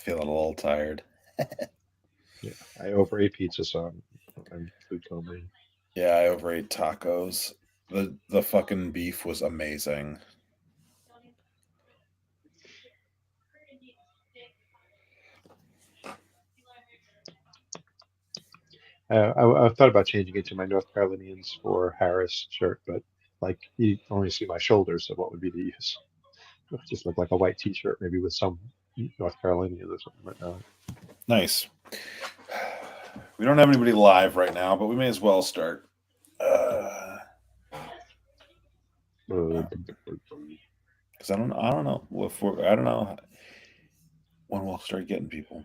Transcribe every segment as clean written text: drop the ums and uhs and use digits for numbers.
feeling a little tired. Yeah, I overate pizza, so I'm food coma. Yeah, I overate tacos. The fucking beef was amazing. I thought about changing it to my North Carolinians for Harris shirt, but like you only see my shoulders, so what would be the use? It would just look like a white T-shirt, maybe with some North Carolinians or something right now. Nice. We don't have anybody live right now, but we may as well start. Because I don't know if I don't know when we'll start getting people.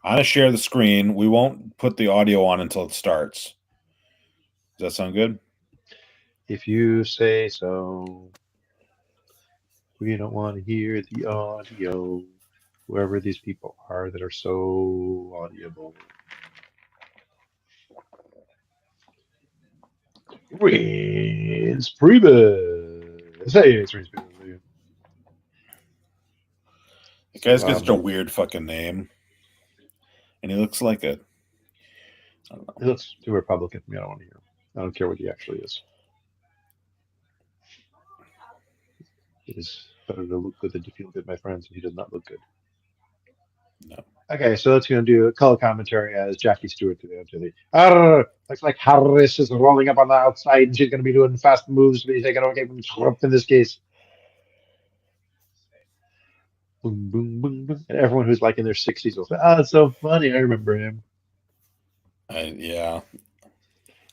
I'm gonna share the screen. We won't put the audio on until it starts. Does that sound good? If you say so. We don't want to hear the audio. Whoever these people are that are so audible. Rins Priebus. Hey, it's Rins Priebus. The guy's got such a weird fucking name. And he looks like a... I don't know. He looks too Republican for me. I don't want to hear him. I don't care what he actually is. It is better to look good than to feel good, my friends, and he does not look good. No. Okay, so let's do a color commentary as Jackie Stewart to the looks like Harris is rolling up on the outside and she's going to be doing fast moves to be taken away from Trump in this case. Boom, boom, boom, boom. And everyone who's like in their 60s will say, oh, it's so funny. I remember him. Yeah.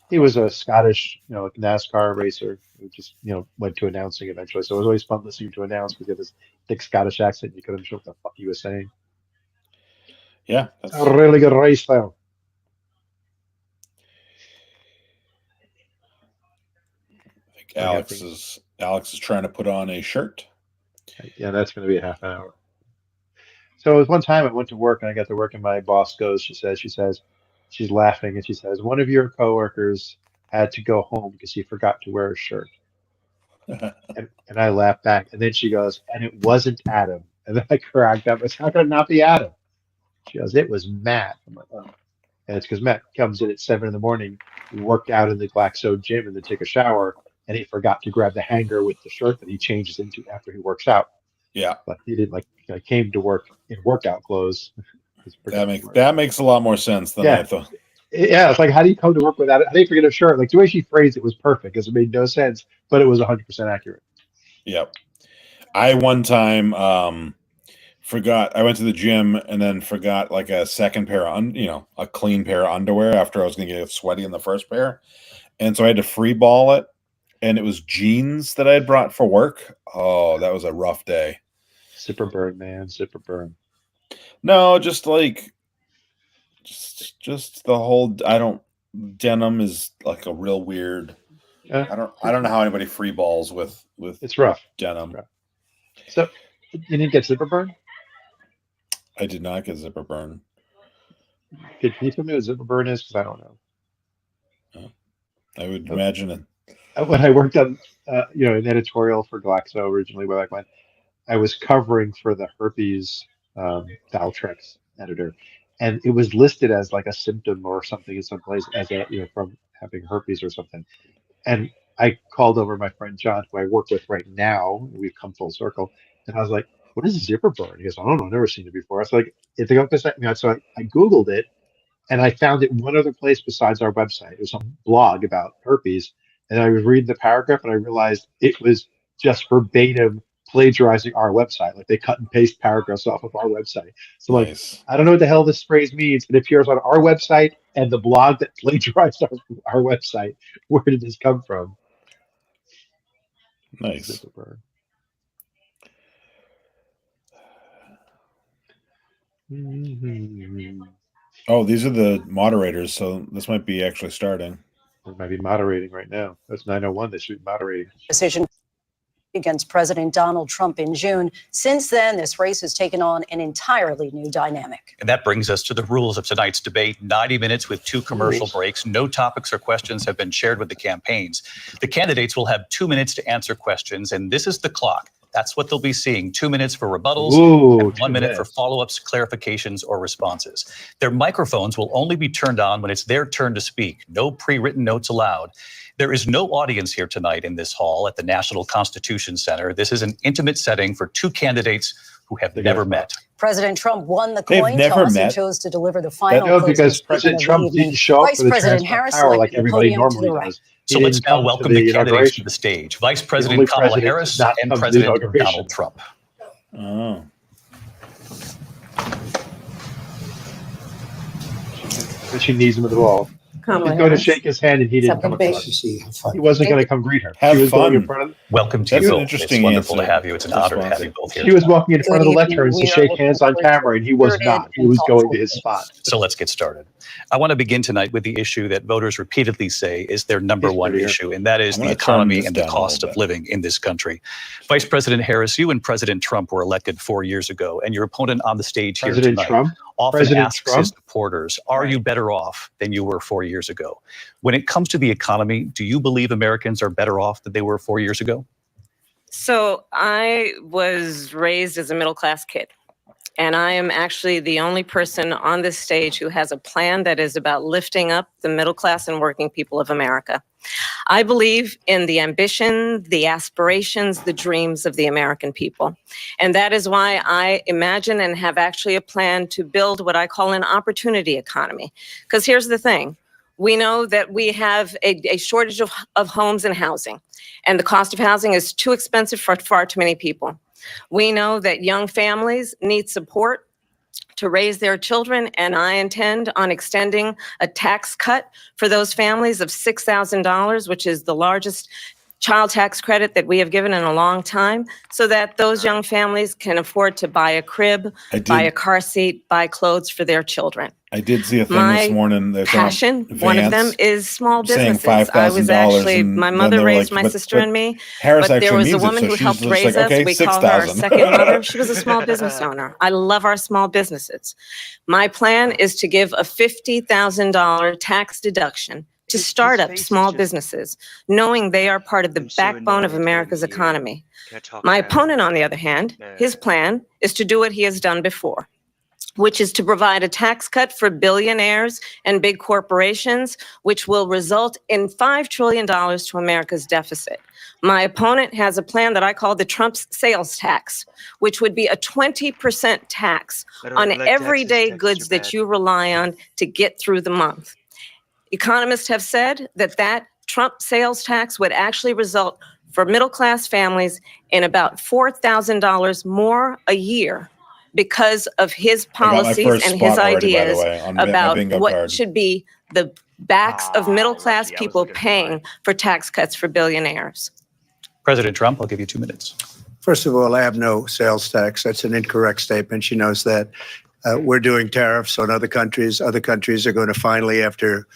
He was a Scottish, NASCAR racer who just, went to announcing eventually. So it was always fun listening to announce because he had this thick Scottish accent. You couldn't understand what the fuck he was saying. Yeah. That's a really good race, though. I think Alex is trying to put on a shirt. Yeah, that's going to be a half an hour. So it was one time I went to work and I got to work and my boss goes, she says, she's laughing and she says, one of your coworkers had to go home because he forgot to wear a shirt. and I laughed back. And then she goes, and it wasn't Adam. And then I cracked up. I said, how could it not be Adam? She goes, it was Matt. I'm like, oh. And it's because Matt comes in at 7 in, worked out in the Glaxo gym and then take a shower. And he forgot to grab the hanger with the shirt that he changes into after he works out. Yeah. But he didn't came to work in workout clothes. That makes a lot more sense than I thought. Yeah, it's like, how do you come to work without it? How do you forget a shirt? Like the way she phrased it was perfect because it made no sense, but it was 100% accurate. Yep. I one time forgot. I went to the gym and then forgot like a second pair of, a clean pair of underwear after I was going to get sweaty in the first pair, and so I had to free ball it. And it was jeans that I had brought for work. Oh, that was a rough day. Zipper burn, man. Zipper burn. No, just the whole. Denim is like a real weird. I don't know how anybody free balls with. It's rough. Denim. It's rough. So you didn't get zipper burn? I did not get zipper burn. Can you tell me what zipper burn is? Because I don't know. I would imagine it. When I worked on, an editorial for Glaxo originally, way back when, I was covering for the herpes Valtrex editor, and it was listed as like a symptom or something in some place as from having herpes or something. And I called over my friend John, who I work with right now. We've come full circle, and I was like, "What is a zipper burn?" He goes, "I don't know, I've never seen it before." I was like, so I Googled it, and I found it one other place besides our website. It was some blog about herpes. And I was reading the paragraph and I realized it was just verbatim plagiarizing our website. Like they cut and paste paragraphs off of our website. So nice. I don't know what the hell this phrase means. It appears on our website and the blog that plagiarized our website. Where did this come from? Nice. Oh, these are the moderators, so this might be actually starting. We might be moderating right now. That's 9:01. They should be moderating. Decision against President Donald Trump in June. Since then, this race has taken on an entirely new dynamic. And that brings us to the rules of tonight's debate. 90 minutes with 2 commercial breaks. No topics or questions have been shared with the campaigns. The candidates will have 2 minutes to answer questions, and this is the clock. That's what they'll be seeing. 2 minutes for rebuttals, and 1 minute for follow-ups, clarifications, or responses. Their microphones will only be turned on when it's their turn to speak. No pre-written notes allowed. There is no audience here tonight in this hall at the National Constitution Center. This is an intimate setting for two candidates who have never met. President Trump won the They've coin never toss and met. chose to deliver the final No, closing because statement President of the Trump evening. didn't show up Vice for the President transfer of Harris power like selected the everybody podium to the normally right. does. So He let's didn't now come welcome to the the candidates to inauguration. the stage. Vice only President Kamala president Harris to not and come to the President inauguration. Donald Trump. Oh. But she needs him with the ball. She's going to shake his hand, and he didn't come across. He wasn't going to come greet her. Have She was going in fun. front of. Welcome to That's you an both. interesting It's wonderful to answer. have you. It's an honor to have Responsive. you both here. She was walking in front of the Good lecterns evening. to shake We are hands on looking forward camera, and he was spirited not. He and was going thoughtful to his spot. So let's get started. I want to begin tonight with the issue that voters repeatedly say is their number He's one prettier. issue, and that is I'm the gonna turn economy this and the down a cost little of bit. living in this country. Vice President Harris, you and President Trump were elected 4 years ago, and your opponent on the stage here President tonight Trump. often President asks Trump? his supporters, are you better off than you were 4 years ago? When it comes to the economy, do you believe Americans are better off than they were 4 years ago? So I was raised as a middle-class kid, and I am actually the only person on this stage who has a plan that is about lifting up the middle class and working people of America. I believe in the ambition, the aspirations, the dreams of the American people. And that is why I imagine and have actually a plan to build what I call an opportunity economy. Because here's the thing. We know that we have a shortage of homes and housing, and the cost of housing is too expensive for far too many people. We know that young families need support to raise their children, and I intend on extending a tax cut for those families of $6,000, which is the largest child tax credit that we have given in a long time, so that those young families can afford to buy a crib, buy a car seat, buy clothes for their children. I did see a thing My this morning. That's passion, one of them is small saying businesses. I was actually, $5,000, my and mother then they were raised like, my sister and me, Harris but there actually was a needs it, woman so who she's helped just raise like, us. okay, We call her our 6,000. second mother. She was a small business owner. I love our small businesses. My plan is to give a $50,000 tax deduction to start up small businesses, knowing they are part of the backbone of America's economy. My opponent, on the other hand, his plan is to do what he has done before, which is to provide a tax cut for billionaires and big corporations, which will result in $5 trillion to America's deficit. My opponent has a plan that I call the Trump sales tax, which would be a 20% tax on everyday goods that you rely on to get through the month. Economists have said that that Trump sales tax would actually result for middle-class families in about $4,000 more a year because of his policies and his ideas about what should be the backs of middle-class people paying for tax cuts for billionaires. President Trump, I'll give you 2 minutes. First of all, I have no sales tax. That's an incorrect statement. She knows that. We're doing tariffs on other countries. Other countries are going to finally, after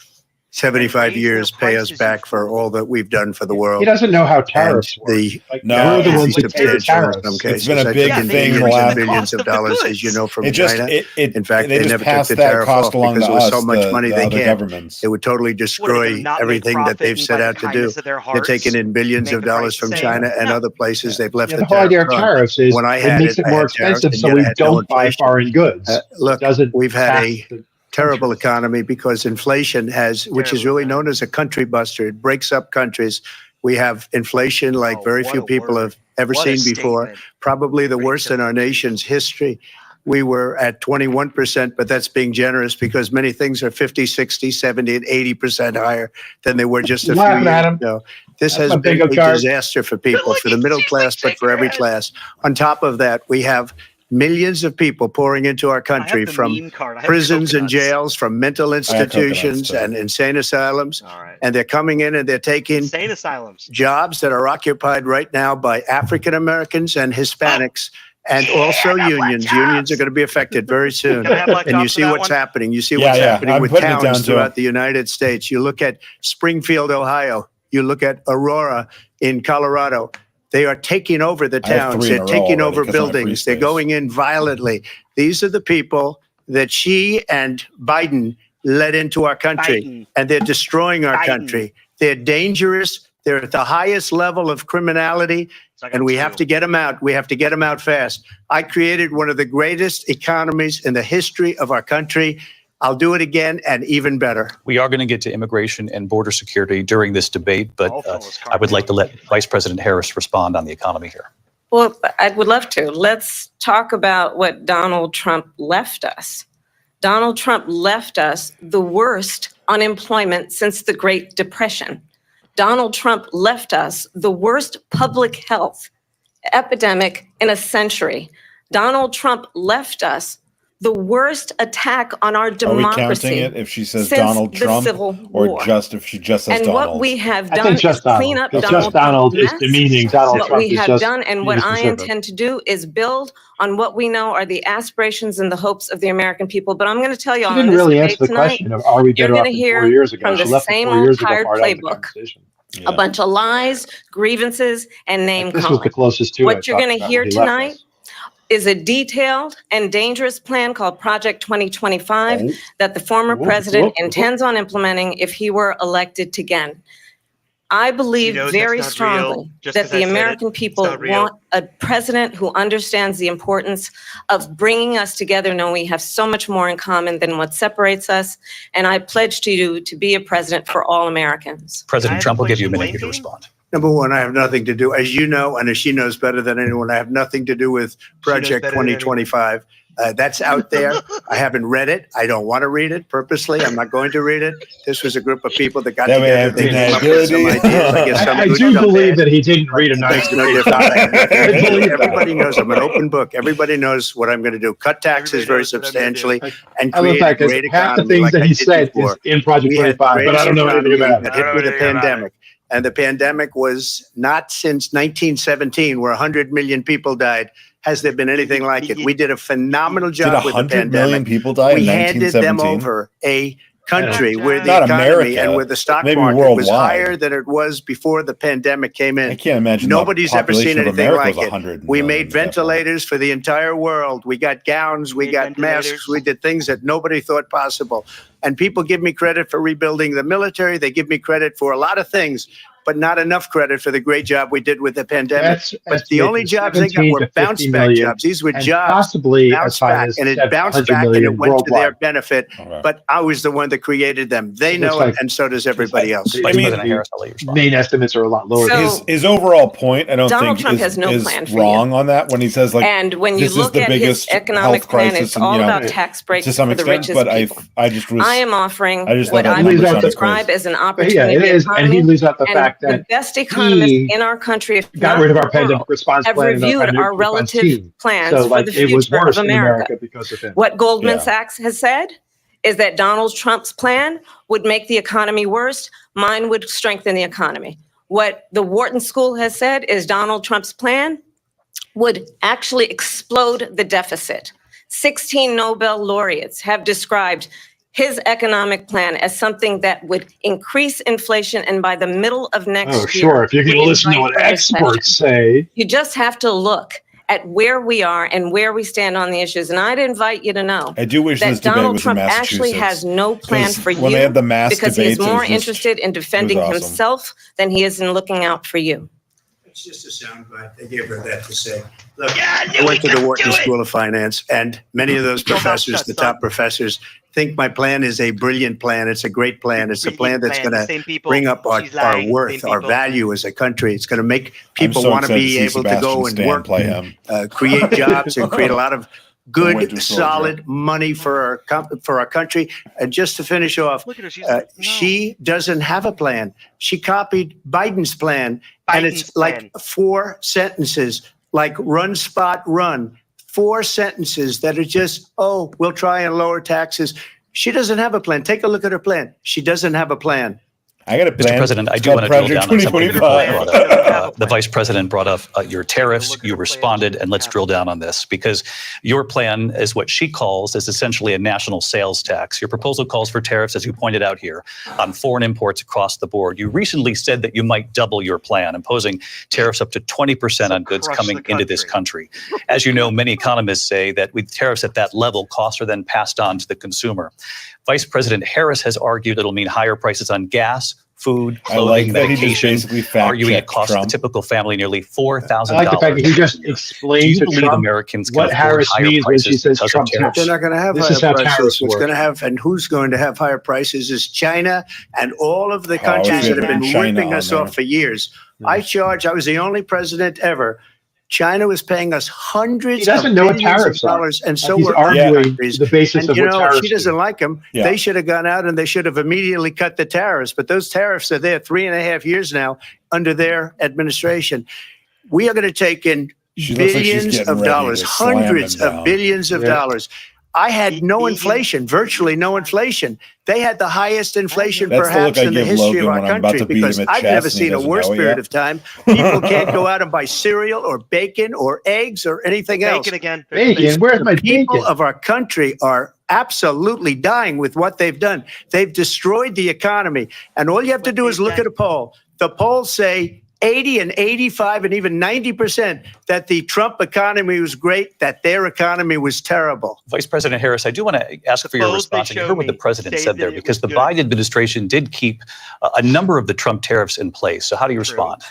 75 years, pay us back for all that we've done for the world. He doesn't know how tariffs work. No, we're the it's ones that pay the substantial in tariffs. some cases. It's been a big I think thing in the billions last- and billions of dollars, as you know, from China. In fact, they they just never took passed the that tariff cost off along because to it was us, so much the money they other can't. governments. It would totally destroy everything that they've set out to do. They're taking in billions of dollars from China and other places. They've left Yeah, the the whole idea of tariff on. tariffs is When I it had makes it I more had tariffs, expensive, and so yet I we had no don't buy inflation. foreign goods. Look, It doesn't we've had tax a the terrible countries. economy because inflation which is really known as a country buster. It breaks up countries. We have inflation like very few people have ever seen before, probably the worst in our nation's history. We were at 21%, but that's being generous because many things are 50, 60, 70, and 80% higher than they were just a few Laughing at years him. ago. This That's has my been bingo a card. disaster for people, for the middle class, but for every class. On top of that, we have millions of people pouring into our country from prisons and jails, from mental institutions and insane asylums. And they're coming in and they're taking jobs that are occupied right now by African Americans and Hispanics. And also unions. Unions are going to be affected very soon. And you see what's happening. You see what's happening with towns throughout the United States. You look at Springfield, Ohio. You look at Aurora in Colorado. They are taking over the towns. They're taking over buildings. They're going in violently. These are the people that she and Biden led into our country, and they're destroying our country. They're dangerous. They're at the highest level of criminality And we have to get them out. We have to get them out fast. I created one of the greatest economies in the history of our country. I'll do it again and even better. We are going to get to immigration and border security during this debate, but I would like to let Vice President Harris respond on the economy here. Well, I would love to. Let's talk about what Donald Trump left us. Donald Trump left us the worst unemployment since the Great Depression. Donald Trump left us the worst public health epidemic in a century. Donald Trump left us the worst attack on our democracy. Are we counting it if she says since Donald Trump, the Civil or War. just if she just says And Donald? what we have I done think is just clean Donald. up Because Donald just Donald Trump's is mess. demeaning. Donald What Trump we is have just done and what I specific. intend to do is build on what we know are the aspirations and the hopes of the American people. But I'm going to tell you She on didn't this really debate answer the tonight, question of are we you're better off gonna than hear 4 years ago? from She the left the same 4 old years ago tired part out of the playbook. conversation. a bunch of lies, grievances, and name This was the calling. closest to it. What you're going to hear tonight is a detailed and dangerous plan called Project 2025 that the former president intends on implementing if he were elected again. I believe very strongly that the American people want a president who understands the importance of bringing us together, knowing we have so much more in common than what separates us. And I pledge to you to be a president for all Americans. President Trump will give you a minute here to respond. Number one, I have nothing to do, as you know, and as she knows better than anyone, I have nothing to do with Project 2025. That's out there. I haven't read it. I don't want to read it purposely. I'm not going to read it. This was a group of people that got together. They came up with some ideas. I guess I do believe that he didn't read a nice Everybody knows I'm an open book. Everybody knows what I'm going to do. Cut taxes very substantially and create a great economy. Half the things that he said is in Project 25, but I don't know anything about it. Hit with the pandemic. And the pandemic was not since 1917, where 100 million people died. Has there been anything like it? We did a phenomenal job with the pandemic. 100 million people die we in handed 1917? them over a country where the Not economy America, and where the stock maybe market was worldwide. higher than it was before the pandemic came in. I can't imagine. Nobody's the ever seen population of anything America like was it. 100 We million, made ventilators for the entire world. We got gowns, we got masks, we did things that nobody thought possible. And people give me credit for rebuilding the military. They give me credit for a lot of things, but not enough credit for the great job we did with the pandemic. But the only jobs they got were bounce back jobs. These were jobs possibly bounce back, and it bounced back and it went to their benefit. Okay. But I was the one that created them. They know it, and so does everybody else. Vice President Harris, I'll let you respond. Main estimates are a lot lower. So- His overall point, I don't Donald think Trump is, has no is plan for wrong on that when he says like And when you this is look the at his biggest economic health plan, crisis it's in, all you know, about tax breaks to some for the extent. richest But people. I just was I am offering I just what thought I that would was sounded describe crazy. as an Yeah, opportunity it is, and economy. he leaves out the And fact the that best economists he in our country, if got not rid of the our pandemic world, response have plan and reviewed pandemic our response relative team. plans So, for like, the it was future worse of in America. America because of him. What Goldman Yeah. Sachs has said is that Donald Trump's plan would make the economy worse. Mine would strengthen the economy. What the Wharton School has said is Donald Trump's plan would actually explode the deficit. 16 Nobel laureates have described his economic plan as something that would increase inflation, and by the middle of next year. Oh, sure. If you're going to would listen to invite what a recession. experts say, You just have to look at where we are and where we stand on the issues. And I'd invite you to know I do wish this that debate Donald was Trump in actually Massachusetts. has no plan 'Cause for when they you had the mass because he is debates, it more was just- interested in defending awesome. himself than he is in looking out for you. It's just a soundbite. They gave her that to say. Look, I went to the Wharton School of Finance, and many of those professors, the top professors, think my plan is a brilliant plan. It's a great plan. It's a plan that's going to bring up our worth, our value as a country. It's going to make people so want to excited be see able to go Sebastian and Stan work, play him. Create jobs, and create a lot of Winter good, Soldier. solid money for our country. And just to finish off, she doesn't have a plan. She copied Biden's plan, and it's like 4 sentences, like run, spot, run. 4 sentences that are just, oh, we'll try and lower taxes. She doesn't have a plan. Take a look at her plan. She doesn't have a plan. I got a plan. Mr. President, I It's do called want to drill Project down on something you 2025. brought up. The Vice President brought up your tariffs. You responded, and let's drill down on this because your plan is what she calls is essentially a national sales tax. Your proposal calls for tariffs, as you pointed out here, on foreign imports across the board. You recently said that you might double your plan, imposing tariffs up to 20% on goods coming into this country. As you know, many economists say that with tariffs at that level, costs are then passed on to the consumer. Vice President Harris has argued it'll mean higher prices on gas, food, I like clothing, that he just medication, basically fact arguing it checked costs Trump. the typical family nearly $4,000. I like the fact that he just Do explained you to believe Trump Americans can what afford Harris higher means when she prices says because of Trump tariffs? They're not going to have This higher is how prices. tariffs What's work. going to have and who's going to have higher prices is China and all of the Oh, countries shit, that have been China ripping on us there. off for years. Yeah. I was the only president ever. China was paying us hundreds He doesn't of know what billions tariffs of are. dollars, and so He's were other arguing countries. the basis And of you what know, if tariffs she doesn't do. like them, Yeah. they should have gone out and they should have immediately cut the tariffs. But those tariffs are there 3.5 years now under their administration. We are going to take in She looks like she's billions getting of ready dollars, to slam hundreds him of down. billions of Yeah. dollars. I had no inflation, virtually no inflation. They had the highest inflation That's the look perhaps I in the give history Logan of our when I'm about country to beat him because at I've chess never and he seen a doesn't worse know it period yet. of time. People can't go out and buy cereal or bacon or eggs or anything else. Bacon again. Bacon? Where's my People bacon? of our country are absolutely dying with what they've done. They've destroyed the economy. And all you have to do is look at a poll. The polls say 80 and 85 and even 90% that the Trump economy was great, that their economy was terrible. Vice President Harris, I do want to ask for your polls they response. You show heard what the me president say said there, that it because was the good. Biden administration did keep a number of the Trump tariffs in place. So how do you True. respond?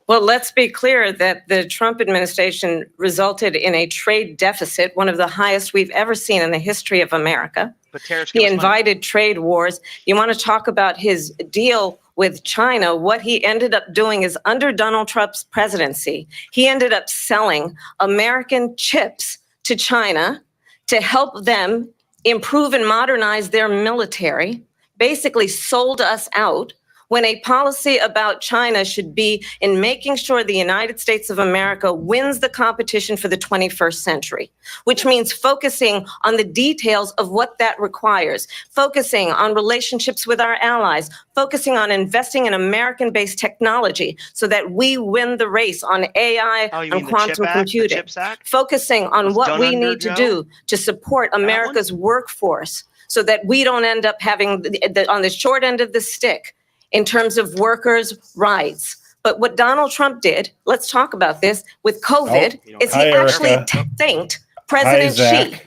Well, let's be clear that the Trump administration resulted in a trade deficit, one of the highest we've ever seen in the history of America. But tariffs He give us money. invited trade wars. You want to talk about his deal with China? What he ended up doing is, under Donald Trump's presidency, he ended up selling American chips to China to help them improve and modernize their military, basically sold us out, when a policy about China should be in making sure the United States of America wins the competition for the 21st century, which means focusing on the details of what that requires, focusing on relationships with our allies, focusing on investing in American-based technology so that we win the race on AI Oh, you and mean quantum the CHIP Act, the computing, CHIPS Act? focusing on Was what done we under need to Joe? do to support America's workforce so that we don't end up having on the short end of the stick in terms of workers' rights. But what Donald Trump did, let's talk about this, with COVID, is he Hi, actually Erica. thanked President Zach. Xi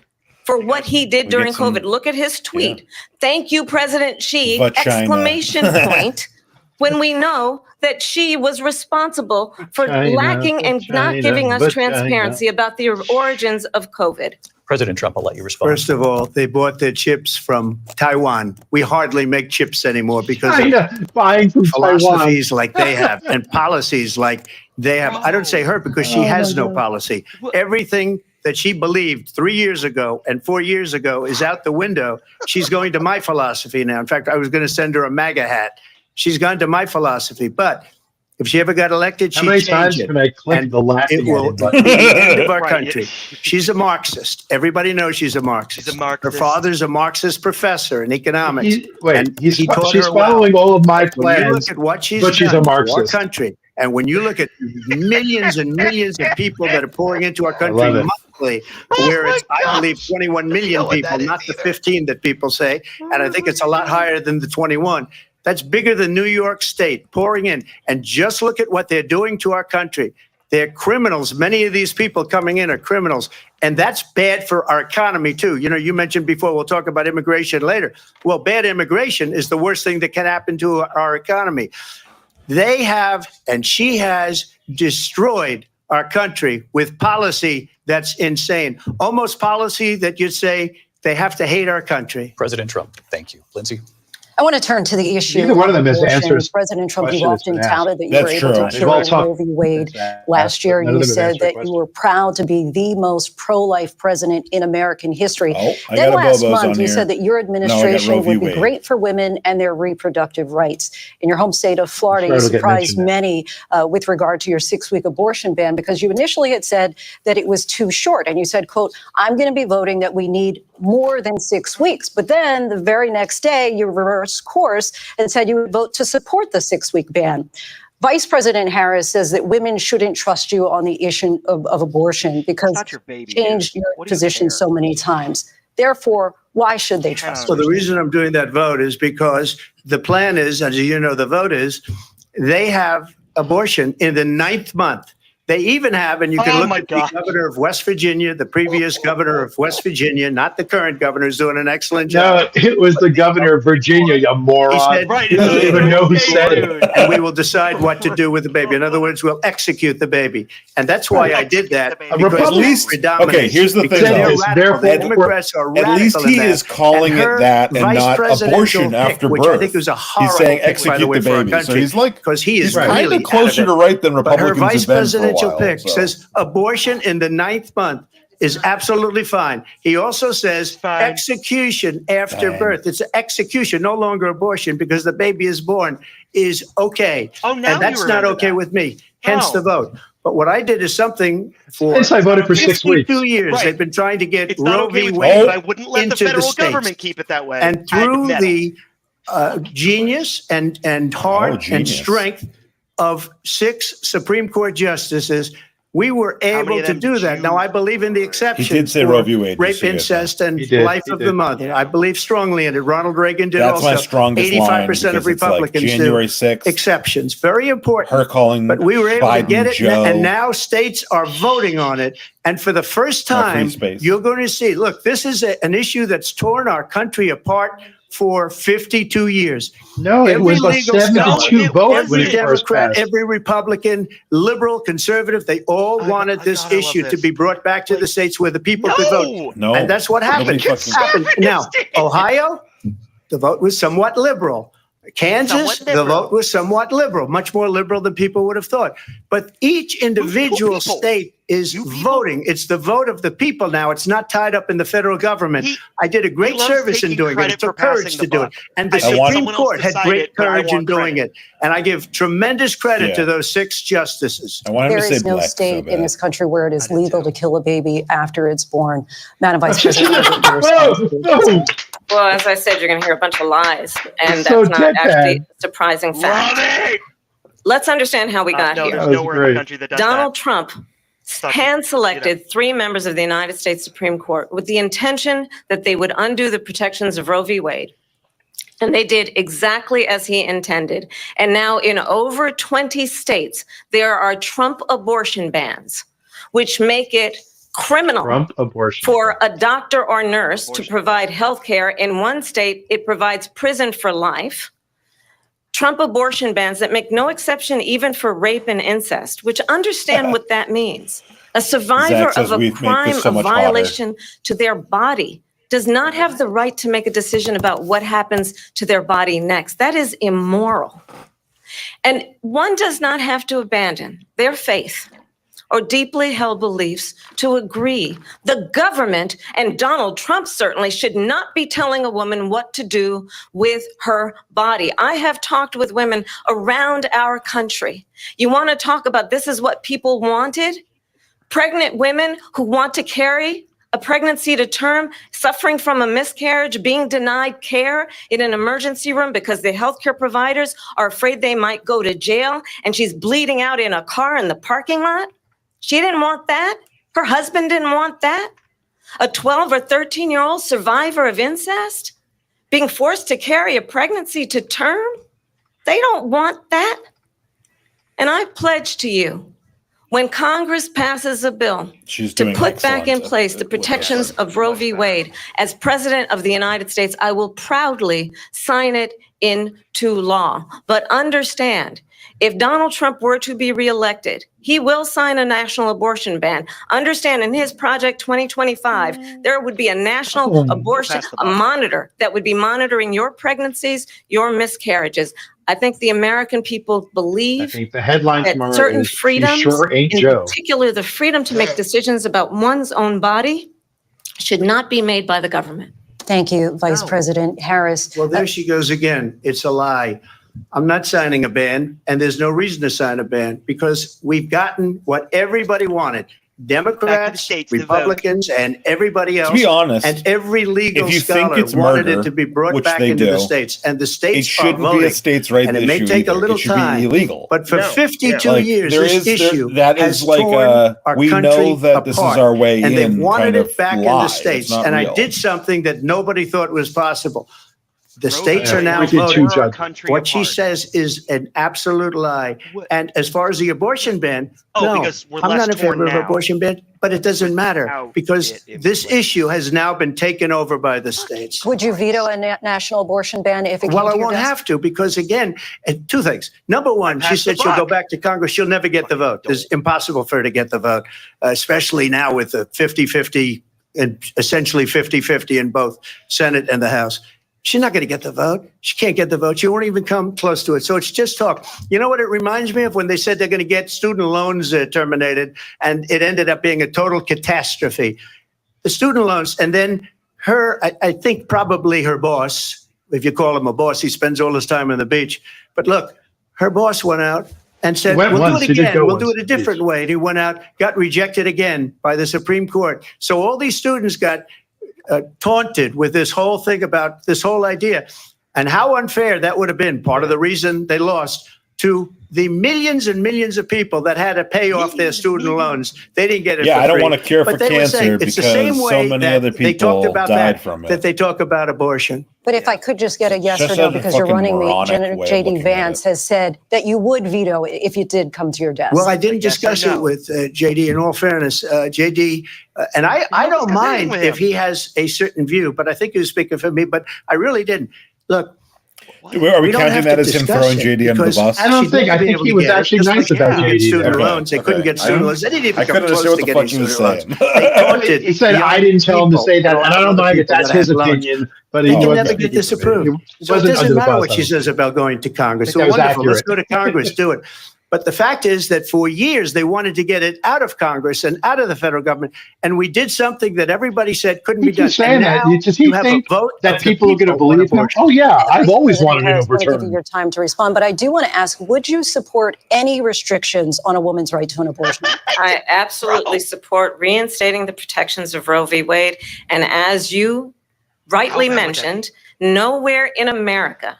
for what he did We during get some- COVID. Look at his tweet. Thank you, President Xi, Vagina. exclamation point, when we know that Xi was responsible for China, lacking and not vagina, giving us vagina. transparency about the origins of COVID. President Trump, I'll let you respond. First of all, they bought their chips from Taiwan. We hardly make chips anymore because of China buying from Taiwan. philosophies like they have and policies like they have. I don't say her because she has no policy. Everything that she believed 3 years ago and 4 years ago is out the window. She's going to my philosophy now. In fact, I was going to send her a MAGA hat. She's gone to my philosophy. But if she ever got elected, How she'd many change times it. can I click And the laughing It will at be button? the end of our Right. country. She's a Marxist. Everybody knows she's a Marxist. She's a Marxist. Her father's a Marxist professor in economics. She's taught her following all of my When you plans. look at what she's but she's done a to our Marxist. country, and when you look at millions and millions of people that are pouring into our country love it. monthly, where it's, I believe, 21 million people, not the 15 that people say, and I think it's a lot higher than the 21. That's bigger than New York State pouring in. And just look at what they're doing to our country. They're criminals. Many of these people coming in are criminals. And that's bad for our economy, too. You know, you mentioned before, we'll talk about immigration later. Well, bad immigration is the worst thing that can happen to our economy. They have, and she has, destroyed our country with policy that's insane. Almost policy that you'd say they have to hate our country. President Trump, thank you. Lindsay? I want to turn to the issue. Neither one of them has abortion. answered President Trump, you question that's often been asked. touted that you That's were able true. to They've all kill talked- Roe v. Wade. Exactly. Last year, None you of them have said answered that questions. you were proud to be the most pro-life president in American history. Oh, I Then got a last Bobo's month, on you here. said that your Roe administration v. would be Wade. great for women and their reproductive rights. In your home state of Florida, Sure you it'll get surprised mentioned many with regard to your 6-week abortion ban, because you initially had said that it was too short. And you said, quote, I'm going to be voting that we need more than 6 weeks. But then the very next day, you reversed course and said you would vote to support the 6-week ban. Vice President Harris says that women shouldn't trust you on the issue of abortion because not your baby, you changed dude. your What do you position care? so many times. Therefore, why should they trust So you? the reason I'm doing that vote is because the plan is, as you know, the vote is, they have abortion in the 9th month. They even have, and you can look at the governor of West Virginia, the previous governor of West Virginia, not the current governor, is doing an excellent job. No, it was the governor of Virginia, you moron. He said, he doesn't even know who said it. And we will decide what to do with the baby. In other words, we'll execute the baby. And that's why I did that. At least, okay, here's the thing, Democrats are at least he is calling it that and not abortion after birth. Which I think was a horrible He's saying pick, execute by the way, the for our baby. country, So he's like, because he is kind really of closer to right than But her Republicans vice have been for a presidential while, pick so. says abortion in the 9th month is absolutely fine. He also says execution after birth. It's execution, no longer abortion, because the baby is born is okay. Oh, now and that's not okay with me. Hence the vote. But what I did is something for Hence I voted for 6 weeks. 2 years. They've been trying to get Roe v. Wade. Wade I wouldn't let the federal government keep it that way. And through the genius and heart and strength of 6 Supreme Court justices, we were able to do that. Now, I believe in the exceptions. He did say Roe v. Wade. Rape, incest, and life of the month. I believe strongly in it. Ronald Reagan did That's also. my strongest 85% of Republicans like January do. 6th. Exceptions. Very important. Her calling But we were able Biden, to get it, Joe. and now states are voting on it. And for the first time, you're going to see, look, this is an issue that's torn our country apart for 52 years. No, it was a 72 vote when Every it first Democrat, passed. every Republican, liberal, conservative, they all wanted this issue to be brought back to the states where the people could vote. No. And that's what happened. Now, Ohio, the vote was somewhat liberal. Kansas, the vote was somewhat liberal, much more liberal than people would have thought. But each individual state is voting. It's the vote of the people now. It's not tied up in the federal government. I did a great service in doing it. It took courage to do it. And the Supreme Court had great courage in doing it. And I give tremendous credit to those 6 justices. There is no state in this country where it is legal to kill a baby after it's born. Madam Vice President. Well, as I said, you're going to hear a bunch of lies, and that's so not actually a surprising fact. Let's understand how we got here. There's nowhere in the country that does Donald that. Trump hand-selected 3 members of the United States Supreme Court with the intention that they would undo the protections of Roe v. Wade. And they did exactly as he intended. And now in over 20 states, there are Trump abortion bans, which make it criminal for a doctor or nurse to provide health care. In one state, it provides prison for life. Trump abortion bans that make no exception even for rape and incest, which understand what that means. A survivor of a crime, a violation to their body, does not have the right to make a decision about what happens to their body next. That is immoral. And one does not have to abandon their faith or deeply held beliefs to agree. The government, and Donald Trump certainly, should not be telling a woman what to do with her body. I have talked with women around our country. You want to talk about this is what people wanted? Pregnant women who want to carry a pregnancy to term, suffering from a miscarriage, being denied care in an emergency room because the healthcare providers are afraid they might go to jail, and she's bleeding out in a car in the parking lot. She didn't want that. Her husband didn't want that. A 12 or 13-year-old survivor of incest being forced to carry a pregnancy to term. They don't want that. And I pledge to you, when Congress passes a bill to put back in place the protections of Roe v. Wade, as President of the United States, I will proudly sign it into law. But understand, if Donald Trump were to be reelected, he will sign a national abortion ban. Understand, in his Project 2025, there would be a national abortion, a monitor that would be monitoring your pregnancies, your miscarriages. I think the American people believe that certain freedoms, in particular the freedom to make decisions about one's own body, should not be made by the government. Thank you, Vice President Harris. Well, there she goes again. It's a lie. I'm not signing a ban, and there's no reason to sign a ban because we've gotten what everybody wanted. Democrats, Republicans, and everybody else. To be honest, and every legal if you scholar think it's wanted murder, it to be brought which back they into do, the states, and the states it shouldn't are voting, be a states' right and it issue may take either. a little it should time, be illegal. but for 52 years, there this is, issue that has is like torn our we country know that apart, this is our way and in. they wanted kind it of back in lie. the states, It's not and real. I did something that nobody thought was possible. The states are now Wicked voting. two judges. What she says is an absolute lie. And as far as the abortion ban, no, because we're I'm less not in favor torn of now. abortion ban, but it doesn't matter Without because it this inflating. issue has now been taken over by the states. Would you veto a national abortion ban if it came Well, I to your won't desk? have to because, again, two things. Number one, she Pass the said she'll go buck. back to Congress. She'll never get the vote. It's impossible for her to get the vote, especially now with the 50-50 and essentially 50-50 in both Senate and the House. She's not going to get the vote. She can't get the vote. She won't even come close to it. So it's just talk. You know what it reminds me of? When they said they're going to get student loans terminated, and it ended up being a total catastrophe. The student loans, and then I think probably her boss, if you call him a boss, he spends all his time on the beach. But look, her boss went out and said, we'll do it again. We'll do it a different way. And he went out, got rejected again by the Supreme Court. So all these students got taunted with this whole thing about this whole idea. And how unfair that would have been. Part of the reason they lost to the millions and millions of people that had to pay off their student loans. They didn't get it for I don't free. want a cure for But they were saying cancer it's the because same so way many that other they talked people about died from it. that they talk about abortion. But if I could just get a yes Just or no, a because you're fucking running me, moronic way of looking JD at Vance it. has said that you would veto it if it did come to your desk. Well, I didn't Yes or discuss no? it with JD. In all fairness, JD, and I don't discussed anything mind with if him. he has a certain view, but I think he was speaking for me. But I really didn't. Look, Are we we don't counting have that to as him discuss throwing it JD under the because bus? I don't she'd think. never I been think able he to was get it, actually just nice like about they couldn't get JD. student Okay, loans. They couldn't get okay. student loans. They didn't even I come couldn't close understand to what the getting fuck he was student loans. saying. They taunted He said, young I didn't tell him to people say that. or And I don't mind if people that's that his had loans. opinion, but They he can wasn't never get speaking for me. disapproved. He So it wasn't doesn't under the matter bus, what I she don't says think. about going to Congress. I So think that was wonderful. Let's accurate. go to Congress, do it. But the fact is that for years, they wanted to get it out of Congress and out of the federal government. And we did something that everybody said couldn't He be done. keeps saying And that. now Does he you have a think vote that of the people are going to on believe him? abortion. Oh, yeah. I've Vice always President wanted it Harris, I want to give you overturned. your time to respond, but I do want to ask, would you support any restrictions on a woman's right to an abortion? I absolutely support reinstating the protections of Roe v. Wade. And as you rightly How bad would that mentioned, nowhere in America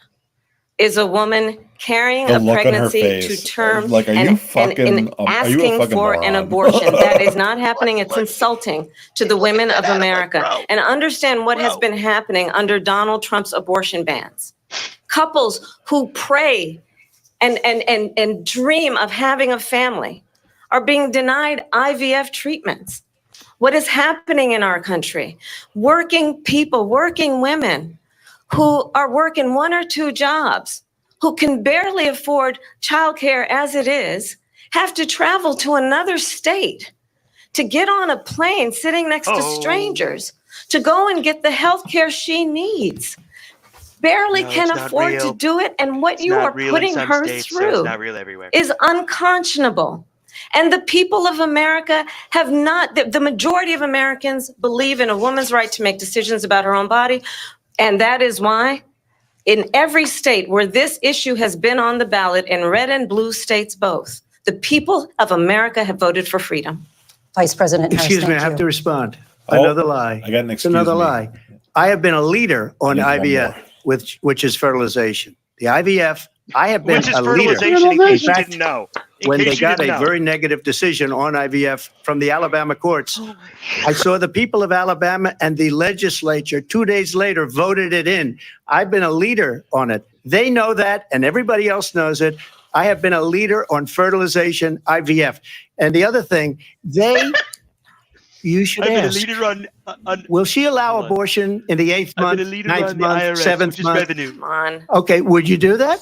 is a woman carrying The a look on her pregnancy face, to term like, are you and fucking- are you a asking fucking for an moron? abortion. That is not happening. It's insulting to the women of America. And understand what has been happening under Donald Trump's abortion bans. Couples who pray and dream of having a family are being denied IVF treatments. What is happening in our country? Working people, working women who are working one or two jobs, who can barely afford childcare as it is, have to travel to another state to get on a plane sitting next to strangers to go and get the health care she needs. Barely No, can it's not afford real. to do it. And what It's you not are real in putting some her states, so through it's not real everywhere. is unconscionable. And the people of America have not, the majority of Americans believe in a woman's right to make decisions about her own body. And that is why in every state where this issue has been on the ballot, in red and blue states both, the people of America have voted for freedom. Vice President Harris, Excuse me, I thank have you. to respond. Oh, Another lie. I got an It's excuse another me. lie. I have been a leader on Need one IVF, more. which is fertilization. The IVF, I have been Which is a leader. fertilization, in case you In fact, didn't know. When they got a very negative decision on IVF from the Alabama courts, I saw the people of Alabama and the legislature 2 days later voted it in. I've been a leader on it. They know that, and everybody else knows it. I have been a leader on fertilization, IVF. And the other thing, you should I've been a ask, leader on will she allow Hold on. abortion in the 8th I've been a month, leader 9th on the month, IRS, 7th which is month? revenue. Come on. Okay, would you do that?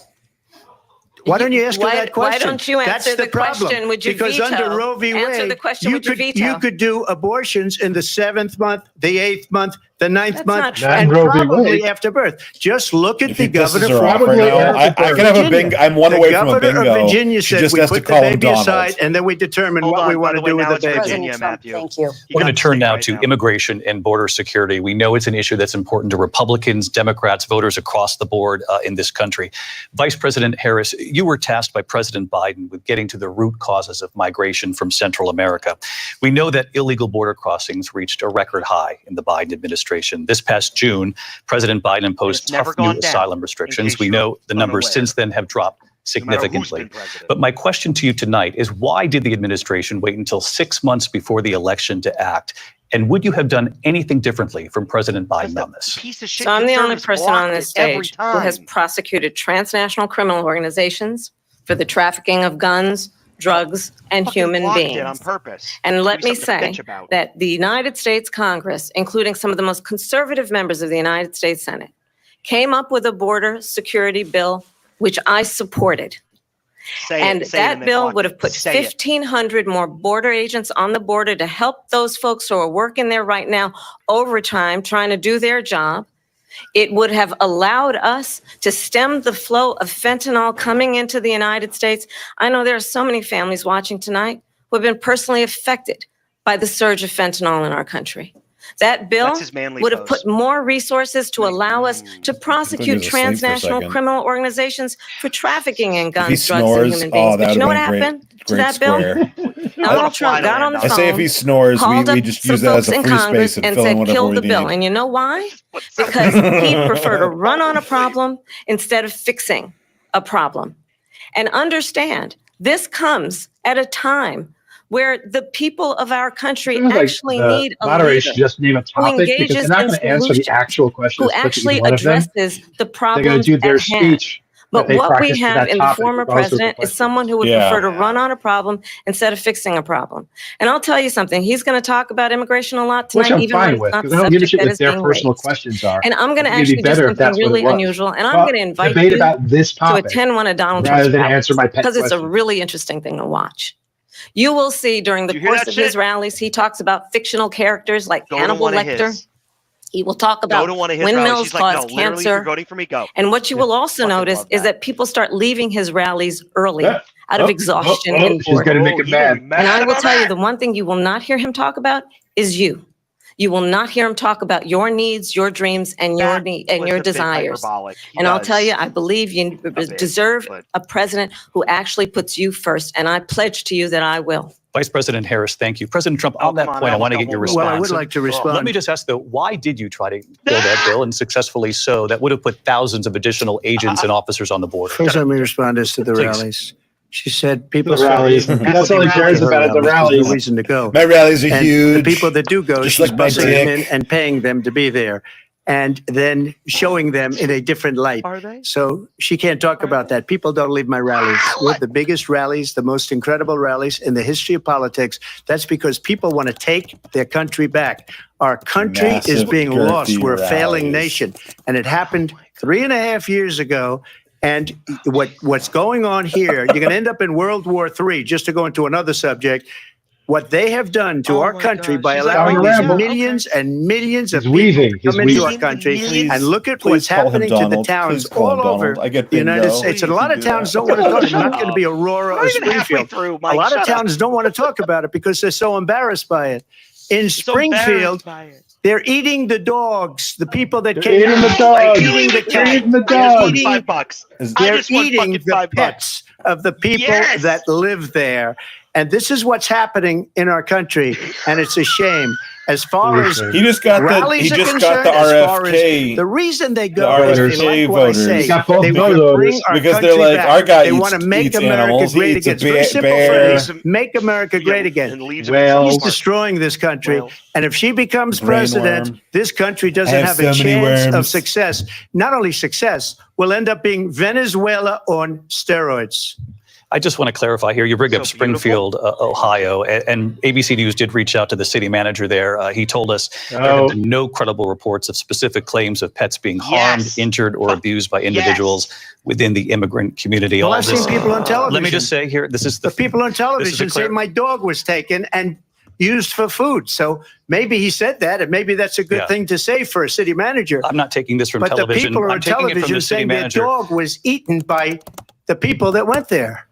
Why don't you ask her Why- that question? why don't you answer That's the question? Would you because veto? under Roe v. Answer Wade, the question, you would you could veto? you could do abortions in the 7th month, the 8th month, the 9th That's month, not true. and Roe v. probably Wade. after birth. Just look at If the he pisses governor her off right probably now, after I could have a Virginia. bingo. I'm one The away from a governor bingo. of Virginia She said just we has to put the call him baby Donald. aside and then we determine Hold what on, we by want the to way, do with now the it's baby. Virginia. President Trump, Matthew. thank you. We're going to turn now Right to now. immigration and border security. We know it's an issue that's important to Republicans, Democrats, voters across the board in this country. Vice President Harris, you were tasked by President Biden with getting to the root causes of migration from Central America. We know that illegal border crossings reached a record high in the Biden administration. This past June, President Biden imposed It's never tough new gone down, asylum in restrictions. case We you're know the numbers unaware. since then have dropped No matter who's significantly. been president. But my question to you tonight is, why did the administration wait until 6 months before the election to act? And would you have done anything differently from President Biden on this? Piece of shit So I'm the only conservatives person on blocked this it every stage who has time. prosecuted transnational criminal organizations for the trafficking of guns, drugs, and Fucking human blocked beings. it on purpose. And let Give me me something to say bitch about. that the United States Congress, including some of the most conservative members of the United States Senate, came up with a border security bill, which I supported. And that bill would have put 1,500 more border agents on the border to help those folks who are working there right now overtime, trying to do their job. It would have allowed us to stem the flow of fentanyl coming into the United States. I know there are so many families watching tonight who have been personally affected by the surge of fentanyl in our country. That bill would have put more resources to allow us to prosecute transnational criminal organizations for trafficking in guns, drugs, and human beings. But you know what happened to that bill? Donald Trump got on the phone. I say if he snores, we just use that as a free space and fill in whatever kill we the need. bill. And you know why? Because he preferred to run on a problem instead of fixing a problem. And understand, this comes at a time where the people of our country actually need a moderation. leader Just name a topic because they're not going to answer the actual questions. who actually addresses the problems They're going to do their at hand. speech. But what we have in the former president is someone who would prefer to run on a problem instead of fixing a problem. And I'll tell you something, he's going to talk about immigration a lot tonight, which I'm even when fine it's with, not because the I don't give a subject shit that what is their being personal raised. questions are. And I'm going to I think it'd actually be do better if something that's what it really was. unusual, and I'm Well, going to invite debate you about this to topic attend one of Donald rather Trump's than rallies, answer my pet because it's a question. really interesting thing to watch. You will see during the course of his rallies, he talks about fictional characters like Hannibal Lecter. He will talk about windmills cause cancer. And what you will also notice is that people start leaving his rallies early out of exhaustion and She's going to make him mad. And I will tell you, the one thing you will not hear him talk about is you. You will not hear him talk about your needs, your dreams, and your desires. And I'll tell you, I believe you deserve a president who actually puts you first. And I pledge to you that I will. Vice President Harris, thank you. President Trump, on that point, I want to get your response. Well, I would like to respond. Let me just ask, though, why did you try to kill that bill, and successfully so, that would have put thousands of additional agents and officers on the border? First, let me respond as to the rallies. She said people The rallies. That's all he cares about is the rallies. No reason to go. My rallies are And huge. the people that do go, Just she's like my busing them in dick. and paying them to be there, and then showing them in a different light. Are they? So she can't talk about that. People don't leave my rallies. We have the biggest rallies, the most incredible rallies in the history of politics. That's because people want to take their country back. Our country is Massive, being lost. girthy We're a failing rallies. nation. And it happened 3.5 years ago. And what's going on here, you're going to end up in World War III, just to go into another subject. What they have done to our country by allowing these millions and millions of people to come into our country, and look at what's happening to the towns all over the United States. And a lot of towns don't want to talk. It's not going to be Aurora or Springfield. A lot of towns don't want to talk about it because they're so embarrassed by it. In Springfield, they're eating the dogs. The people that came eating the out dogs. are eating the They're cats. eating the They're dogs. eating- $5. They're just want eating fucking the $5. pets of the people Yes. that live there. And this is what's happening in our country. And it's a shame. As far as He just got the rallies are concerned, as far as RFK. the reason they go the is they RFK like what I voters. say. He got both They want to voters bring our because country they're like, back. our guy They want to make eats America animals. great He eats again. a It's very simple bear. phrase. Make America great again. Well, He's destroying this country. And if she becomes president, Brainworm. this country doesn't I have have a so many chance of worms. success. Not only success, we'll end up being Venezuela on steroids. I just want to clarify here. You bring up Springfield, Ohio, and ABC News did reach out to the city manager there. He told us there have been no credible reports of specific claims of pets being harmed, injured, or abused by individuals within the immigrant community. Well, All I've this, seen people on television. let me just say here, this is The people on television say clear- my dog was taken and used for food. So maybe he said that, and maybe that's a good thing to say for a city manager. I'm not taking this from But television. the people I'm on taking it from television the city saying their manager. dog was eaten by the people that went there.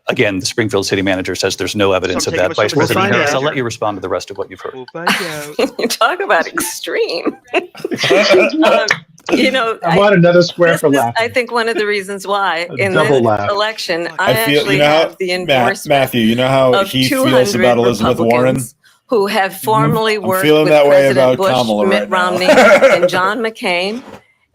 Again, the Springfield city manager says there's no evidence So I'm of that. taking Vice this from the President city Harris, I'll manager. let you respond to the rest of what you've heard. You talk about extreme. You know, I want another square this for is, laughing. I think, one of the reasons why in double this laugh. election, I I feel, actually you know, have the endorsement Matthew, you know how of he 200 feels about Elizabeth Warren? Republicans who have formerly I'm worked feeling with that way President about Bush, Kamala Mitt right now. Romney, and John McCain,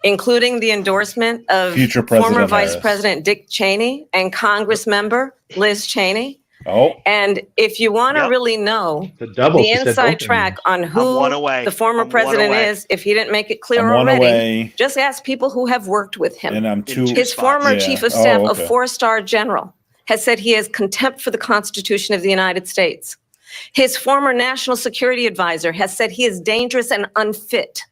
including the endorsement of Future former President Vice Harris. President Dick Cheney and Congress member Liz Cheney. Oh, And if you want to really know the inside track on who the former president is, if he didn't make it clear already, just ask people who have worked with him. and I'm two. His former chief of staff, a 4-star general, has said he has contempt for the Constitution of the United States. His former national security advisor has said he is dangerous and unfit.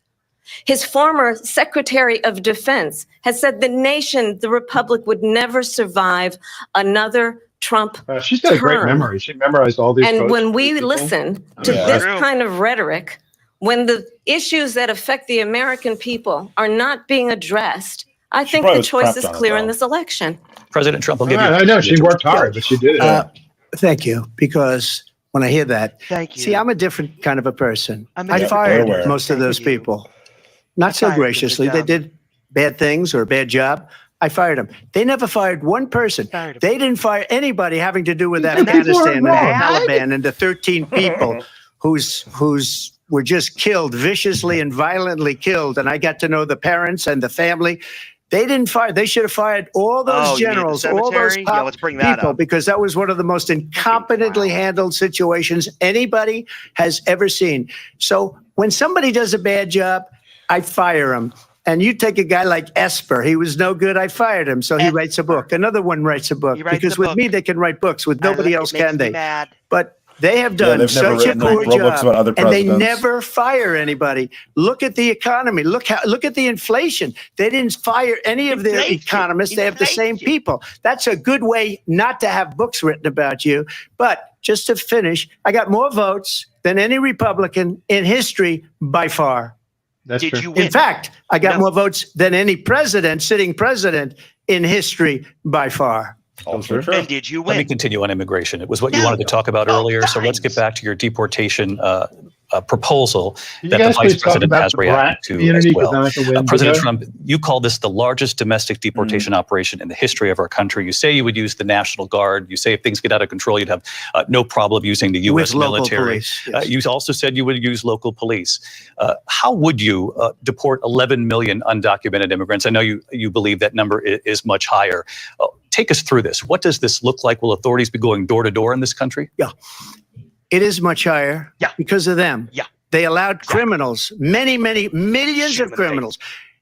His former Secretary of Defense has said the nation, the republic, would never survive another Trump She's got a great memory. She memorized all these And quotes when we listen to this kind of rhetoric, when the issues that affect the American people are not being addressed, I think the choice is clear in this election. President Trump will give you. I know she worked hard, but she did it. Thank you, because when I hear that, see, I'm a different kind of a person. I fired most of those people. Not so graciously. They did bad things or a bad job. I fired them. They never fired one person. They didn't fire anybody having to do with Afghanistan and the Taliban and the 13 people who's were just killed, viciously and violently killed. And I got to know the parents and the family. They didn't fire. They should have fired all those generals, all those top people, because that was one of the most incompetently handled situations anybody has ever seen. So when somebody does a bad job, I fire him. And you take a guy like Esper, he was no good, I fired him. So he writes a book. Another one writes a book. Because with me, they can write books. With nobody else can they? But they have done such a poor job, and they never fire anybody. Look at the economy. Look at the inflation. They didn't fire any of their economists. They have the same people. That's a good way not to have books written about you. But just to finish, I got more votes than any Republican in history by far. That's true. You win? In fact, I got more votes than any sitting president in history by far. Also true. And did you win? Let me continue on immigration. It was what you wanted to talk about earlier. So let's get back to your deportation proposal that the vice president has reacted to as well. President Trump, you call this the largest domestic deportation operation in the history of our country. You say you would use the National Guard. You say if things get out of control, you'd have no problem using the U.S. military. You also said you would use local police. How would you deport 11 million undocumented immigrants? I know you believe that number is much higher. Take us through this. What does this look like? Will authorities be going door to door in this country? Yeah. It is much higher because of them. Yeah. They allowed criminals, many millions of criminals.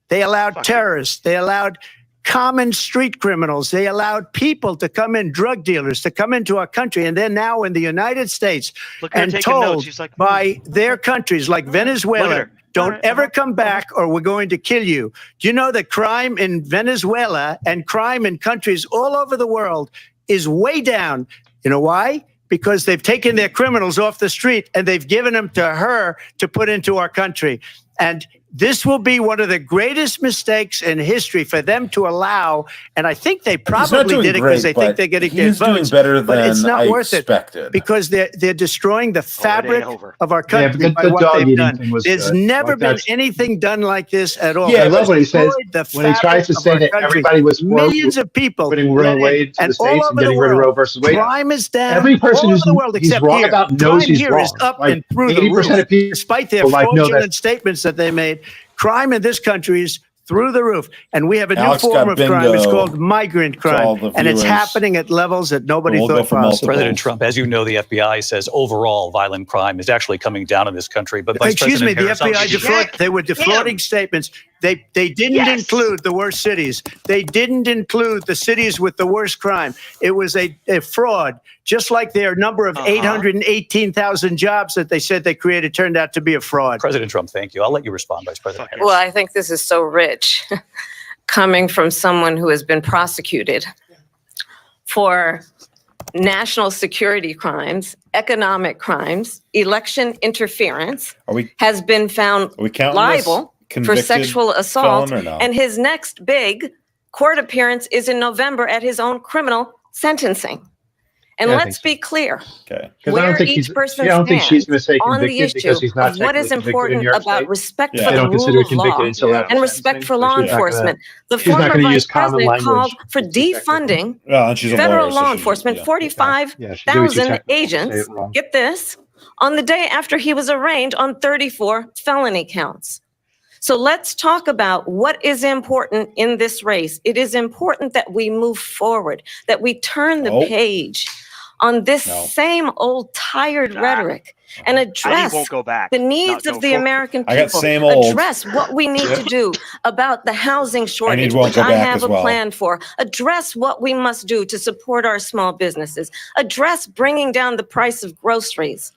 They allowed terrorists. They allowed common street criminals. They allowed people to come in, drug dealers, to come into our country. And they're now in the United States and told by their countries like Venezuela, don't ever come back or we're going to kill you. Do you know that crime in Venezuela and crime in countries all over the world is way down? You know why? Because they've taken their criminals off the street and they've given them to her to put into our country. And this will be one of the greatest mistakes in history for them to allow. And I think they probably did it because they think they're going to get votes. But it's not worth it because they're destroying the fabric of our country by what they've done. There's never been anything done like this at all. Yeah, I love what he says when he tries to say that everybody was for millions of people putting Roe Wade to the states and getting rid of Roe versus Wade. Crime is down. Every person who's wrong about knows he's wrong. Is up and through the roof, of people, despite their fraudulent statements that they made. Crime in this country is through the roof. And we have a new form of crime. It's called migrant crime. And it's happening at levels that nobody thought possible. President Trump, as you know, the FBI says overall violent crime is actually coming down in this country. But excuse me, the FBI they were defrauding statements. They didn't include the worst cities. They didn't include the cities with the worst crime. It was a fraud, just like their number of 818,000 jobs that they said they created turned out to be a fraud. President Trump, thank you. I'll let you respond, Vice President Harris. Well, I think this is so rich coming from someone who has been prosecuted for national security crimes, economic crimes, election interference, has been found liable for sexual assault, and his next big court appearance is in November at his own criminal sentencing. And let's be clear, where each person stands on the issue of what is important about respect for the rule of law and respect for law enforcement. The former vice president called for defunding federal law enforcement, 45,000 agents, get this, on the day after he was arraigned on 34 felony counts. So let's talk about what is important in this race. It is important that we move forward, that we turn the page on this No. same old tired rhetoric and address won't go back. the needs of the American I got people. same old. Address what we need to do about the housing shortage, won't which go I back have as a well. plan for. Address what we must do to support our small businesses. Address bringing down the price of groceries.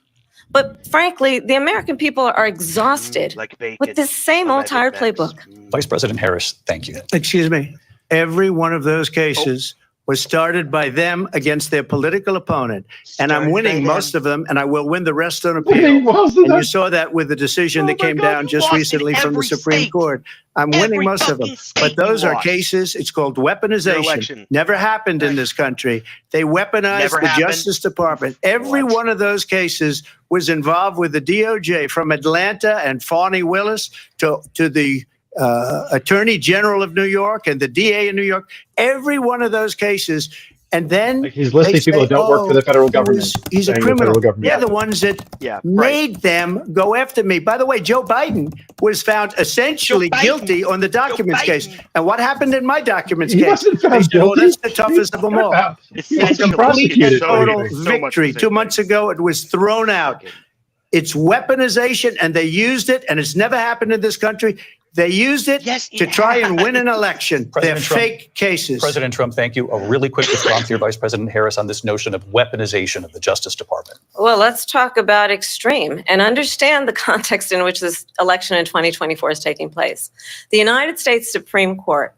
But frankly, the American people are exhausted with this same old tired playbook. Vice President Harris, thank you. Excuse me. Every one of those cases was started by them against their political opponent. And I'm winning most of them, and I will win the rest on appeal. And you saw that with the decision that came down just recently from the Supreme Court. I'm winning most of them. But those are cases, it's called weaponization. Never happened in this country. They weaponized the Justice Department. Every one of those cases was involved with the DOJ, from Atlanta and Fani Willis to the Attorney General of New York and the DA in New York. Every one of those cases. And then he's listing people that don't work for the federal government. He's a criminal. They're the ones that made them go after me. By the way, Joe Biden was found essentially guilty on the documents case. And what happened in my documents case? Wasn't found guilty. That's the toughest of them all. It's a prosecuted. Total victory. 2 months ago, it was thrown out. It's weaponization, and they used it, and it's never happened in this country. They used it to try and win an election. They're fake cases. President Trump, thank you. A really quick response here, Vice President Harris, on this notion of weaponization of the Justice Department. Well, let's talk about extreme and understand the context in which this election in 2024 is taking place. The United States Supreme Court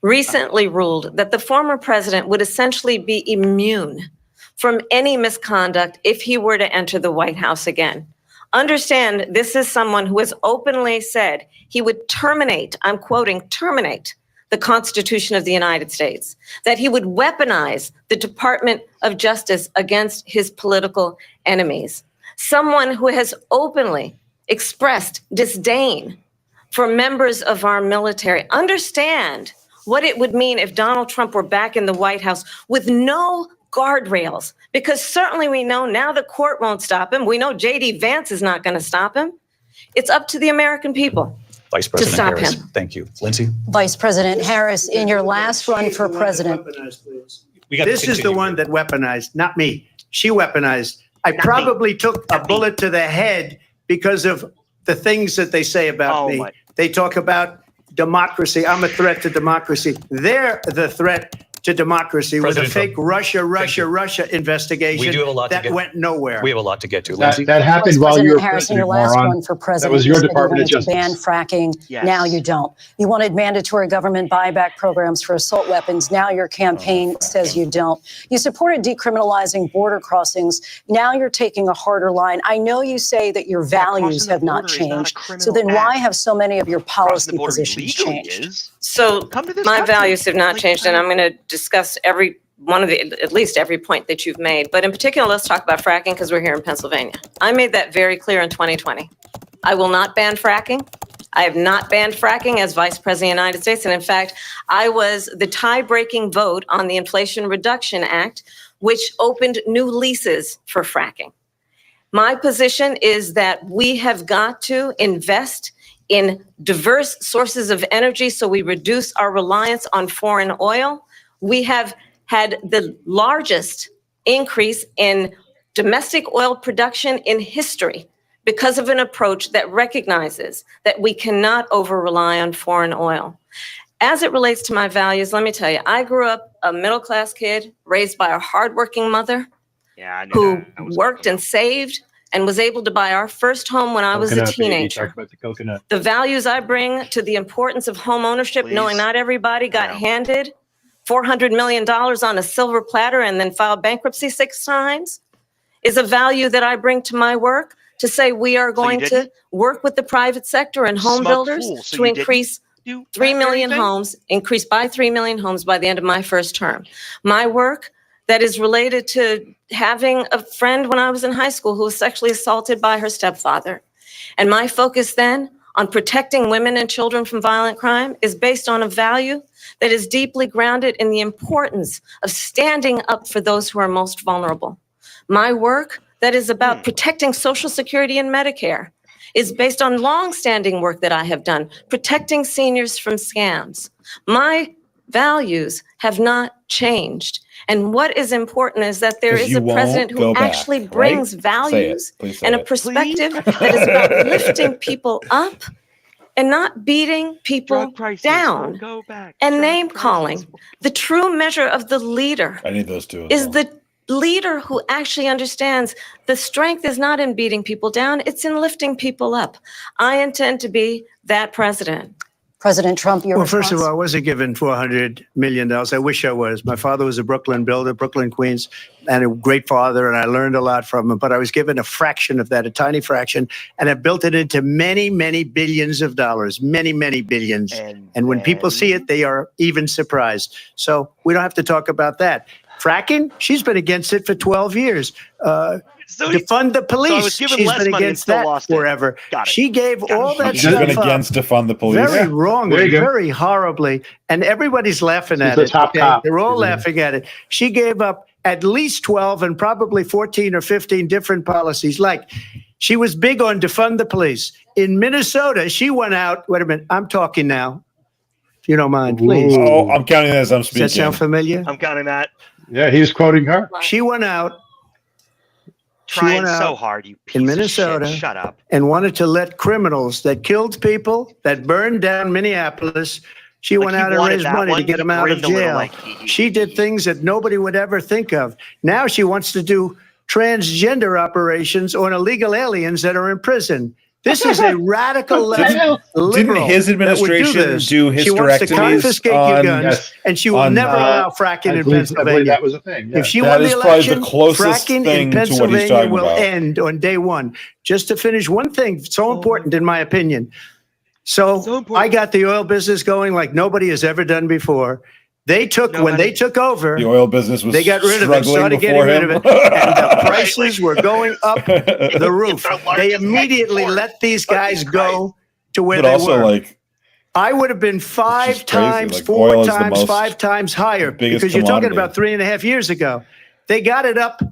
recently ruled that the former president would essentially be immune from any misconduct if he were to enter the White House again. Understand, this is someone who has openly said he would terminate, I'm quoting, terminate the Constitution of the United States, that he would weaponize the Department of Justice against his political enemies. Someone who has openly expressed disdain for members of our military. Understand what it would mean if Donald Trump were back in the White House with no guardrails, because certainly we know now the court won't stop him. We know J.D. Vance is not going to stop him. It's up to the American people Vice President to stop Harris, him. Thank you. Lindsay? Vice President Harris, in your last run for president. This is the one that weaponized, not me. She weaponized. I probably took a bullet to the head because of the things that they say about me. They talk about democracy. I'm a threat to democracy. They're the threat to democracy with a fake Russia investigation that went nowhere. We have a lot to get to. That happened while you were Harris, president, in your last moron. run for president, That was your you said Department of you wanted to Justice. ban fracking. Now you don't. You wanted mandatory government buyback programs for assault weapons. Now your campaign says you don't. You supported decriminalizing border crossings. Now you're taking a harder line. I know you say that your values have not changed. So then why have so many of your policy positions changed? So my values have not changed, and I'm going to discuss every one of at least every point that you've made. But in particular, let's talk about fracking because we're here in Pennsylvania. I made that very clear in 2020. I will not ban fracking. I have not banned fracking as Vice President of the United States. And in fact, I was the tie-breaking vote on the Inflation Reduction Act, which opened new leases for fracking. My position is that we have got to invest in diverse sources of energy so we reduce our reliance on foreign oil. We have had the largest increase in domestic oil production in history because of an approach that recognizes that we cannot over-rely on foreign oil. As it relates to my values, let me tell you, I grew up a middle-class kid raised by a hardworking mother who worked and saved and was able to buy our first home when I was a teenager. The values I bring to the importance of home ownership, knowing not everybody got handed $400 million on a silver platter and then filed bankruptcy 6 times, is a value that I bring to my work to say we are going to work with the private sector and home builders to increase 3 million homes, increase by 3 million homes by the end of my first term. My work that is related to having a friend when I was in high school who was sexually assaulted by her stepfather. And my focus then on protecting women and children from violent crime is based on a value that is deeply grounded in the importance of standing up for those who are most vulnerable. My work that is about protecting Social Security and Medicare is based on longstanding work that I have done, protecting seniors from scams. My values have not changed. And what is important is that there is a president who actually brings values and a perspective that is about lifting people up and not beating people down and name calling. The true measure of the leader I need those two. is the leader who actually understands the strength is not in beating people down, it's in lifting people up. I intend to be that president. President Trump, your response? First of all, I wasn't given $400 million. I wish I was. My father was a Brooklyn builder, Brooklyn, Queens, and a great father, and I learned a lot from him. But I was given a fraction of that, a tiny fraction, and I built it into many, many billions of dollars, many, many billions. And when people see it, they are even surprised. So we don't have to talk about that. Fracking, she's been against it for 12 years. Defund the police. She's been against that forever. She gave all that stuff up. She's been against defund the police. Very wrongly, very horribly, and everybody's laughing at it. They're all laughing at it. She gave up at least 12 and probably 14 or 15 different policies. Like, she was big on defund the police. In Minnesota, she went out. Wait a minute, I'm talking now. If you don't mind, please. Oh, I'm counting as I'm speaking. Does that sound familiar? I'm counting that. Yeah, he was quoting her. She went out. Trying so hard, you piece in Minnesota, of shit. Shut up. And wanted to let criminals that killed people, that burned down Minneapolis. She went out and raised money to get them out of jail. She did things that nobody would ever think of. Now she wants to do transgender operations on illegal aliens that are in prison. This is a radical left liberal. Didn't his administration do hysterectomies? She wants to confiscate your guns, and she will never allow fracking in Pennsylvania. That was a thing. Yeah. If she won the election, fracking in Pennsylvania will end on day one. Just to finish, one thing so important in my opinion. So I got the oil business going like nobody has ever done before. They took, when they took over, the oil business was they got rid of it, started getting rid of it, and the prices were going up the roof. They immediately let these guys go to where they were. I would have been 5 times, 4 times, 5 times higher because you're talking about 3.5 years ago. They got it up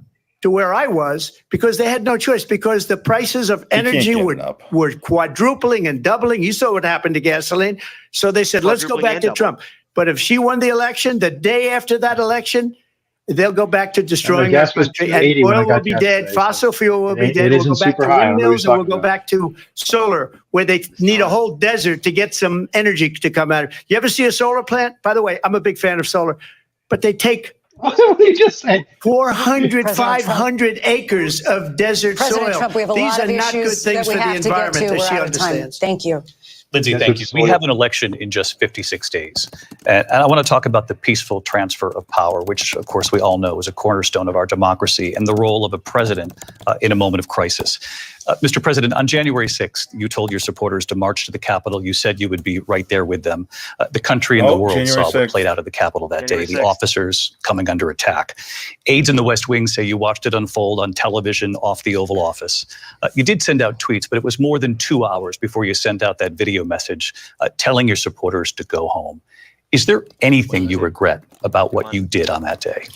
to where I was because they had no choice, because the prices of energy were quadrupling and doubling. You saw what happened to gasoline. So they said, let's go back to Trump. But if she won the election, the day after that election, they'll go back to destroying our country. And oil will be dead. Fossil fuel will be dead. We'll go back to windmills, and we'll go back to solar, where they need a whole desert to get some energy to come out. You ever see a solar plant? By the way, I'm a big fan of solar, but they take 400, 500 acres of desert soil. Trump, we have a These lot are of not good issues things that we for the have to get environment, to. as We're she out of time. understands. Thank you. Lindsay, thank you. We have an election in just 56 days. And I want to talk about the peaceful transfer of power, which, of course, we all know is a cornerstone of our democracy, and the role of a president in a moment of crisis. Mr. President, on January 6th, you told your supporters to march to the Capitol. You said you would be right there with them. The country and the world saw what played out at the Capitol that day, the officers coming under attack. Aides in the West Wing say you watched it unfold on television off the Oval Office. You did send out tweets, but it was more than 2 hours before you sent out that video message telling your supporters to go home. Is there anything you regret about what you did on that day?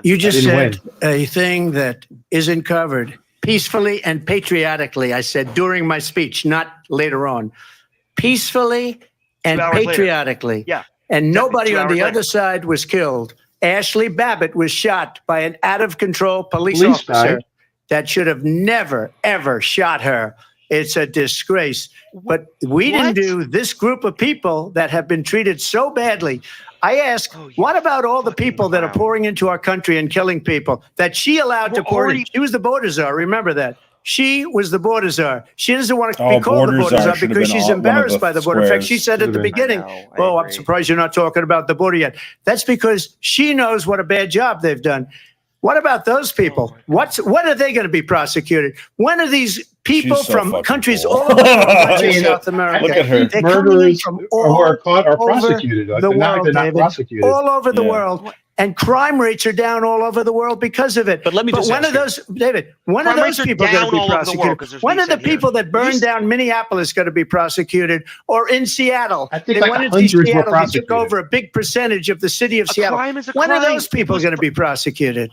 You just said a thing that isn't covered. Peacefully and patriotically, I said during my speech, not later on. Peacefully and patriotically. Yeah. And nobody on the other side was killed. Ashley Babbitt was shot by an out-of-control police officer that should have never, ever shot her. It's a disgrace. But we didn't do this group of people that have been treated so badly. I ask, what about all the people that are pouring into our country and killing people that she allowed to pour in? She was the border czar. Remember that. She was the border czar. She doesn't want to be called the border czar because she's embarrassed by the border. In fact, she said at the beginning, oh, I'm surprised you're not talking about the border yet. That's because she knows what a bad job they've done. What about those people? What are they going to be prosecuted? When are these people from countries all over South America? Look at her. Murderers who are caught are prosecuted. The world, David, all over the world. And crime rates are down all over the world because of it. But let me just when are those, David, when are those people going to be prosecuted? When are the people that burned down Minneapolis going to be prosecuted? Or in Seattle? I think like hundreds were prosecuted. They took over a big percentage of the city of Seattle. When are those people going to be prosecuted?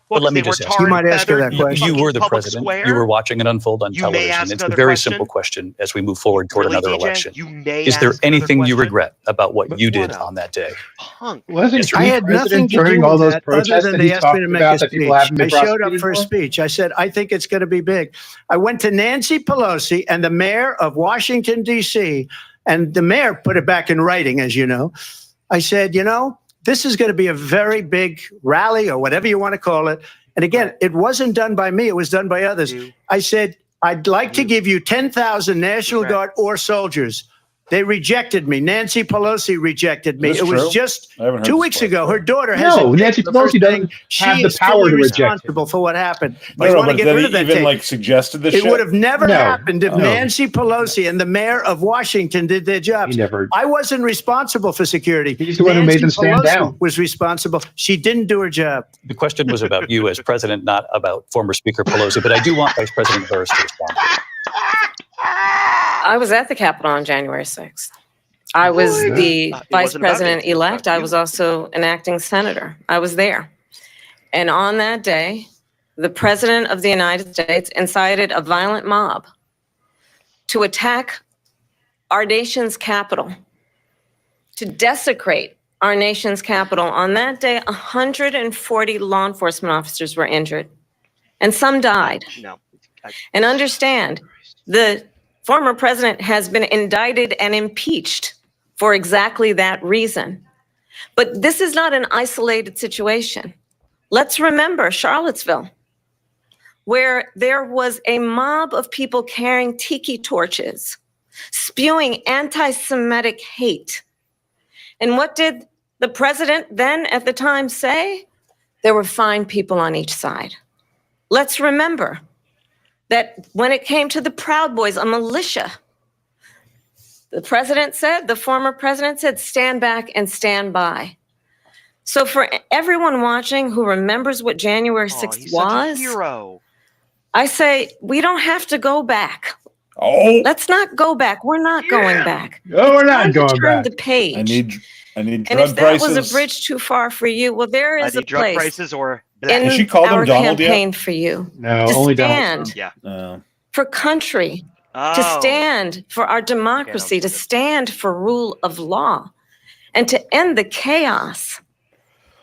But let me just ask you might ask her that question. You were the president. You were watching it unfold on television. It's a very simple question as we move forward toward another election. Is there anything you regret about what you did on that day? Wasn't I had nothing to during do all with those that protests other than that he they asked talked me to make about a that people speech. haven't been I showed up prosecuted for a speech. I said, I think it's going to be big. I went to Nancy Pelosi and the mayor of Washington, D.C., and the mayor put it back in writing, as you know. I said, this is going to be a very big rally or whatever you want to call it. And again, it wasn't done by me. It was done by others. I said, I'd like to give you 10,000 National Guard or soldiers. They rejected me. Nancy Pelosi rejected me. It was just 2 weeks ago. Her daughter has Nancy Pelosi doesn't have the power to reject responsible for what happened. No, but then he even suggested this. It would have never happened if Nancy Pelosi and the mayor of Washington did their jobs. I wasn't responsible for security. He's the one who made them stand down. Was responsible. She didn't do her job. The question was about you as president, not about former Speaker Pelosi. But I do want Vice President Harris to respond. I was at the Capitol on January 6th. I was the vice president-elect. I was also an acting senator. I was there. And on that day, the president of the United States incited a violent mob to attack our nation's capital, to desecrate our nation's capital. On that day, 140 law enforcement officers were injured, and some died. And understand, the former president has been indicted and impeached for exactly that reason. But this is not an isolated situation. Let's remember Charlottesville, where there was a mob of people carrying tiki torches, spewing anti-Semitic hate. And what did the president then at the time say? There were fine people on each side. Let's remember that when it came to the Proud Boys, a militia, the former president said, stand back and stand by. So for everyone watching who remembers what January 6th was, I say, we don't have to go back. Let's not go back. We're not going back. No, we're not going back. Turn the page. I need drug and if that prices. was a bridge too far for you, well, there is a drug place prices or in she called him our Donald campaign yet? for you No, to only stand Donald. for country, to stand for our democracy, to stand for rule of law, and to end the chaos,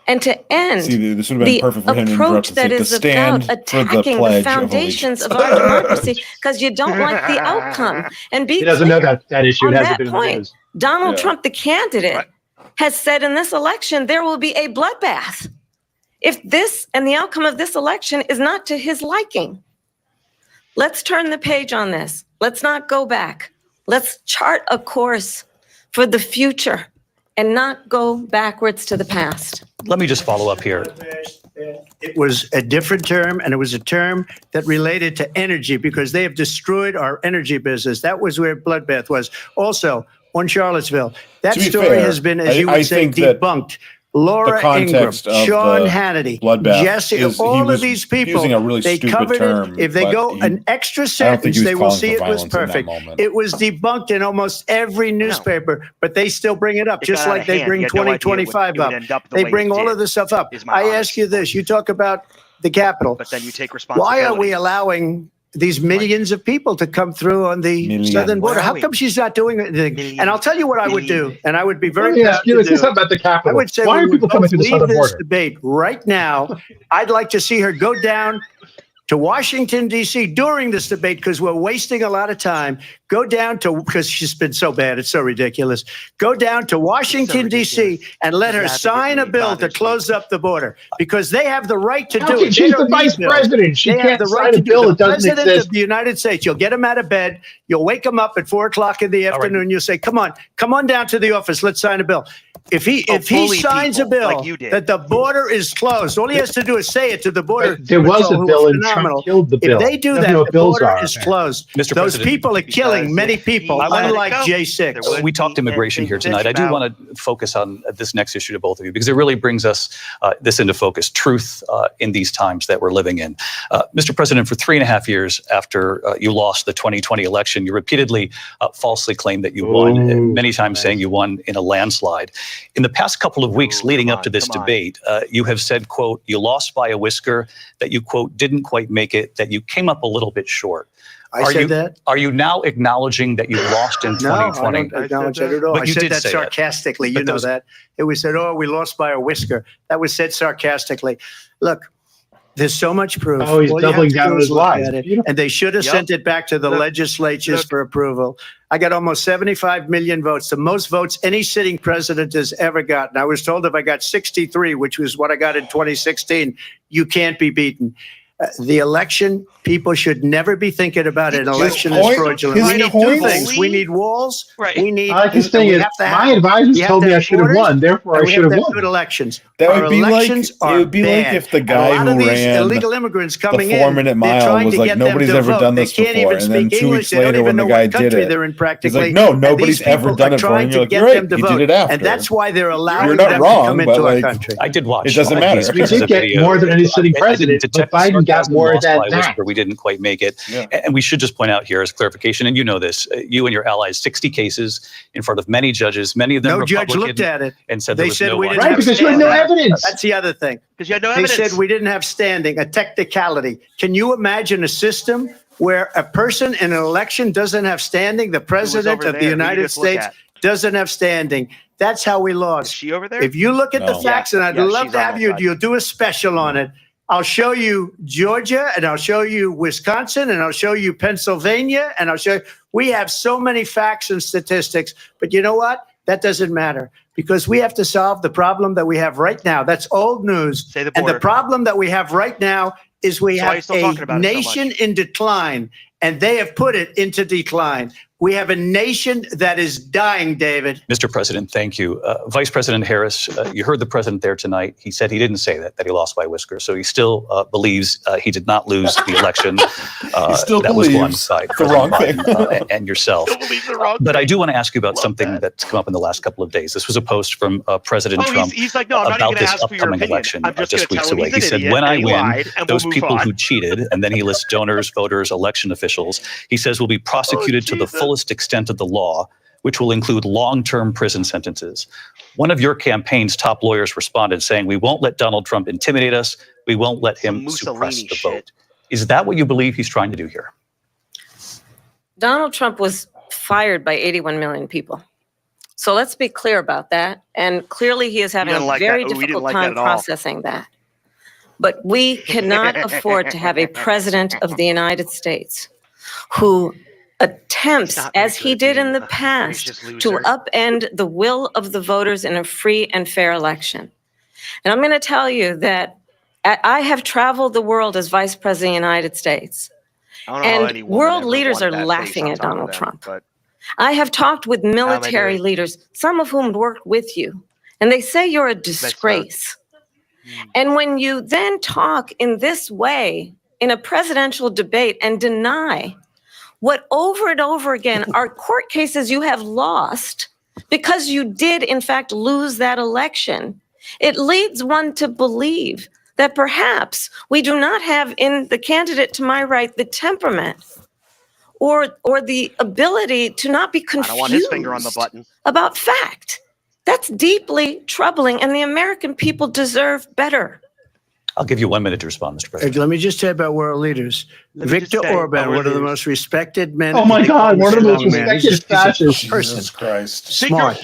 and to end this would have been the perfect for him to approach interrupt that to is stand about for the attacking the Pledge of foundations of Allegiance. our democracy because you don't like the outcome. And be He doesn't know that issue on hasn't that been in the point, news. Donald Trump, the candidate, has said in this election there will be a bloodbath if this and the outcome of this election is not to his liking. Let's turn the page on this. Let's not go back. Let's chart a course for the future and not go backwards to the past. Let me just follow up here. It was a different term, and it was a term that related to energy because they have destroyed our energy business. That was where bloodbath was. Also, on Charlottesville, that story fair, has been, as you I would say, think that debunked. Laura Ingraham, context of Sean the Hannity, bloodbath Jesse, is- he all of was these people, using a really they stupid covered term, it. If they but go he- an extra I don't think sentence, he was they will calling see for it was violence in that perfect. moment. It was debunked in almost every newspaper, but they still bring it up, It just got out like of they hand. bring You had no idea 2025 it would up. end up the They way bring it all did, of this stuff up. is my I honest ask you this, point. you talk about the Capitol. But then you take responsibility. Why are we allowing these millions of people to come through on the southern border? How come she's not doing anything? And I'll tell you what I would do, and I would be Let very me proud ask you, to is this do. about the I Capitol? would say Why we are would people coming both to the leave southern this border? debate right now. I'd like to see her go down to Washington, D.C. during this debate because we're wasting a lot of time. Go down to, because she's been so bad, it's so ridiculous. Go down to Washington, D.C. and let her sign a bill to close up the border because they have the right to do it. She's the vice president. She They have can't the right sign to a do bill it. that doesn't The President exist. of the United States, you'll get him out of bed. You'll wake him up at 4:00 in the afternoon. You'll say, come on down to the office. Let's sign a bill. If he bully signs a people bill like you did. that the border is closed, all he has to do is say it to the border. There was a patrol who bill in denied phenomenal. Trump killed the bill. If they do Doesn't that, know what the bills border are, is apparently. closed. Mr. Those President, people are killing many people, I wanted to unlike go. J6. We talked immigration here tonight. I do want to focus on this next issue to both of you because it really brings us this into focus, truth in these times that we're living in. Mr. President, for 3.5 years after you lost the 2020 election, you repeatedly falsely claimed that you won, many times saying you won in a landslide. In the past couple of weeks leading up to this debate, you have said, quote, you lost by a whisker, that you, quote, didn't quite make it, that you came up a little bit short. I said that? Are you now acknowledging that you lost in 2020? No, I don't acknowledge that at all. But I you said did that say that. sarcastically. But You know those- that. It was said, oh, we lost by a whisker. That was said sarcastically. Look, there's so much proof. Oh, he's All you have doubling to down do on is his look lies. at it. Beautiful. And they should have sent it back to the Look, legislatures for approval. I got almost 75 million votes, the most votes any sitting president has ever gotten. I was told if I got 63, which was what I got in 2016, you can't be beaten. The election, people should never be thinking about an election as fraudulent. We need two things. We need walls. Right. We need. I like this thing we is, have to my have- advisors we have told to me I have should have borders, won, therefore and I we should have have to have won. good elections. That Our would be like elections it are would be like bad. if the And guy a lot who of these ran illegal immigrants the coming in, 4-minute they're mile trying was to like, get them nobody's to ever vote. done They this can't before. even And then speak 2 English. weeks They don't later, even when the know guy what did country it, they're in he's practically. like, no, And nobody's these ever people done are it for trying him. to You're like, get you're right, them to you vote. did it after. And that's why they're allowing You're not them wrong, to come but, into our like, country. I did watch. It doesn't matter. We did get more than any sitting president, but Biden got more than that. We didn't quite make it. Yeah. And we should just point out here as clarification, and you know this, you and your allies, 60 cases in front of many judges, many of them No judge Republican, looked at it. and said They there was said no we one. didn't Right, have because you had no standing. evidence. That's the other thing. Because you had no They evidence. said we didn't have standing, a technicality. Can you imagine a system where a person in an election doesn't have standing? The president over of the there? Who you United just look States at? doesn't have standing. That's how we Is lost. she over there? If you look at the No. facts, and I'd Yeah, love she's to on have my you, side. you'll do a special on it. I'll show you Georgia, and I'll show you Wisconsin, and I'll show you Pennsylvania, and I'll show you. We have so many facts and statistics, but you know what? That doesn't matter because we have to solve the problem that we have right now. That's old news. Say the And the border. problem that we have right now is we So why are you have still talking a about it so nation much? in decline, and they have put it into decline. We have a nation that is dying, David. Mr. President, thank you. Vice President Harris, you heard the president there tonight. He said he didn't say that he lost by a whisker. So he still believes he did not lose the election. He still that was won believes by the wrong President thing. Biden, and yourself. Don't believe the wrong But I thing. do want to ask you about Love something that. that's come up in the last couple of days. This was a post from President Oh, Trump he's like, no, I'm not about even this going to ask for your upcoming opinion. election I'm just just going weeks to tell him away. he's He an said, idiot, when and I he win, lied, and those we'll move people on. who cheated, and then he lists donors, voters, election officials, he says will be prosecuted to the Jesus. fullest extent of the law, which will include long-term prison sentences. One of your campaign's top lawyers responded saying, we won't let Donald Trump intimidate us. We won't let him Some suppress Mussolini the shit. vote. Is that what you believe he's trying to do here? Donald Trump was fired by 81 million people. So let's be clear about that. And clearly he is having didn't a like very that. Oh, we didn't difficult like that time at all. processing that. But we cannot afford to have a president of the United States who attempts, He's not as very he good did in being the a past, gracious to loser. upend the will of the voters in a free and fair election. And I'm going to tell you that I have traveled the world as Vice President of the United States. I don't know how And any woman world ever leaders wanted are that laughing face at on top of Donald them, Trump. but I have talked with military doing? leaders, some of whom worked with you, and they say you're a disgrace. And when you then talk in this way in a presidential debate and deny what over and over again are court cases you have lost because you did in fact lose that election, it leads one to believe that perhaps we do not have in the candidate to my right the temperament or the ability to not be I confused don't want his finger on the button. about fact. That's deeply troubling, and the American people deserve better. I'll give you 1 minute to respond, Mr. President. Let me just say about world leaders. Let me just Victor say Orban, about one of the world most respected men. Oh my in the God, one of the most Congress. Man, he's respected fascists. Jesus Christ. Smart.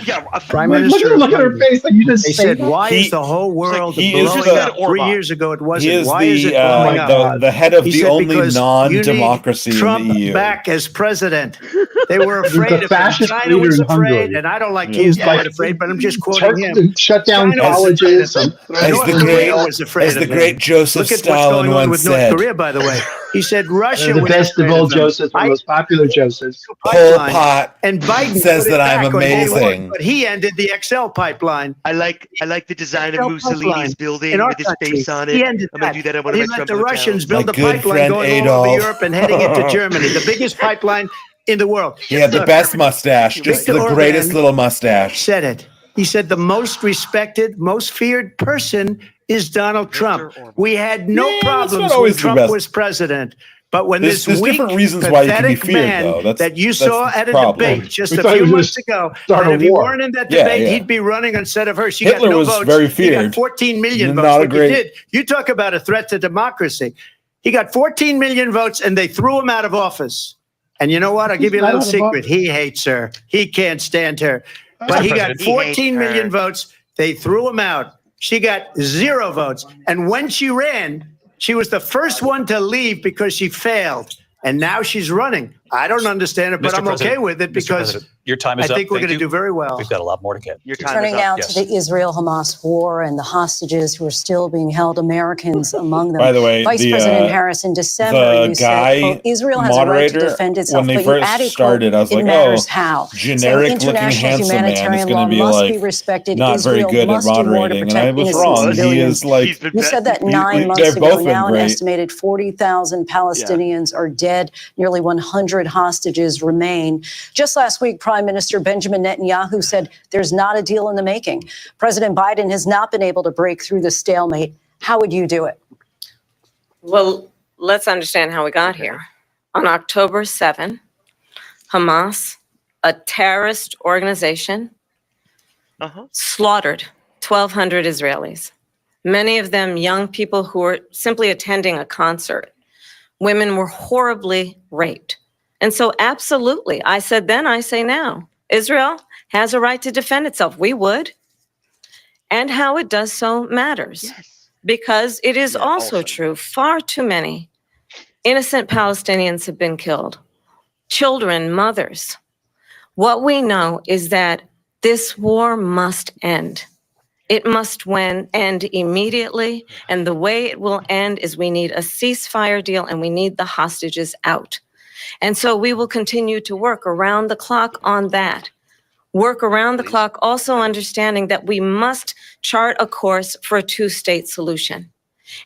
Prime Like, Minister. look at her face. Like you just They say said, that? why He- is the whole world he is blowing the- up? 3 years ago it He wasn't. is Why is it blowing up? the head of He the said, only because you need non-democracy in Trump the EU. back as president. They were afraid of him. fascist China leader was in afraid, Hungary. and I don't like Yeah. to use the Like, word afraid, but I'm just quoting him. Shut down China was colleges. afraid of him. As North the Korea great- was afraid As the of great him. Joseph Look at what's Stalin going on once with North said, Korea, by the way. He said Russia They're the was best of afraid all of him. Josephs, one of the most popular Josephs. Pol Pipeline, Pot and Biden says put it that I'm back on day one, amazing. but he ended the XL pipeline. I like the design of XL Mussolini's pipeline building in our with his country. face on He it. ended I'm gonna that. do that at one And of he my let Trump the Russians hotels. build My a good pipeline friend going all over Adolf. Europe and heading into Germany, the biggest pipeline in the world. He had the best mustache, just Viktor the greatest Orban little mustache. Said it. He said the most respected, most feared person is Donald Trump. We had no Yeah, that's not problems when always the Trump best. was president. But when There's this weak, different reasons why you can be pathetic feared, man though. that you That's saw the at a problem. debate just We a thought he few was gonna months ago, start that a if he war. weren't in that Yeah, debate, yeah. he'd be running instead of her. She Hitler got no was votes. very He feared. got 14 million Not votes. a What great- you did, you talk about a threat to democracy. He got 14 million votes, and they threw him out of office. And you know what? I'll give you a He's little not out of secret. office. He hates her. He can't stand her. But Mr. he got President, 14 he hates million her. votes. They threw him out. She got 0 votes. And when she ran, she was the first one to leave because she failed. And now she's running. I don't understand it, but Mr. I'm President, okay with it Mr. because President, your time I is up. think we're Thank going to you. do very well. We've got a lot more to get. Your time Turning is up. now Yes. to the Israel-Hamas war and the hostages who are still being held, Americans among them. By the way, Vice the, President Harris, in December, the you guy said, quote, Israel has a right to moderator, defend itself, when they but you first added, started, quote, I was like, it matters oh, how. Saying generic-looking international handsome man is humanitarian going law to be must like be respected. not very Israel good at must do more to moderating, and I protect was innocent wrong. He civilians. is like He's been You said that he- 9 months they've ago. both been Now an great. estimated 40,000 Palestinians are dead. Nearly 100 hostages remain. Just last week, Prime Minister Benjamin Netanyahu said there's not a deal in the making. President Biden has not been able to break through the stalemate. How would you do it? Well, let's understand how we got here. On October 7, Hamas, a terrorist organization, slaughtered 1,200 Israelis, many of them young people who were simply attending a concert. Women were horribly raped. And so absolutely, I said then, I say now, Israel has a right to defend itself. We would. And how it does so matters. Yes. Because it is Yeah, also also. true, far too many innocent Palestinians have been killed. Children, mothers. What we know is that this war must end. It must end immediately. And the way it will end is we need a ceasefire deal and we need the hostages out. And so we will continue to work around the clock on that. Work around the clock, also understanding that we must chart a course for a two-state solution.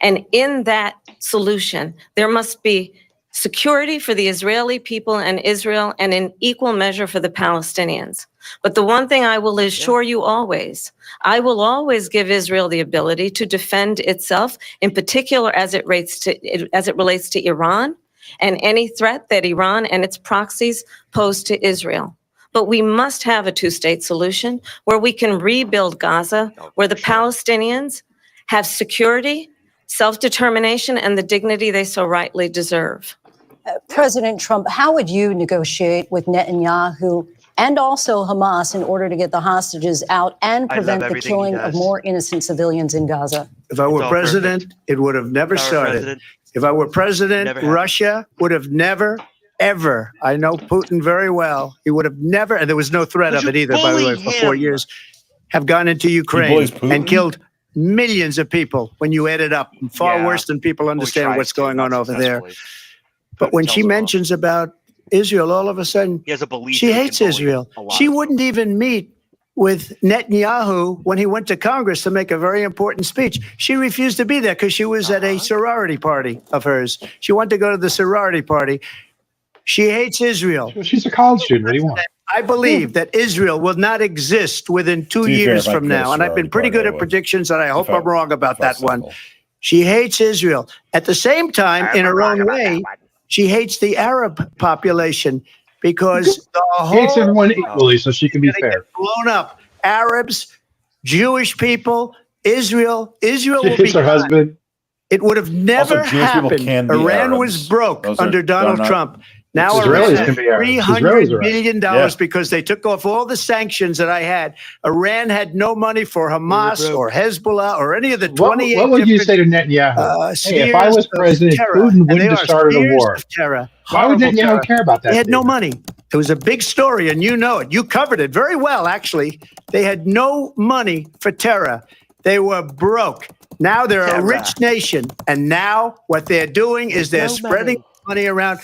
And in that solution, there must be security for the Israeli people and Israel, and in equal measure for the Palestinians. But the one thing I will assure you always, I will always give Israel the ability to defend itself, in particular as it relates to Iran and any threat that Iran and its proxies pose to Israel. But we must have a two-state solution where we can rebuild Gaza, where the Palestinians have security, self-determination, and the dignity they so rightly deserve. President Trump, how would you negotiate with Netanyahu and also Hamas in order to get the hostages out and I love prevent the everything he killing of does. more innocent civilians in Gaza? If I were all president, perfect. it would have never If I were started. president, If I were president, never happened. Russia would have never, ever, I know Putin very well, he would have never, and there was no threat Would of it you either, by the way, bully for 4 him? years, have gone into Ukraine bullies Putin? and killed millions of people when you add it up. Far Yeah. worse than people Well, he understand tries what's to, going not on over there. successfully. But when Tells she her off. mentions about Israel, all of a sudden, He has a belief she that he hates can bully Israel. a lot She of them. wouldn't even meet with Netanyahu when he went to Congress to make a very important speech. She refused to be there because she was at a sorority party of hers. She wanted to go to the sorority party. She hates Israel. Well, she's a college student. What do you want? I believe that Israel will not exist within 2 To be fair, years if I from could go to now. And I've been sorority pretty party, good I at would. predictions, and I hope If I- I'm wrong about if I that one. settle. She hates Israel. At the same time, in her own way, she hates the Arab population because the whole Hates everyone equally, so she can be fair. blown up. Arabs, Jewish people, Israel. Israel She will be hates her gone. husband. It would have never Jewish people happened. can be Iran Arabs. was broke Those are under Donald not- Trump. Now Israelis Iran can be ours. Israelis $300 are ours. billion because they took off all the sanctions that I had. Iran had no money for Hamas or Hezbollah or any of the 28 What would you say to Netanyahu? Hey, if I was president, Putin wouldn't have started a war. Why would Netanyahu care about that? They had no statement? money. It was a big story, and you know it. You covered it very well, actually. They had no money for terror. They were broke. Now they're a rich nation, and now what they're doing is they're spreading money around.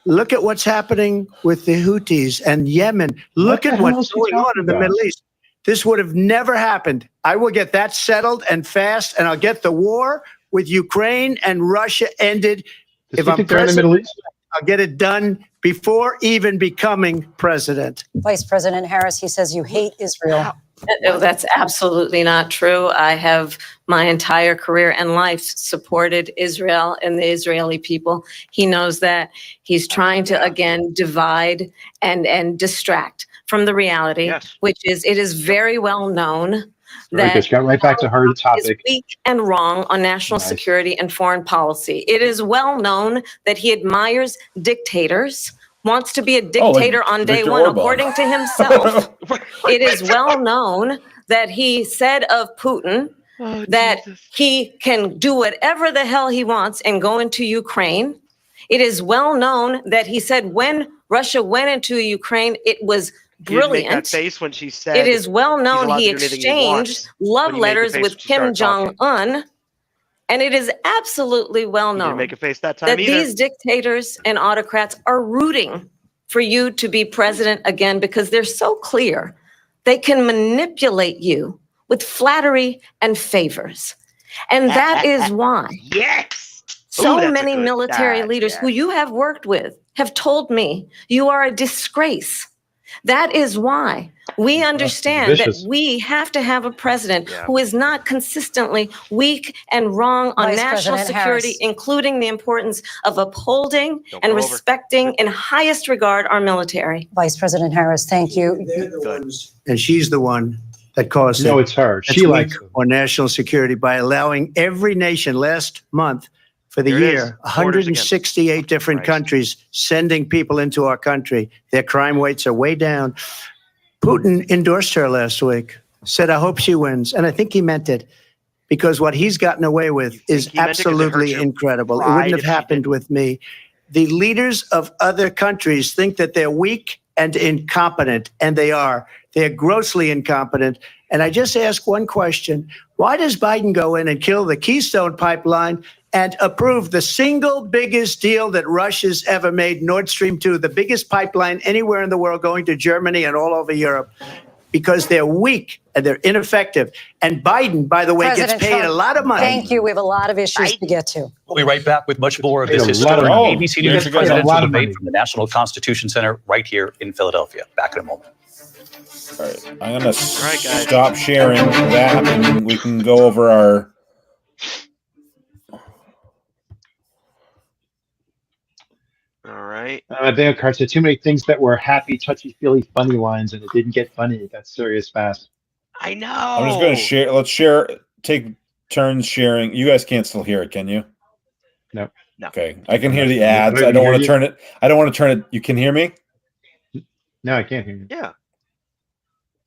Look at what's happening with the Houthis and Yemen. Look at what's going on in the Middle East. This would have never happened. I will get that settled and fast, and I'll get the war with Ukraine and Russia ended. If I'm president, in the Middle East? I'll get it done before even becoming president. Vice President Harris, he says you hate Israel. No, that's absolutely not true. I have my entire career and life supported Israel and the Israeli people. He knows that. He's trying to, again, divide and distract from the reality, which is it is very well known that got right back to her topic. is weak and wrong on national security and foreign policy. It is well known that he admires dictators, wants to be a dictator on day one, according to himself. It is well known that he said of Putin that he can do whatever the hell he wants and go into Ukraine. It is well known that he said when Russia went into Ukraine, it was brilliant. That face when she said it is well known he exchanged love letters with Kim Jong-un. And it is absolutely well known make a face that time these dictators and autocrats are rooting for you to be president again because they're so clear they can manipulate you with flattery and favors. And that is why so many military leaders who you have worked with have told me you are a disgrace. That is why we understand that we have to have a president who is not consistently weak and wrong on national security, including the importance of upholding and respecting in highest regard our military. Vice President Harris, thank you. And she's the one that caused No, it's her. She likes on national security by allowing every nation last month for the year, 168 different countries sending people into our country. Their crime rates are way down. Putin endorsed her last week, said, I hope she wins. And I think he meant it because what he's gotten away with is absolutely incredible. It wouldn't have happened with me. The leaders of other countries think that they're weak and incompetent, and they are. They're grossly incompetent. And I just ask one question. Why does Biden go in and kill the Keystone Pipeline and approve the single biggest deal that Russia's ever made, Nord Stream 2, the biggest pipeline anywhere in the world going to Germany and all over Europe? Because they're weak and they're ineffective. And Biden, by the way, gets paid a lot of money. Thank you. We have a lot of issues to get to. We'll be right back with much more of this historic ABC News presidential debate from the National Constitution Center right here in Philadelphia. Back in a moment. All right, I'm going to stop sharing that and we can go over our... All right. There are too many things that were happy, touchy-feely, funny lines, and it didn't get funny. It got serious fast. I know. I'm just going to share. Let's share. Take turns sharing. You guys can't still hear it, can you? No. Okay. I can hear the ads. I don't want to turn it. I don't want to turn it. You can hear me? No, I can't hear you. Yeah.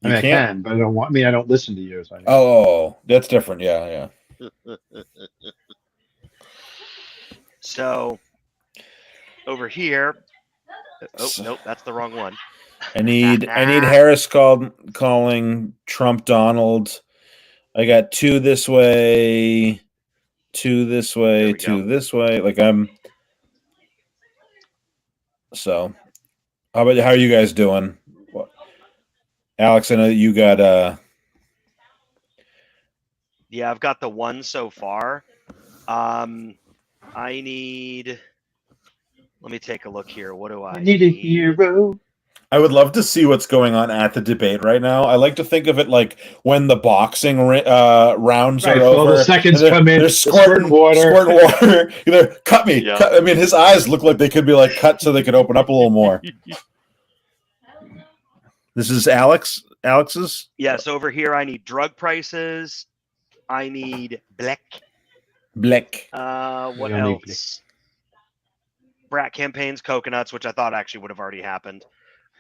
I can, but I don't want. I mean, I don't listen to you. So oh, that's different. Yeah. So. Over here. Oh, nope, that's the wrong one. I need Harris calling Trump Donald. I got 2 this way, 2 this way, 2 this way. Like so how are you guys doing? Alex, I know that you got yeah, I've got the 1 so far. I need. Let me take a look here. What do I need? A hero. I would love to see what's going on at the debate right now. I like to think of it like when the boxing rounds are over. All the seconds come in. They're squirting water. Cut me. Yeah. I mean, his eyes look like they could be like cut so they could open up a little more. This is Alex's? Yes, over here I need drug prices. I need black. Black. What else? Brat campaigns, coconuts, which I thought actually would have already happened.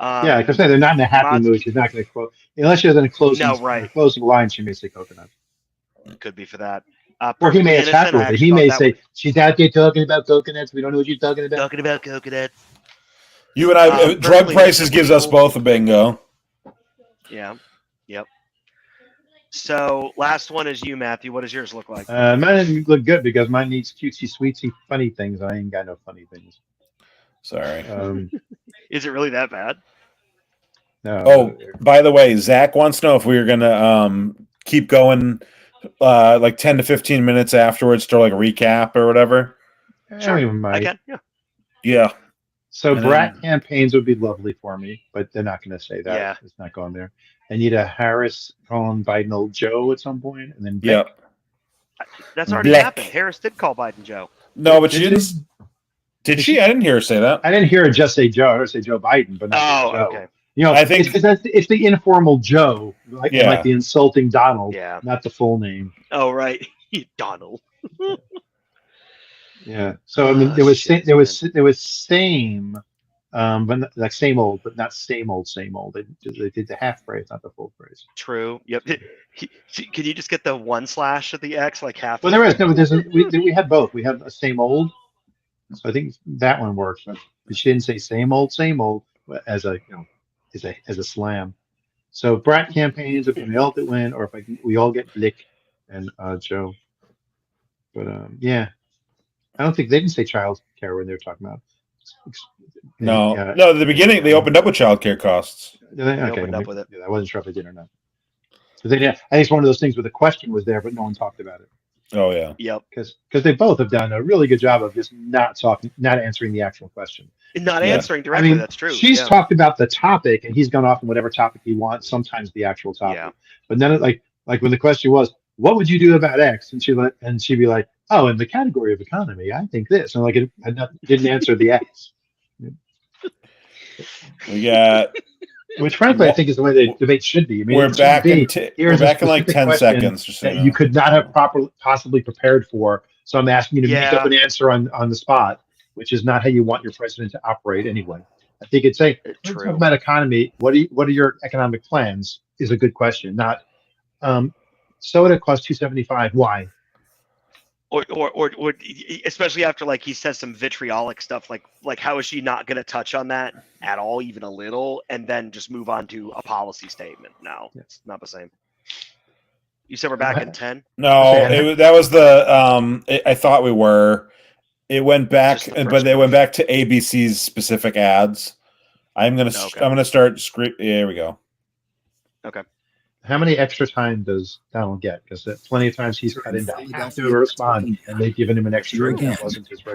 Yeah, because they're not in a happy mood. She's not going to quote unless she's in a closing. No, right. In a closing line, she may say coconut. Could be for that. Or he may attack with it. He may say she's out there talking about coconuts. We don't know what she's talking about. Talking about coconuts. You and I, drug prices gives us both a bingo. Yeah. Yep. So last one is you, Matthew. What does yours look like? Mine look good because mine needs cutesy, sweetsy, funny things. I ain't got no funny things. Sorry. Is it really that bad? No. Oh, by the way, Zach wants to know if we were gonna keep going like 10 to 15 minutes afterwards to like recap or whatever. Sure, I can. Yeah. Yeah. So brat campaigns would be lovely for me, but they're not going to say that. Yeah. It's not going there. I need a Harris calling Biden old Joe at some point, and then yeah. That's already happened. Harris did call Biden Joe. No, but she didn't. Did she? I didn't hear her say that. I didn't hear her just say Joe. I heard her say Joe Biden, but not Joe. Okay. You know, I think it's the informal Joe, like the insulting Donald, not the full name. Oh, right, Donald. Yeah. So I mean, there was same, but not, like same old, but not same old. They did the half phrase, not the full phrase. True. Yep. Can you just get the one slash at the X, like half? Well, there is. No, we had both. We have a same old. So I think that one works. But she didn't say same old as a as a slam. So brat campaigns, if we all win, or if we all get Blick and Joe. But yeah, I don't think they didn't say child care when they were talking about. No, at the beginning they opened up with child care costs. They opened up with it. Yeah, I wasn't sure if they did or not. So I think it's one of those things where the question was there, but no one talked about it. Oh yeah. Yep. Because they both have done a really good job of just not answering the actual question. Not answering directly. I mean, that's true. She's talked about the topic, and he's gone off on whatever topic he wants. Sometimes the actual topic. Yeah. But then, like when the question was, "What would you do about X?" and she'd be like, "Oh, in the category of economy, I think this," and didn't answer the X. We got. Which, frankly, I think is the way the debate should be. I mean, we're back in like 10 seconds. Just that you could not have possibly prepared for. So I'm asking you to make up an answer on the spot, which is not how you want your president to operate anyway. I think it's talk about economy. What are your economic plans? Is a good question. Not soda costs $2.75. Why? Or especially after like he says some vitriolic stuff like how is she not going to touch on that at all, even a little, and then just move on to a policy statement? No, it's not the same. You said we're back in 10? No, that was the I thought we were. It went back, but they went back to ABC's specific ads. I'm gonna start script. There we go. Okay. How many extra time does Donald get? Because plenty of times he's cut into have to respond, and they've given him an extra. Again,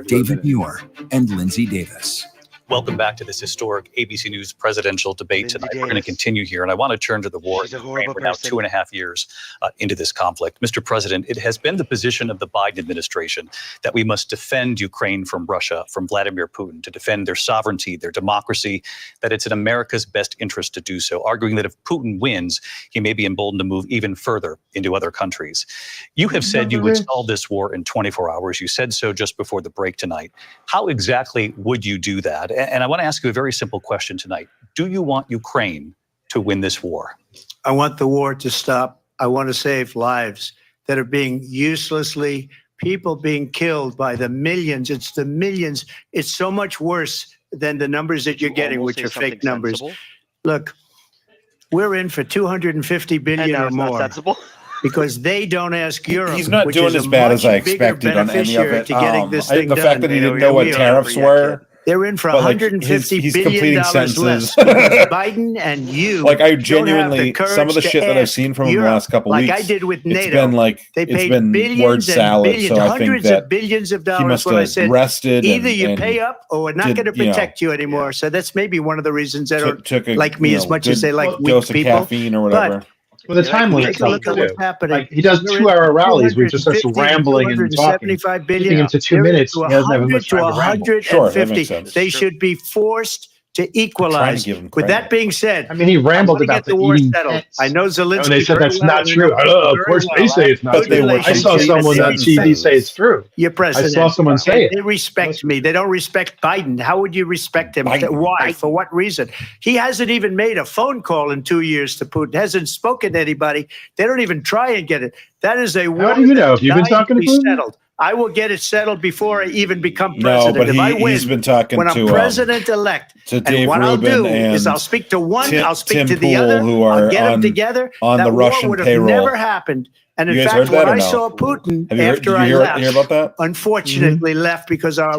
David Muir and Lindsay Davis. Welcome back to this historic ABC News presidential debate tonight. We're going to continue here, and I want to turn to the war in Ukraine. We're now 2.5 years into this conflict. Mr. President, it has been the position of the Biden administration that we must defend Ukraine from Russia, from Vladimir Putin, to defend their sovereignty, their democracy, that it's in America's best interest to do so, arguing that if Putin wins, he may be emboldened to move even further into other countries. You have said you would solve this war in 24 hours. You said so just before the break tonight. How exactly would you do that? And I want to ask you a very simple question tonight. Do you want Ukraine to win this war? I want the war to stop. I want to save lives that are being people being killed by the millions. It's the millions. It's so much worse than the numbers that you're getting, which are fake numbers. Look, we're in for 250 billion or more. Because they don't ask Europe. He's not doing as bad as I expected on any of it. The fact that he didn't know what tariffs were. They're in for $150 billion less. Biden and you, like I genuinely, some of the shit that I've seen from him the last couple of weeks, like I did with NATO, it's been like it's been word salad. So I think that billions of dollars. He must have rested. Either you pay up, or we're not going to protect you anymore. So that's maybe one of the reasons that don't like me as much as they like weak people. Caffeine or whatever. Well, the time limit helps too. Like he does 2-hour rallies where he just starts rambling and talking. Keeping him to 2 minutes, he doesn't have much time to ramble. Sure, that makes sense. They should be forced to equalize. With that being said, I mean, he rambled about the war eating settled. pets. I know Zelensky. And they said very that's well, not and they true. know Oh, of very course well. they say it's not true. I saw someone on TV say it's true. Your president. I saw someone say it. They respect me. They don't respect Biden. How would you respect him? Why? For what reason? He hasn't even made a phone call in 2 years to Putin. Hasn't spoken to anybody. They don't even try and get it. That is a war. How do you know? Have you been talking to Putin? Settled. I will get it settled before I even become president. No, but if I win, he's been talking when to I'm president-elect. to And Dave what I'll Rubin do is and I'll speak to one, I'll speak Tim to the Pool, other, who I'll are get them on- together. on that the war Russian would have payroll. never happened. And in You guys fact, heard that when or I no? saw Putin Have you heard- after did I you left, hear about that? unfortunately left because our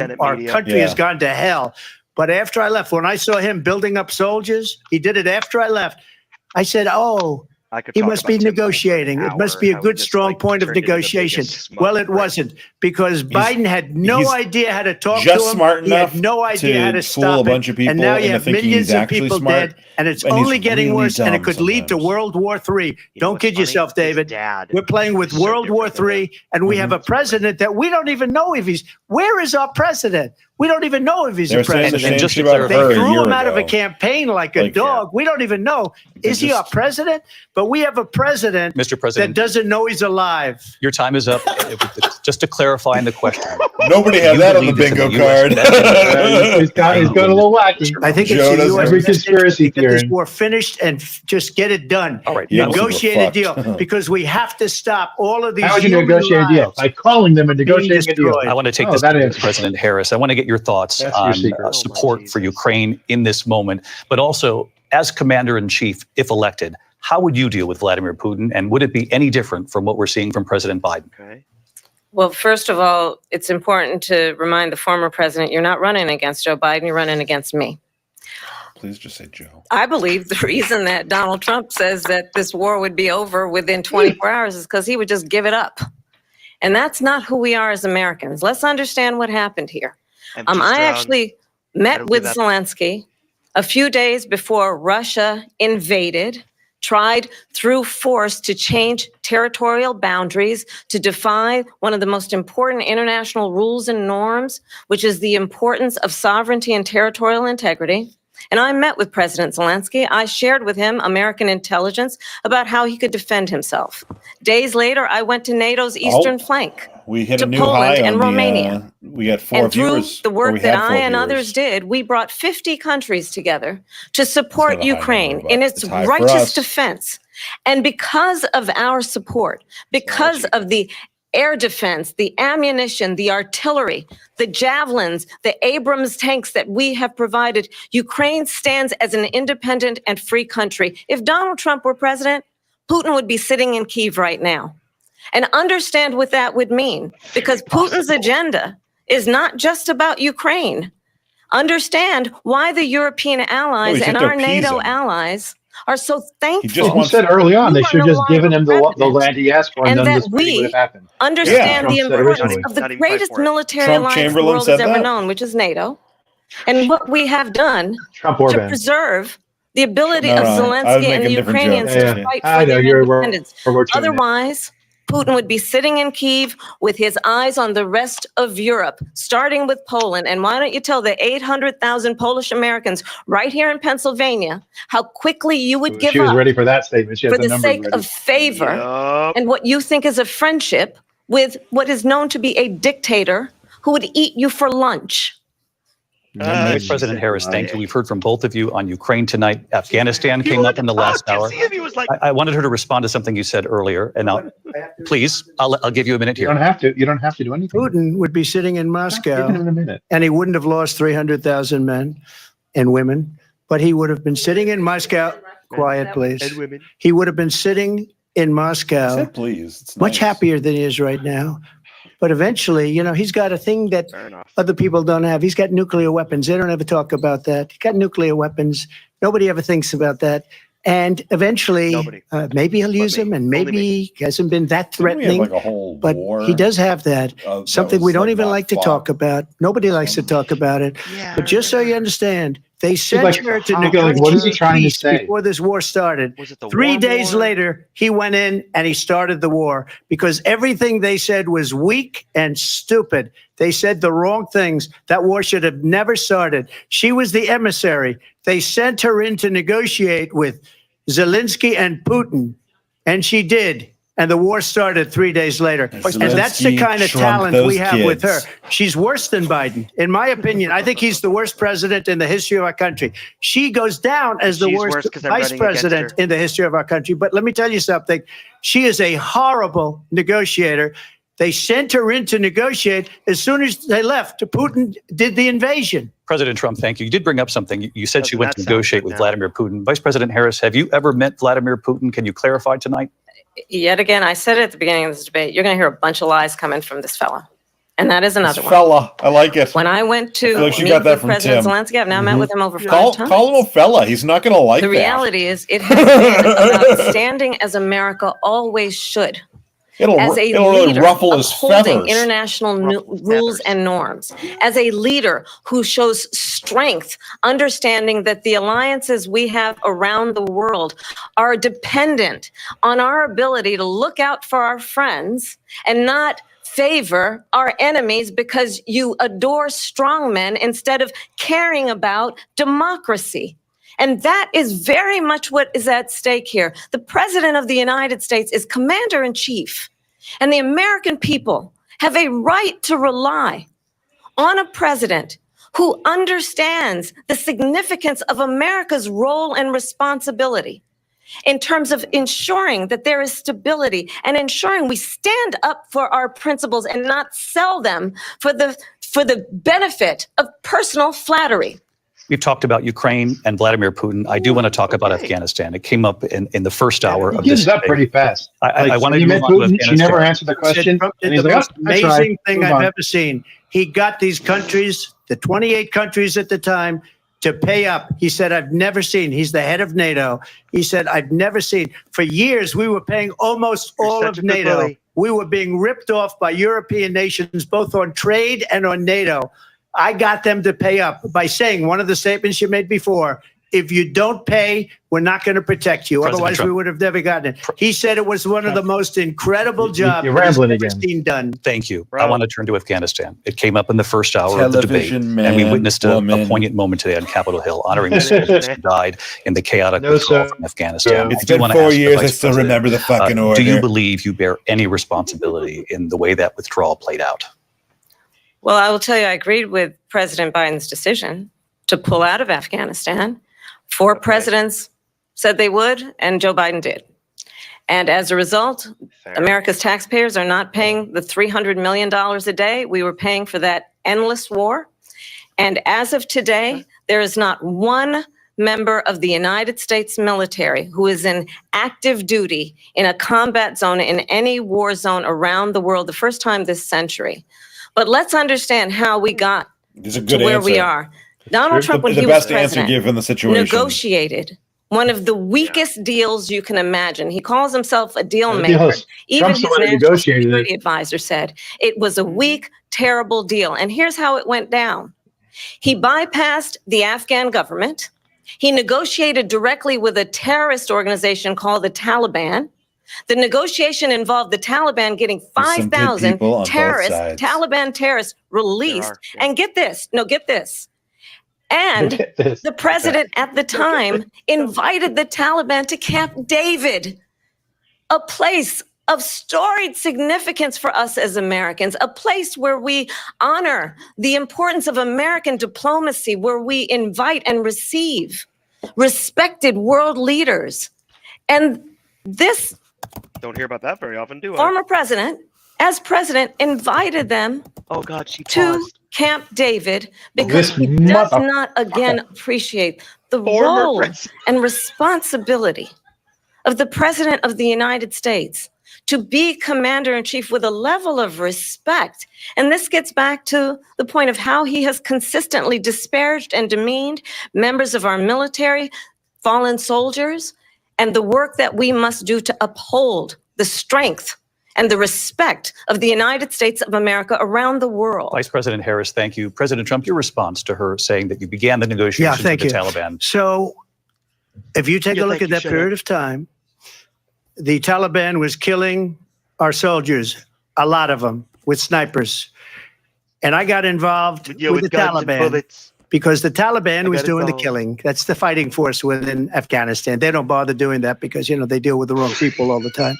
country has gone to hell. But after I left, when I saw him building up soldiers, he did it after I left. I said, oh, he must be negotiating. It must be a good, strong point of negotiation. Well, it wasn't, because Biden had no idea how to talk to him. Just smart He had enough no idea how to fool stop a bunch it. of people And now you into have thinking millions he's of actually people smart, dead, and it's and he's only getting really worse, and it dumb could lead to sometimes. World War III. Don't kid yourself, David. Dad. We're playing with so World War different than III, and we have a president that we don't even know if he's. Where is our president? We don't even know if he's They're a saying the president. same just shit to about clarify- her They a threw year him out of a ago. campaign like a Like, dog. We don't even know. Is he our president? But we have a president Mr. that President, doesn't know he's alive. your time is up. Just to clarify in the question. Nobody had You that on the believe it's bingo in the US card. He's got a little wacky. I think Joe it's the doesn't- U.S. Every best interest conspiracy to get this theory. war finished and just get it done. All right. Yeah, Negotiate we're a deal, fucked. because we have to stop all of these. How would you human negotiate a deal? lives. By calling them and negotiating a deal. destroyed. I want to take Oh, this that to answers President Harris. I want to get your thoughts That's your on secret. support for Ukraine in this moment, but also as commander-in-chief, if elected, how would you deal with Vladimir Putin, and would it be any different from what we're seeing from President Biden? Okay. Well, first of all, it's important to remind the former president, you're not running against Joe Biden, you're running against me. Please just say Joe. I believe the reason that Donald Trump says that this war would be over within 24 hours is because he would just give it up. And that's not who we are as Americans. Let's understand what happened here. I actually met with Zelensky a few days before Russia invaded, tried through force to change territorial boundaries, to defy one of the most important international rules and norms, which is the importance of sovereignty and territorial integrity. And I met with President Zelensky. I shared with him American intelligence about how he could defend himself. Days later, I went to NATO's eastern flank. We hit to a new Poland high and on Romania. we got 4 And through viewers. the or work we that had 4 I and viewers. others did, we brought 50 countries together to It's support not a high Ukraine number, but in its it's high for righteous us. defense. And because of our support, because of the air defense, the ammunition, the artillery, the javelins, the Abrams tanks that we have provided, Ukraine stands as an independent and free country. If Donald Trump were president, Putin would be sitting in Kyiv right now. And understand what that would mean, because Putin's agenda is not just about Ukraine. Understand why the European allies and our NATO allies are so thankful. He said early on they should have just given him the land he asked for, and And then that this meeting would have happened. Understand the Trump said importance originally. of the Not even fight greatest for it. military Trump alliance the Chamberlain world has said ever that? known, which is NATO. And what we have done Trump to Orban. preserve the ability No, of no, I was Zelensky making and the different Ukrainians jokes. to Yeah. fight I for know their you're independence. we're Otherwise, Putin would be sitting in Kyiv with his eyes on the rest of Europe, starting with Poland. And why don't you tell the 800,000 Polish Americans right here in Pennsylvania how quickly you would give She was up ready for that statement. She had for the the numbers sake ready. of favor Yup. and what you think is a friendship with what is known to be a dictator who would eat you for lunch. Vice President Harris, thank you. We've heard from both of you on Ukraine tonight. Afghanistan came up in the last hour. See if he was like, I wanted her to respond to something you said earlier, and now, please, I'll give you a minute You don't here. have to. You don't have to do anything. Putin would be sitting in Give Moscow, it in a minute. and he wouldn't have lost 300,000 men and women, but he would have been sitting in Moscow. Quiet, please. and women. He would have been sitting in I Moscow, said please. It's much nice. happier than he is right now. But eventually, he's got a thing that Fair enough. other people don't have. He's got nuclear weapons. They don't ever talk about that. He's got nuclear weapons. Nobody ever thinks about that. And eventually, Nobody. maybe he'll use me. them, and Only maybe me. he hasn't been that Didn't we have, threatening. like a whole But war, he does have that. that Something was, we don't like, even not like to fought? talk about. Nobody likes to talk about it. Yeah. But just so you understand, They sent like, her to like, what is he trying to say? before this war started. Was it the 3 days war? later, he went in and he started the war because everything they said was weak and stupid. They said the wrong things. That war should have never started. She was the emissary. They sent her in to negotiate with Zelensky and Putin, and she did. And the war started 3 days later. And that's the kind of talent we have with her. She's worse than Biden. In my opinion, I think he's the worst president in the history of our country. She goes down as the worst vice president in the history of our country. But let me tell you something. She is a horrible negotiator. They sent her in to negotiate. As soon as they left, Putin did the invasion. President Trump, thank you. You did bring up something. You said she went to negotiate with Vladimir Putin. Vice President Harris, have you ever met Vladimir Putin? Can you clarify tonight? Yet again, I said it at the beginning of this debate, you're going to hear a bunch of lies coming from this fella. And that is another one. Fella, I like it. When I went to like meet with President Zelensky, I've now met with him over 5 times. Call him a fella. He's not going to like that. The reality is it has been about standing as America always should. It'll really ruffle his feathers. International rules and norms. As a leader who shows strength, understanding that the alliances we have around the world are dependent on our ability to look out for our friends and not favor our enemies because you adore strong men instead of caring about democracy. And that is very much what is at stake here. The President of the United States is commander in chief, and the American people have a right to rely on a president who understands the significance of America's role and responsibility in terms of ensuring that there is stability and ensuring we stand up for our principles and not sell them for the benefit of personal flattery. We've talked about Ukraine and Vladimir Putin. I do want to talk about Afghanistan. It came up in the first hour of this. He gives up pretty fast. I want to move on to Afghanistan. She never answered the question. And he's the most amazing thing I've ever seen. He got these countries, the 28 countries at the time, to pay up. He said, I've never seen. He's the head of NATO. He said, I've never seen. For years, we were paying almost all of NATO. We were being ripped off by European nations, both on trade and on NATO. I got them to pay up by saying one of the statements you made before, if you don't pay, we're not going to protect you. Otherwise, we would have never gotten it. He said it was one of the most incredible jobs You're rambling again. seen done. Thank you. I want to turn to Afghanistan. It came up in the first hour of the debate, and we witnessed a poignant moment today on Capitol Hill, honoring the soldiers who died in the chaotic withdrawal from Afghanistan. It's been 4 years. I still remember the fucking order. Do you believe you bear any responsibility in the way that withdrawal played out? Well, I will tell you, I agreed with President Biden's decision to pull out of Afghanistan. 4 presidents said they would, and Joe Biden did. And as a result, America's taxpayers are not paying the $300 million a day we were paying for that endless war. And as of today, there is not one member of the United States military who is in active duty in a combat zone in any war zone around the world, the first time this century. But let's understand how we got to where we are. Donald Trump, when he was president, given the situation, negotiated one of the weakest deals you can imagine. He calls himself a deal maker. Even his national security advisor said it was a weak, terrible deal. And here's how it went down. He bypassed the Afghan government. He negotiated directly with a terrorist organization called the Taliban. The negotiation involved the Taliban getting 5,000 Taliban terrorists released. And get this. And the president at the time invited the Taliban to Camp David, a place of storied significance for us as Americans, a place where we honor the importance of American diplomacy, where we invite and receive respected world leaders. And this don't hear about that very often, do I? Former president, as president, invited them to Camp David because he does not, again, appreciate the role and responsibility of the president of the United States to be commander-in-chief with a level of respect. And this gets back to the point of how he has consistently disparaged and demeaned members of our military, fallen soldiers, and the work that we must do to uphold the strength and the respect of the United States of America around the world. Vice President Harris, thank you. President Trump, your response to her saying that you began the negotiations with the Taliban. So if you take a look at that period of time, the Taliban was killing our soldiers, a lot of them, with snipers. And I got involved with the Taliban because the Taliban was doing the killing. That's the fighting force within Afghanistan. They don't bother doing that because, you know, they deal with the wrong people all the time.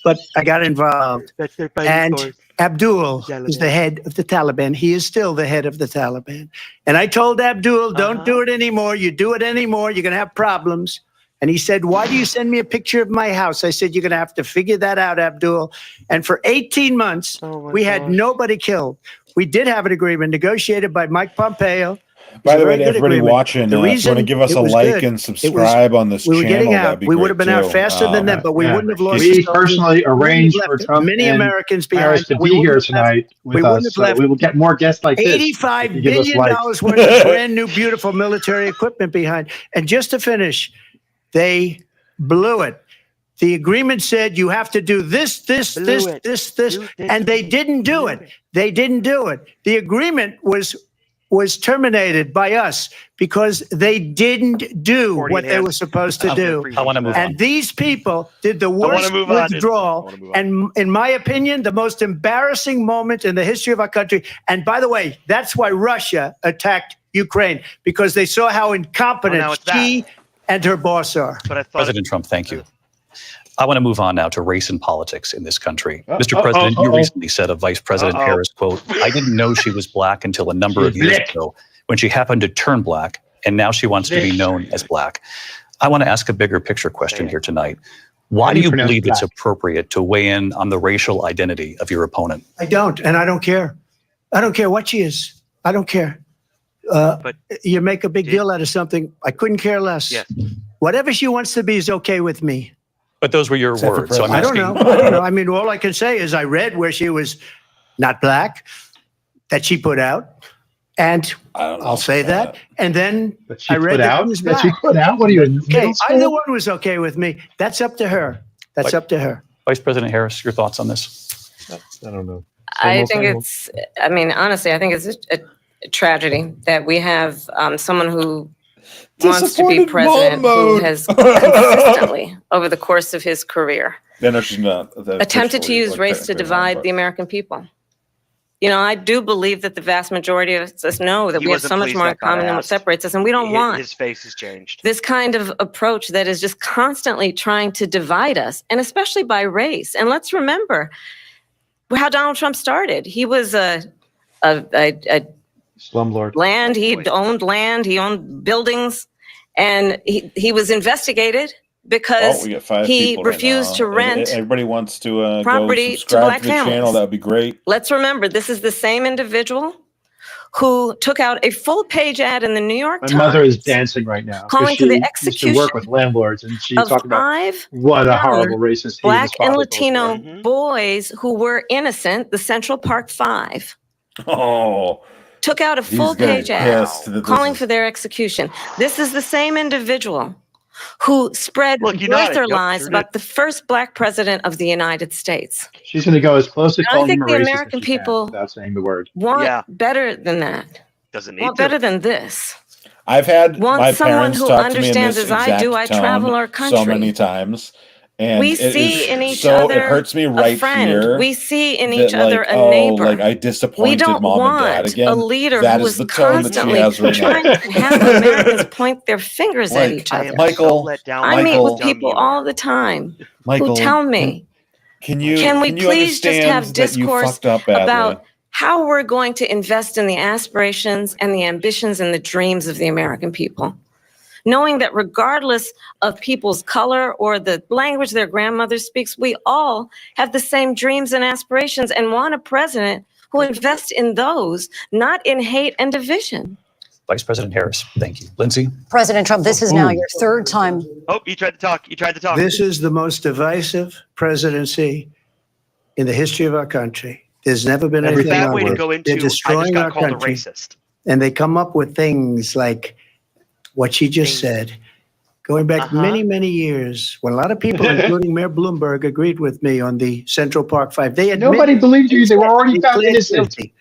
But I got involved. And Abdul is the head of the Taliban. He is still the head of the Taliban. And I told Abdul, don't do it anymore. You do it anymore, you're going to have problems. And he said, why do you send me a picture of my house? I said, you're going to have to figure that out, Abdul. And for 18 months, we had nobody killed. We did have an agreement negotiated by Mike Pompeo. By the way, to everybody watching, if you want to give us a like and subscribe on this channel, that'd be we great would have been out faster than them, but we wouldn't have lost. We personally arranged for Trump many Americans Harris to be here tonight with us. So we will get more guests like this. $85 billion worth of brand new, beautiful military equipment behind. And just to finish, they blew it. The agreement said you have to do this, and they didn't do it. They didn't do it. The agreement was terminated by us because they didn't do what they were supposed to do. I want to move on. And these people did the worst withdrawal, and in my opinion, the most embarrassing moment in the history of our country. And by the way, that's why Russia attacked Ukraine, because they saw how incompetent she and her boss are. President Trump, thank you. I want to move on now to race and politics in this country. Mr. President, you recently said of Vice President Harris, quote, I didn't know she was black until a number of years ago when she happened to turn black, and now she wants to be known as black. I want to ask a bigger picture question here tonight. Why do you believe it's appropriate to weigh in on the racial identity of your opponent? I don't, and I don't care. I don't care what she is. I don't care. But you make a big deal out of something. I couldn't care less. Yes. Whatever she wants to be is okay with me. But those were your words. So I don't know. I mean, all I can say is I read where she was not black, that she put out, and I'll say that. And then I read that she was black. That she put out? What are you in okay, either one was okay with me. That's up to her. That's up to her. Vice President Harris, your thoughts on this? I don't know. I think it's, I mean, honestly, I think it's a tragedy that we have someone who wants to be president who has consistently, over the course of his career, attempted to use race to divide the American people. You know, I do believe that the vast majority of us know that we have so much more in common than what separates us, and we don't want his face has changed. This kind of approach that is just constantly trying to divide us, and especially by race. And let's remember how Donald Trump started. He was a slumlord. He owned buildings, and he was investigated because he refused to rent. Everybody wants to property go subscribe to black to the families. channel. That would be great. Let's remember, this is the same individual who took out a full-page ad in the New York Times. My mother is dancing right now. Calling for the execution used to work with landlords, and she talked about what a horrible racist black and Latino boys who were innocent, the Central Park Five. Oh. Took out a full-page ad calling for their execution. This is the same individual who spread birther lies about the first black president of the United States. She's going to go as close to calling him a racist the American people without saying the word. Want better than that. Doesn't need want better than this. I've had my someone parents who talk to me in understands this as I do. I travel our country so many times. And we see in each other. It hurts me right a friend. here. We see in each other a neighbor. Like I disappointed we don't mom want and dad again. A leader that who is is the tone that she has right trying now. to have Americans point their fingers at each other. I meet with people all the time who tell me, can we please just have discourse about how we're going to invest in the aspirations and the ambitions and the dreams of the American people? Knowing that regardless of people's color or the language their grandmother speaks, we all have the same dreams and aspirations and want a president who invests in those, not in hate and division. Vice President Harris, thank you. Lindsay? President Trump, this is now your third time. Oh, you tried to talk. This is the most divisive presidency in the history of our country. There's never been anything bad like way to it. go into. They're destroying our country. Racist. And they come up with things like what she just said. going back many, many years, when a lot of people, including Mayor Bloomberg, agreed with me on the Central Park 5. Nobody believed you. They were already found innocent. Guilty.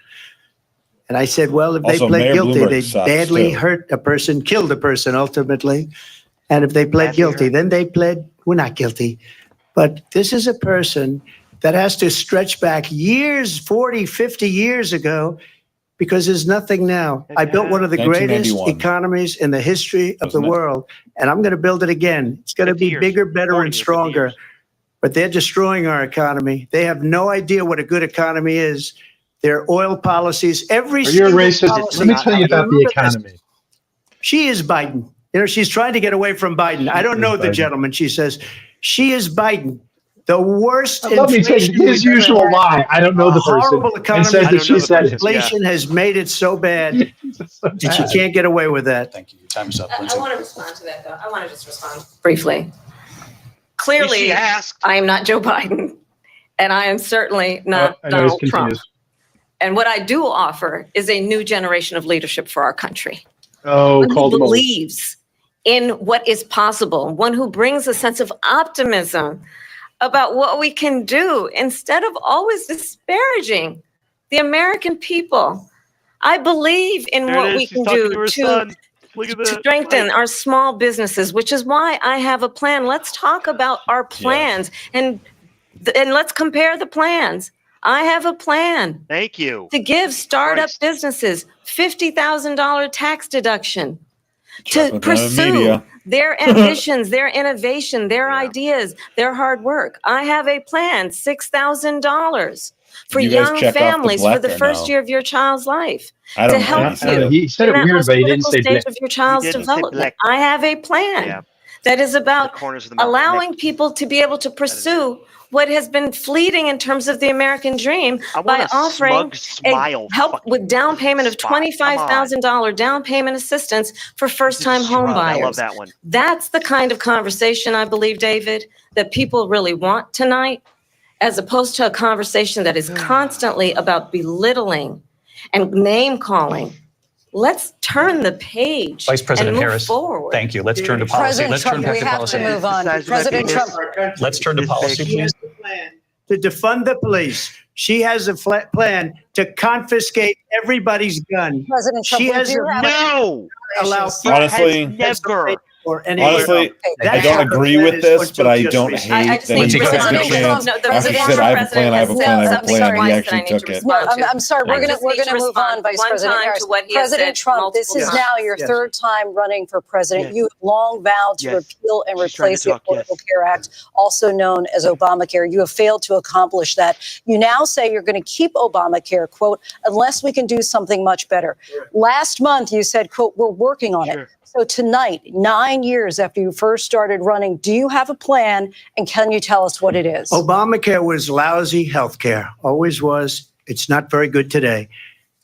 And I said, well, if they Also, pled Mayor guilty, Bloomberg they sucks, badly too. hurt a person, killed a person ultimately. And if they pled guilty, then they pled, we're not guilty. But this is a person that has to stretch back years, 40, 50 years ago, because there's nothing now. I built one of the greatest 1991. economies in the history of the world, and I'm going to build it again. It's going to be bigger, better, and stronger. But they're destroying our economy. They have no idea what a good economy is. Their oil policies, every You're a single racist. policy. Let me tell you about the economy. She is Biden. You know, she's trying to get away from Biden. I don't know the gentleman. She says she is Biden. The worst Let me tell you his usual lie. I don't know the person. Horrible economy. And says that she said it. Inflation has made it so bad that she can't get away with that. Thank you. Time's up. I want to respond to that, though. I want to just respond briefly. Clearly, She asked. I am not Joe Biden, and I am certainly not Donald Trump. And what I do offer is a new generation of leadership for our country. One who believes in what is possible, one who brings a sense of optimism about what we can do instead of always disparaging the American people. I believe in what we can do to strengthen our small businesses, which is why I have a plan. Let's talk about our plans and let's compare the plans. I have a plan. Thank you. To give startup businesses $50,000 tax deduction to pursue their ambitions, their innovation, their ideas, their hard work. I have a plan, $6,000 for young families for the first year of your child's life to help you. He said it weird, but he didn't say stage of your child's development. I have a plan that is about allowing people to be able to pursue what has been fleeting in terms of the American dream by offering help with down payment of $25,000 down payment assistance for first-time home buyers. I love that one. That's the kind of conversation, I believe, David, that people really want tonight, as opposed to a conversation that is constantly about belittling and name-calling. Let's turn the page. Vice President and move Harris, forward. Thank you. Let's turn to policy. President Let's Trump, turn back we to have policy. to move on. President Trump. Let's turn to policy, please. To defund the police. She has a plan to confiscate everybody's gun. President Trump, she has no. Honestly, never. Honestly, I don't agree with this, but I don't hate that he took the chance. After he said, I have a plan, I have a plan, I have a plan, he actually took it. No, I'm sorry. We're gonna move on, Vice President Harris. President Trump, this is now your third time running for president. You have long vowed to repeal and replace the Affordable Care Act, also known as Obamacare. You have failed to accomplish that. You now say you're going to keep Obamacare, quote, unless we can do something much better. Last month, you said, quote, we're working on it. So tonight, 9 years after you first started running, do you have a plan, and can you tell us what it is? Obamacare was lousy health care, always was. It's not very good today.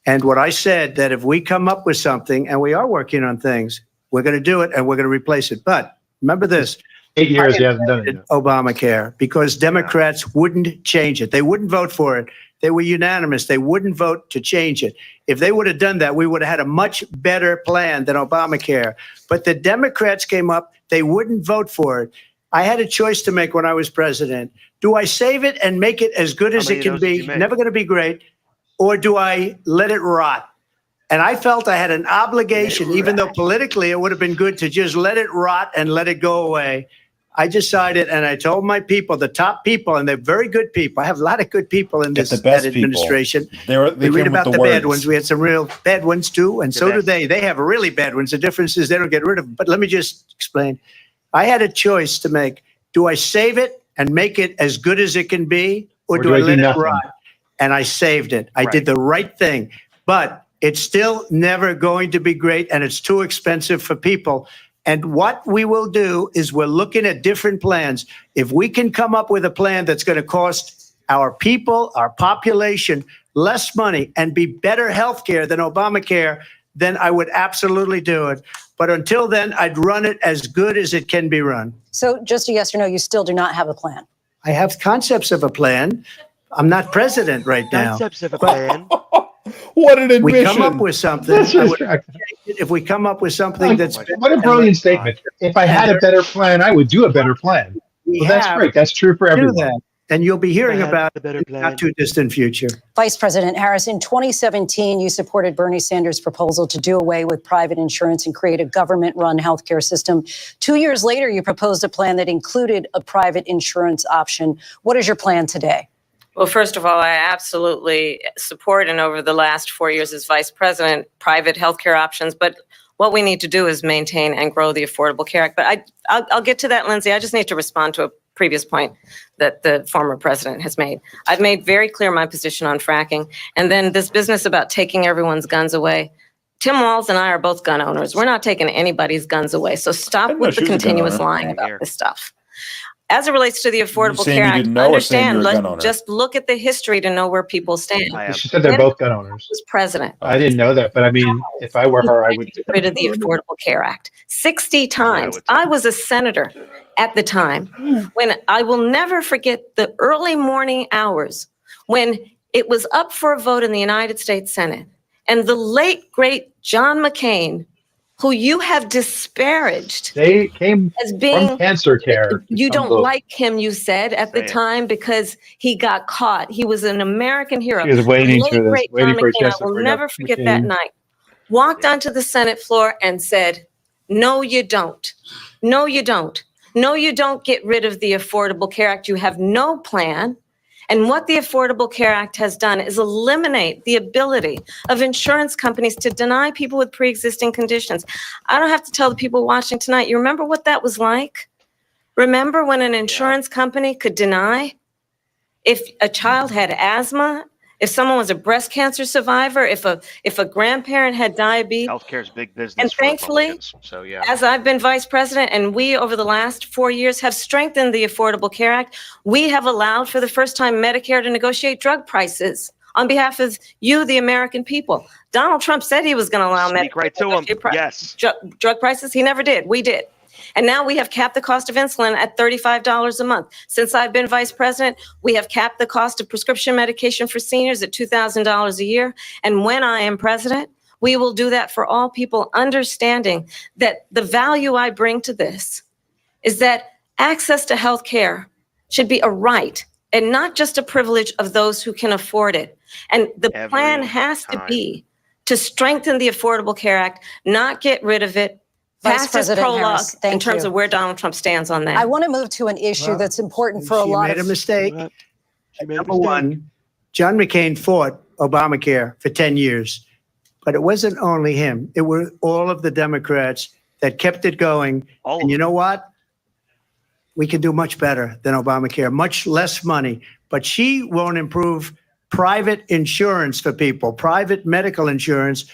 And what I said, that if we come up with something, and we are working on things, we're going to do it and we're going to replace it. But remember this. 8 years he hasn't done it yet. Obamacare, because Democrats wouldn't change it. They wouldn't vote for it. They were unanimous. They wouldn't vote to change it. If they would have done that, we would have had a much better plan than Obamacare. But the Democrats came up. They wouldn't vote for it. I had a choice to make when I was president. Do I save it and make it as good as it can be? Never going to be great. Or do I let it rot? And I felt I had an obligation, even though politically it would have been good to just let it rot and let it go away. I decided, and I told my people, the top people, and they're very good people. I have a lot of good people in this administration. They read about the bad ones. We had some real bad ones too, and so do they. They have really bad ones. The difference is they don't get rid of them. But let me just explain. I had a choice to make. Do I save it and make it as good as it can be, or do I let it rot? And I saved it. I did the right thing. But it's still never going to be great, and it's too expensive for people. And what we will do is we're looking at different plans. If we can come up with a plan that's going to cost our people, our population, less money and be better health care than Obamacare, then I would absolutely do it. But until then, I'd run it as good as it can be run. So just a yes or no, you still do not have a plan? I have concepts of a plan. I'm not president right now. Concepts of a plan. What an admission. We come up with something. If we come up with something that's what a brilliant statement. If I had a better plan, I would do a better plan. Well, that's great. That's true for everyone. And you'll be hearing about it in the not too distant future. Vice President Harris, in 2017, you supported Bernie Sanders' proposal to do away with private insurance and create a government-run healthcare system. 2 years later, you proposed a plan that included a private insurance option. What is your plan today? Well, first of all, I absolutely support, and over the last 4 years as vice president, private healthcare options. But what we need to do is maintain and grow the Affordable Care Act. But I'll get to that, Lindsay. I just need to respond to a previous point that the former president has made. I've made very clear my position on fracking. And then this business about taking everyone's guns away. Tim Walz and I are both gun owners. We're not taking anybody's guns away. So stop with the continuous lying about this stuff. As it relates to the Affordable Care Act, understand, just look at the history to know where people stand. She said they're both gun owners. Was president. I didn't know that, but I mean, if I were her, I would get rid of the Affordable Care Act 60 times. I was a senator at the time when I will never forget the early morning hours when it was up for a vote in the United States Senate, and the late great John McCain, who you have disparaged, they came as being from cancer care. You don't like him, you said at the time, because he got caught. He was an American hero. He was waiting for this, waiting for a chance. I will never forget that night. Walked onto the Senate floor and said, "No, you don't. No, you don't. No, you don't get rid of the Affordable Care Act. You have no plan." And what the Affordable Care Act has done is eliminate the ability of insurance companies to deny people with pre-existing conditions. I don't have to tell the people watching tonight, you remember what that was like? Remember when an insurance company could deny if a child had asthma, if someone was a breast cancer survivor, if a grandparent had diabetes? Healthcare is big business. And thankfully, so yeah, as I've been vice president, and we over the last 4 years have strengthened the Affordable Care Act, we have allowed for the first time Medicare to negotiate drug prices on behalf of you, the American people. Donald Trump said he was going to allow Medicare to negotiate drug prices. He never did. We did. And now we have capped the cost of insulin at $35 a month. Since I've been vice president, we have capped the cost of prescription medication for seniors at $2,000 a year. And when I am president, we will do that for all people, understanding that the value I bring to this is that access to health care should be a right and not just a privilege of those who can afford it. And the plan has to be to strengthen the Affordable Care Act, not get rid of it. Vice President Harris, in terms of where Donald Trump stands on that. I want to move to an issue that's important for a lot of... She made a mistake. Number one, John McCain fought Obamacare for 10 years, but it wasn't only him. It were all of the Democrats that kept it going. And you know what? We can do much better than Obamacare, much less money, but she won't improve private insurance for people, private medical insurance.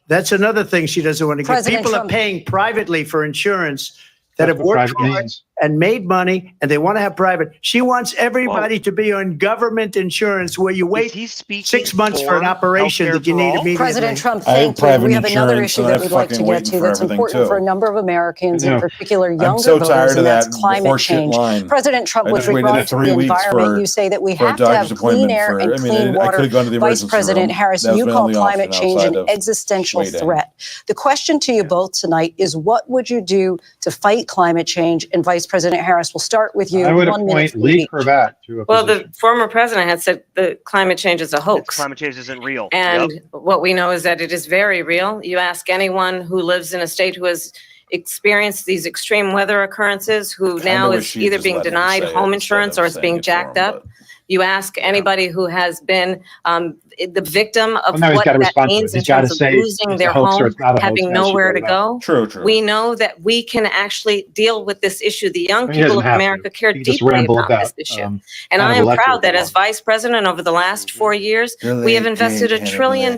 That's another thing she doesn't want to get. People are paying privately for insurance that have worked hard and made money, and they want to have private. She wants everybody to be on government insurance where you wait 6 months for an operation that you need immediately. President Trump, thank you. We have another issue that we'd like to get to that's important for a number of Americans, in particular younger voters, and that's climate change. President Trump, with regard to the environment, you say that we have to have clean air and clean water. Vice President Harris, you call climate change an existential threat. The question to you both tonight is, what would you do to fight climate change? And Vice President Harris, we'll start with you. I would appoint Lee Cravath to a Well, position. the former president had said that climate change is a hoax. Climate change isn't real. And what we know is that it is very real. You ask anyone who lives in a state who has experienced these extreme weather occurrences, who now is either being denied home insurance or it's being jacked up. You ask anybody who has been the victim of what that means in terms of losing their home, having nowhere to go. True. We know that we can actually deal with this issue. The young people of America care deeply about this issue. And I am proud that as vice president over the last 4 years, we have invested $1 trillion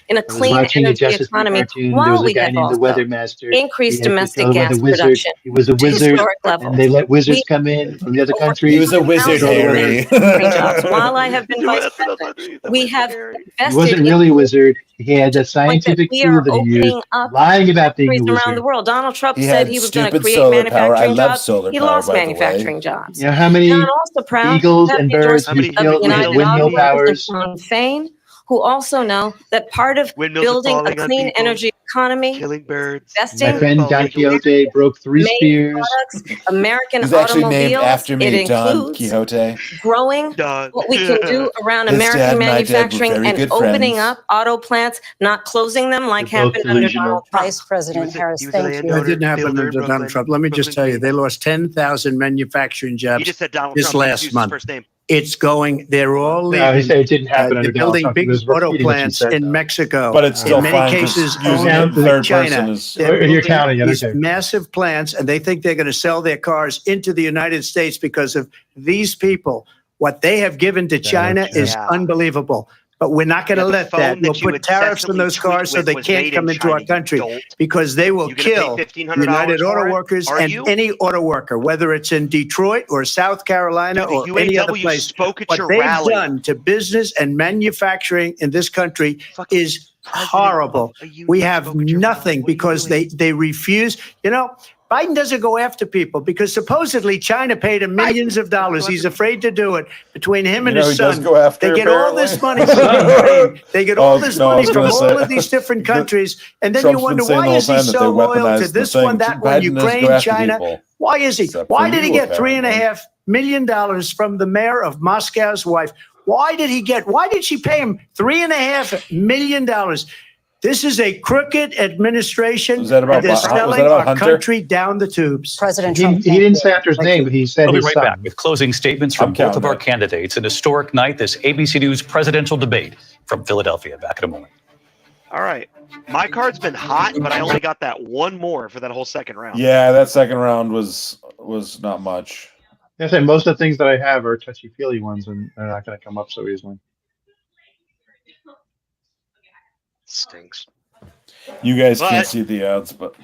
in a clean energy economy while we have also increased domestic gas production. He was a wizard, and they let wizards come in from the other countries. He was a wizard, Harry. While I have been vice president, we have invested. He wasn't really a wizard. He had a scientific tool that he used, lying about being a wizard. Around the world. Donald Trump said he was going to create manufacturing jobs. He lost manufacturing jobs. You know how many eagles and birds he killed with windmill powers? Fane, who also know that part of Windmills are building a falling on clean people, energy economy, killing birds. investing My friend Don Quixote broke 3 made spears. products, American He's actually named automobiles. after me, It Don includes Quixote. growing Done. what we can do around His dad American and my dad were manufacturing very and good opening friends. up auto plants, not closing them like They're both happened under delusional. Donald Trump. Vice President Harris, thank you. That didn't happen under Donald Trump. Let me just tell you, they lost 10,000 manufacturing He jobs just said Donald this Trump. last His month. first name. It's going, they're all No, he leaving. said it didn't happen under They're Donald building Trump. He big was auto repeating what you plants said, in though. Mexico. But it's still in many fine 'cause cases, using it owned in by third China. person is. They're You're building counting it, these okay. massive plants, and they think they're going to sell their cars into the United States because of these people. What they have given to China is Yeah. unbelievable. But we're not going to Yeah, the let phone that. We'll that you put tariffs on incessantly those tweet cars so with they was can't made come in into our China, you country dolt. because they will You gonna pay kill $1,500 United for Auto it? Workers Are and you? any auto worker, whether it's in Detroit or South Carolina Dude, the or any other UAW place. spoke at What your they've rally. done to business and manufacturing in this country Fucking is president horrible. of a union We have spoke at your rally. nothing What are you because doing? they refuse. You know, Biden doesn't go after people because supposedly China paid him millions of dollars. He's afraid to do it. Between him and You know, his he does son, go after, they get all apparently. this money from Ukraine. They get all this No, I money was from gonna all say- of these different countries. And then Trump's you wonder, been saying why the whole is he time that so they loyal to weaponized the this thing. one, that one, Biden does go Ukraine, after China? people. Why is he? Except Why for did he you, get apparently. $3.5 million from the mayor of Moscow's wife? Why did she pay him $3.5 million? This is a crooked administration. Was that about and they're was that selling about our Hunter? country down the tubes. President He Trump. didn't say after his name, but he said We'll be his right son. back with closing statements from I'm both of counting our that. candidates. An historic night, this ABC News presidential debate from Philadelphia. Back in a moment. All right. My card's been hot, but I only got that one more for that whole second round. Yeah, that second round was not much. I say most of the things that I have are touchy-feely ones, and they're not going to come up so easily. Stinks. You guys But- can't see the ads, but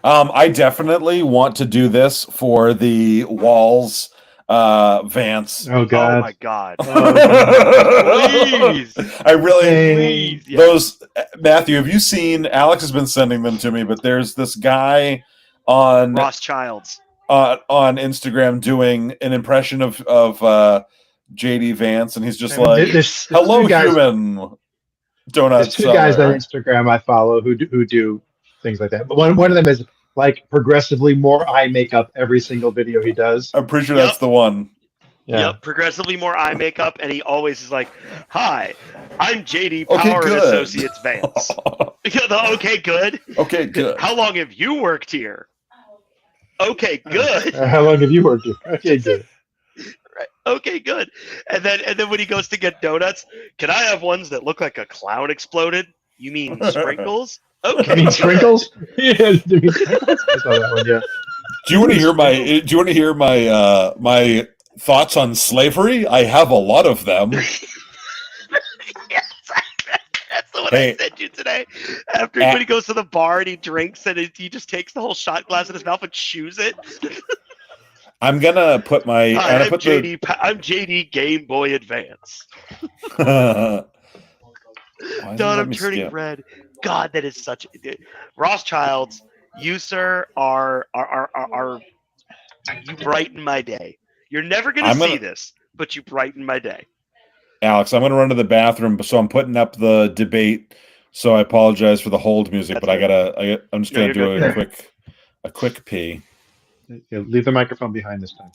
I definitely want to do this for the Walls Vance. Oh, Oh God. my God. Please. I really Please. Yeah. those Matthew, have you seen Alex has been sending them to me, but there's this guy on Ross Childs. on Instagram doing an impression of JD Vance, and he's just I mean, like, there's hello, two guys- human donut There's two guys seller." on Instagram I follow who do things like that. But one of them is like progressively more eye makeup every single video he does. I'm pretty sure Yep. that's the one. Yeah. Yep. Progressively more eye makeup, and he always is like, "Hi, I'm JD Okay, Power and good. Associates Vance." Okay, good. Okay, good. How long have you worked here? Okay, good. How long have you worked here? Okay, good. Right. Okay, good. And then when he goes to get donuts, can I have ones that look like a clown exploded? You mean sprinkles? Okay. I mean sprinkles? Yeah, you mean sprinkles? I saw that one, yeah. Do you want to hear my my thoughts on slavery? I have a lot of them. Yes, that's the one Hey. I sent you today. After when he goes to the bar and he drinks and he just takes the whole shot glass in his mouth and chews it. I'm gonna put my. Hi, I'm gonna put I'm JD Game Boy Advance. the. Don, I'm turning red. God, that is such. Ross Childs, you sir are you brighten my day. You're never gonna see this, but you brighten my day. Alex, I'm gonna run to the bathroom, so I'm putting up the debate. So I apologize for the hold music, That's but good. I'm just No, gonna you're do good. a quick pee. Yeah, leave the microphone behind this time.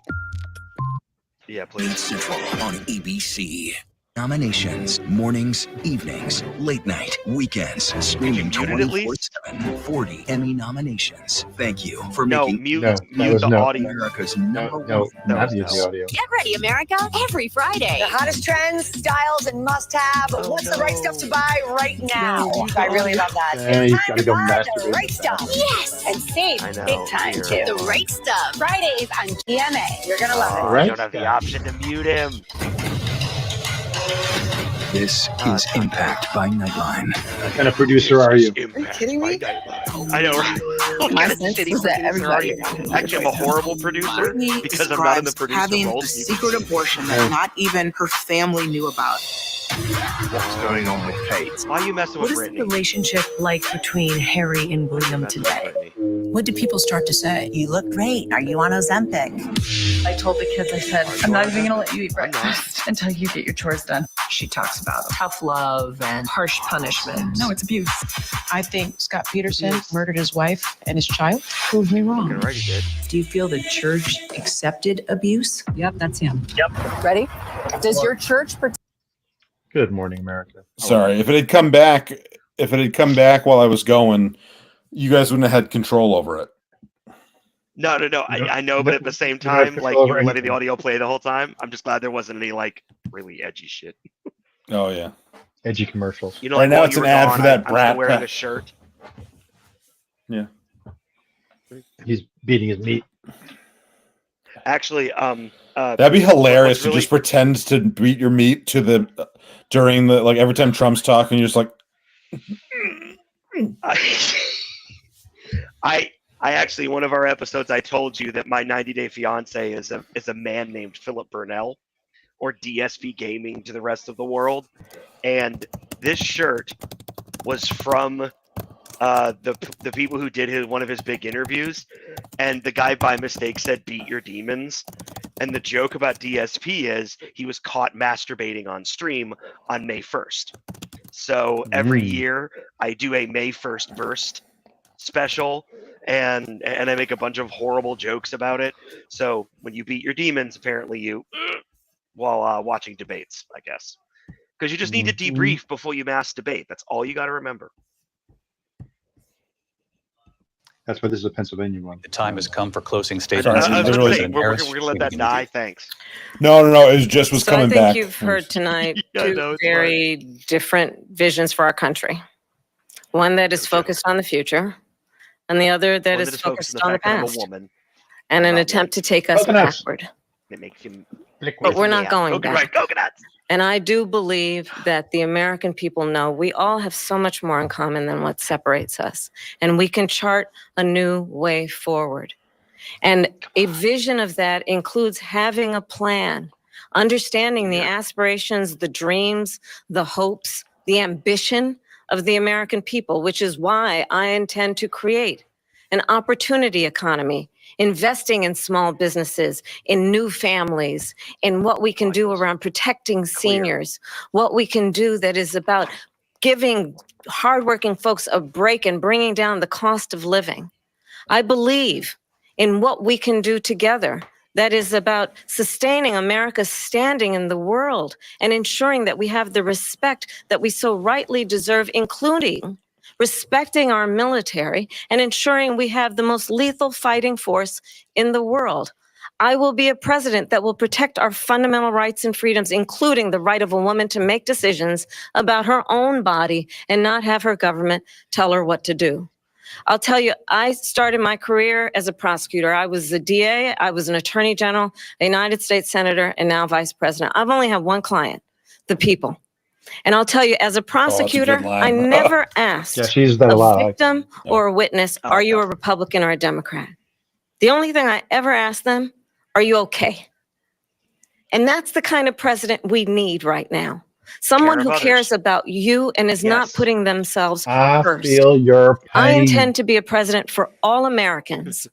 Yeah, please. Central on ABC. Nominations, mornings, evenings, late night, weekends, streaming Did you mute it at least? 24/7. 40 Emmy nominations. Thank you for No, making mute, No, that mute was the no. audio. America's No, number no, one. not was use the audio. Get ready, America, every Friday. The hottest trends, styles, and must-have. Oh, What's the right stuff to buy right now? No, I really love that. Yeah, It's you time gotta to go buy the masturbate right with that. stuff. Yes, And save I know, big time, dear. too. the right stuff. Fridays on GMA. You're going to love it. Oh, Right I don't have the stuff. option to mute him. This is Impact by Nightline. What kind of producer are you? Are you kidding me? I know, right? What My kind of sense shitty is that producer are everybody you? Actually, I'm a horrible producer Brittany because I'm not in the describes producer having role. a secret abortion that not even her family knew about. What's going on with Kate? Why are you messing What with is Brittany? the relationship like between Harry and William Messing with today? Brittany. What do people start to say? You look great. Are you on Ozempic? I told the kids, I said, I'm not even going to let you eat I'm not. breakfast until you get your chores done. She talks about tough love and harsh punishment. No, it's abuse. I think Scott Peterson murdered his wife and his child. Prove me wrong. Fucking right he did. Do you feel the church accepted abuse? Yep, that's him. Yep. Ready? Does your church protect? Good morning, America. Sorry, if it had come back while I was going, you guys wouldn't have had control over it. No. I know, but at the same you don't have time, like control you over were letting the anything. audio play the whole time. I'm just glad there wasn't any like really edgy shit. Oh yeah, Edgy commercials. You know, Right like, now while it's you an were ad gone, for that I'm Brat still wearing Pack. a shirt. Yeah. He's beating his meat. Actually, That'd be hilarious really... to just pretend to beat your meat to the during the like every time Trump's talking, you're just like. I actually, one of our episodes, I told you that my 90-day fiance is a man named Philip Burnell, or DSP Gaming to the rest of the world, and this shirt was from the people who did one of his big interviews, and the guy by mistake said "beat your demons," and the joke about DSP is he was caught masturbating on stream on May 1st. So every year I do a May 1st burst special, and I make a bunch of horrible jokes about it. So when you beat your demons, apparently you while watching debates, I guess, because you just need to debrief before you mass debate. That's all you got to remember. That's why this is a Pennsylvania one. The time has come for closing statements. We're gonna let that die. Thanks. No. It just was coming back. I think you've heard tonight two very different visions for our country. One that is focused on the future, and the other that is focused on the past. And an attempt to take us backward. It makes him. But we're not going back. Right, coconuts. And I do believe that the American people know we all have so much more in common than what separates us. And we can chart a new way forward. And a vision of that includes having a plan, understanding the aspirations, the dreams, the hopes, the ambition of the American people, which is why I intend to create an opportunity economy, investing in small businesses, in new families, in what we can do around protecting seniors, what we can do that is about giving hardworking folks a break and bringing down the cost of living. I believe in what we can do together that is about sustaining America's standing in the world and ensuring that we have the respect that we so rightly deserve, including respecting our military and ensuring we have the most lethal fighting force in the world. I will be a president that will protect our fundamental rights and freedoms, including the right of a woman to make decisions about her own body and not have her government tell her what to do. I'll tell you, I started my career as a prosecutor. I was a DA, I was an attorney general, a United States senator, and now vice president. I've only had one client, the people. And I'll tell you, as a prosecutor, I never asked a victim or a witness, are you a Republican or a Democrat? The only thing I ever asked them, are you okay? And that's the kind of president we need right now. Someone who cares about you and is not putting themselves first. I feel your pain. I intend to be a president for all Americans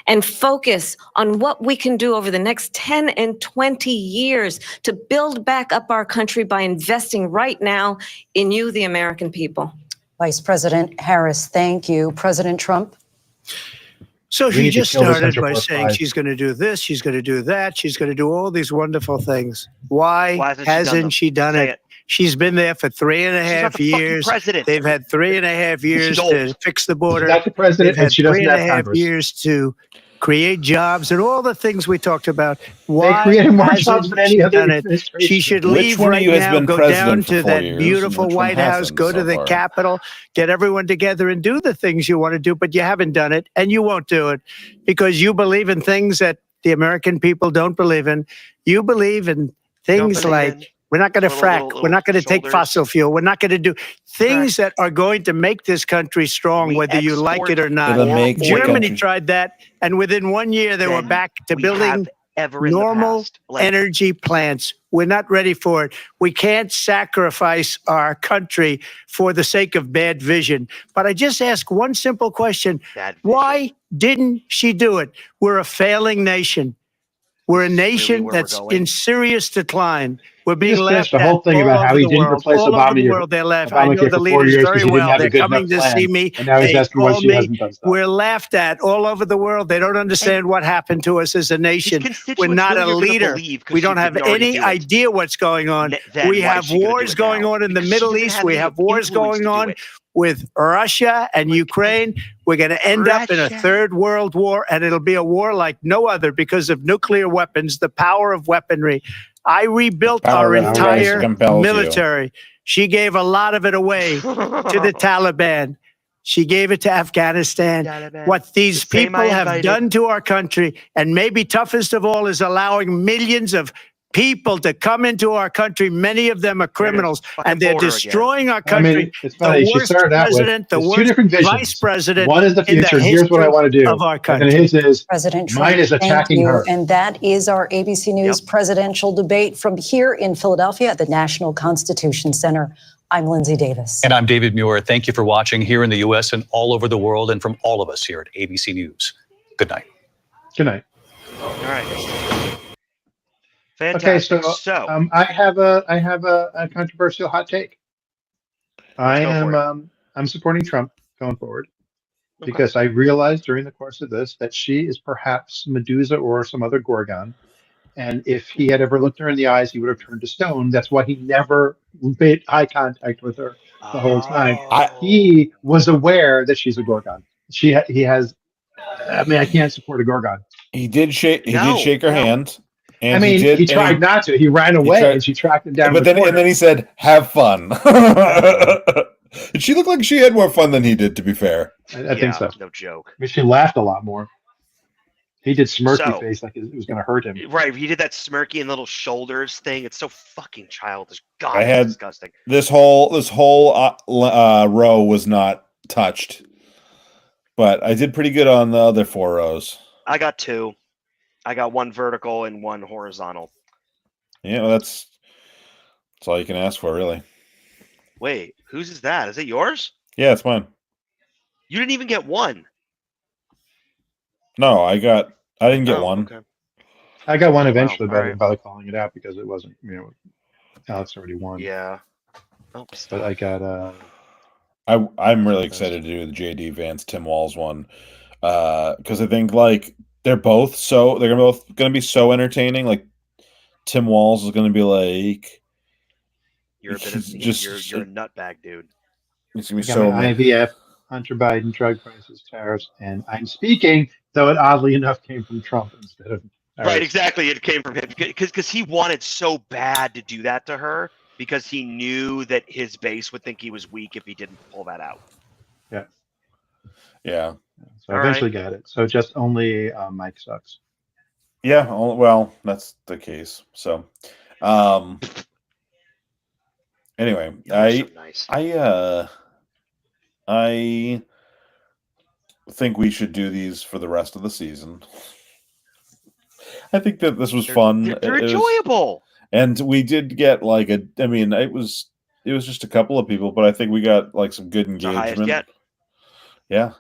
and focus on what we can do over the next 10 and 20 years to build back up our country by investing right now in you, the American people. Vice President Harris, thank you. President Trump? So she just started by saying she's going to do this, she's going to do that, she's going to do all these wonderful things. Why hasn't she done it? She's been there for 3.5 years. They've had 3.5 years to fix the border. She's not the president, and she doesn't have 3.5 years to create jobs and all the things we talked about. Why they created more jobs than any other administration. She should leave right now, go down to that beautiful White House, go to the Capitol, get everyone together and do the things you want to do, but you haven't done it and you won't do it because you believe in things that the American people don't believe in. You believe in things like we're not going to frack. We're not going to take fossil fuel. We're not going to do things that are going to make this country strong, whether you like it or not. Germany tried that, and within 1 year, they were back to building normal energy plants. We're not ready for it. We can't sacrifice our country for the sake of bad vision. But I just ask one simple question. Why didn't she do it? We're a failing nation. We're a nation that's in serious decline. We're being just finished laughed the at whole thing all about how over he the didn't world. replace All over the world, they're laughing. I know Obamacare the for 4 leaders years very because he didn't well. have a They're good enough coming to plan. see me. And now he's They asking why call she me. hasn't done stuff. We're laughed at all over the world. They don't understand what happened to us as a nation. We're not a leader. We don't have any idea what's going on. We have wars going on in the Middle East. We have wars going on with Russia and Ukraine. We're going to end up in a third world war, and it'll be a war like no other because of nuclear weapons, the power of weaponry. I rebuilt our entire military. She gave a lot of it away to the Taliban. She gave it to Afghanistan. What these people have done to our country, and maybe toughest of all, is allowing millions of people to come into our country. Many of them are criminals, and they're destroying our country. I mean, it's funny. The She worst started out with president, the there's two worst different visions. vice president. One is the in future, and here's what I want to do. of our And country. his is President Trump, mine is thank attacking you. her. And that is our ABC News presidential debate from here in Philadelphia at the National Constitution Center. I'm Lindsay Davis. And I'm David Muir. Thank you for watching here in the U.S. and all over the world, and from all of us here at ABC News. Good night. Good night. All right. Fantastic. Okay, so I have a controversial hot take. I'm supporting Trump going forward because I realized during the course of this that she is perhaps Medusa or some other Gorgon. And if he had ever looked her in the eyes, he would have turned to stone. That's why he never made eye contact with her the whole time. He was aware that she's a Gorgon. He has. I mean, I can't support a Gorgon. He did shake. He did shake her hand. And I mean, he tried not to. He ran away, and she tracked him down. But then he said, "Have fun." And she looked like she had more fun than he did. To be fair, I think so. No joke. I mean, she laughed a lot more. He did smirky face like it was going to hurt him. Right, he did that smirky and little shoulders thing. It's so fucking childish. God, I had disgusting. This whole row was not touched, but I did pretty good on the other 4 rows. I got 2. I got 1 vertical and 1 horizontal. Yeah, well, that's all you can ask for, really. Wait, whose is that? Is it yours? Yeah, it's mine. You didn't even get 1. No, I didn't get 1. Okay. I got 1 eventually, Wow, but I right. didn't bother calling it out because it wasn't, Alex already won. Yeah. Oh, but I got. I'm really excited to do the JD Vance Tim Walz one because I think they're both going to be so entertaining. Like Tim Walz is going to be like, you're a bit of you're a nutbag, dude. It's gonna be so IVF, Hunter Biden, drug prices, tariffs, and I'm speaking, though it oddly enough came from Trump instead of right. Exactly, it came from him because he wanted so bad to do that to her because he knew that his base would think he was weak if he didn't pull that out. Yeah. Yeah. So I eventually got it. So just only Mike sucks. Yeah. Well, that's the case. So, anyway, I think we should do these for the rest of the season. I think that this was fun. They're enjoyable. And we did get it was just a couple of people, but I think we got some good engagement. Yet. Yeah.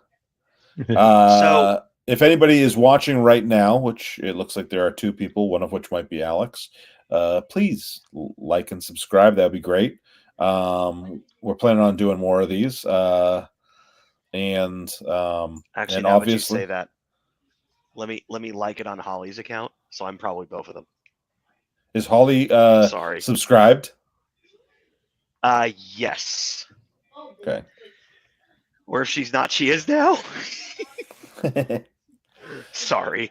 So if anybody is watching right now, which it looks like there are 2 people, one of which might be Alex, please like and subscribe. That'd be great. We're planning on doing more of these. Actually, and now obviously, that you say that, let me like it on Holly's account. So I'm probably both of them. Is Holly subscribed? Yes. Okay. Or if she's not, she is now. Sorry,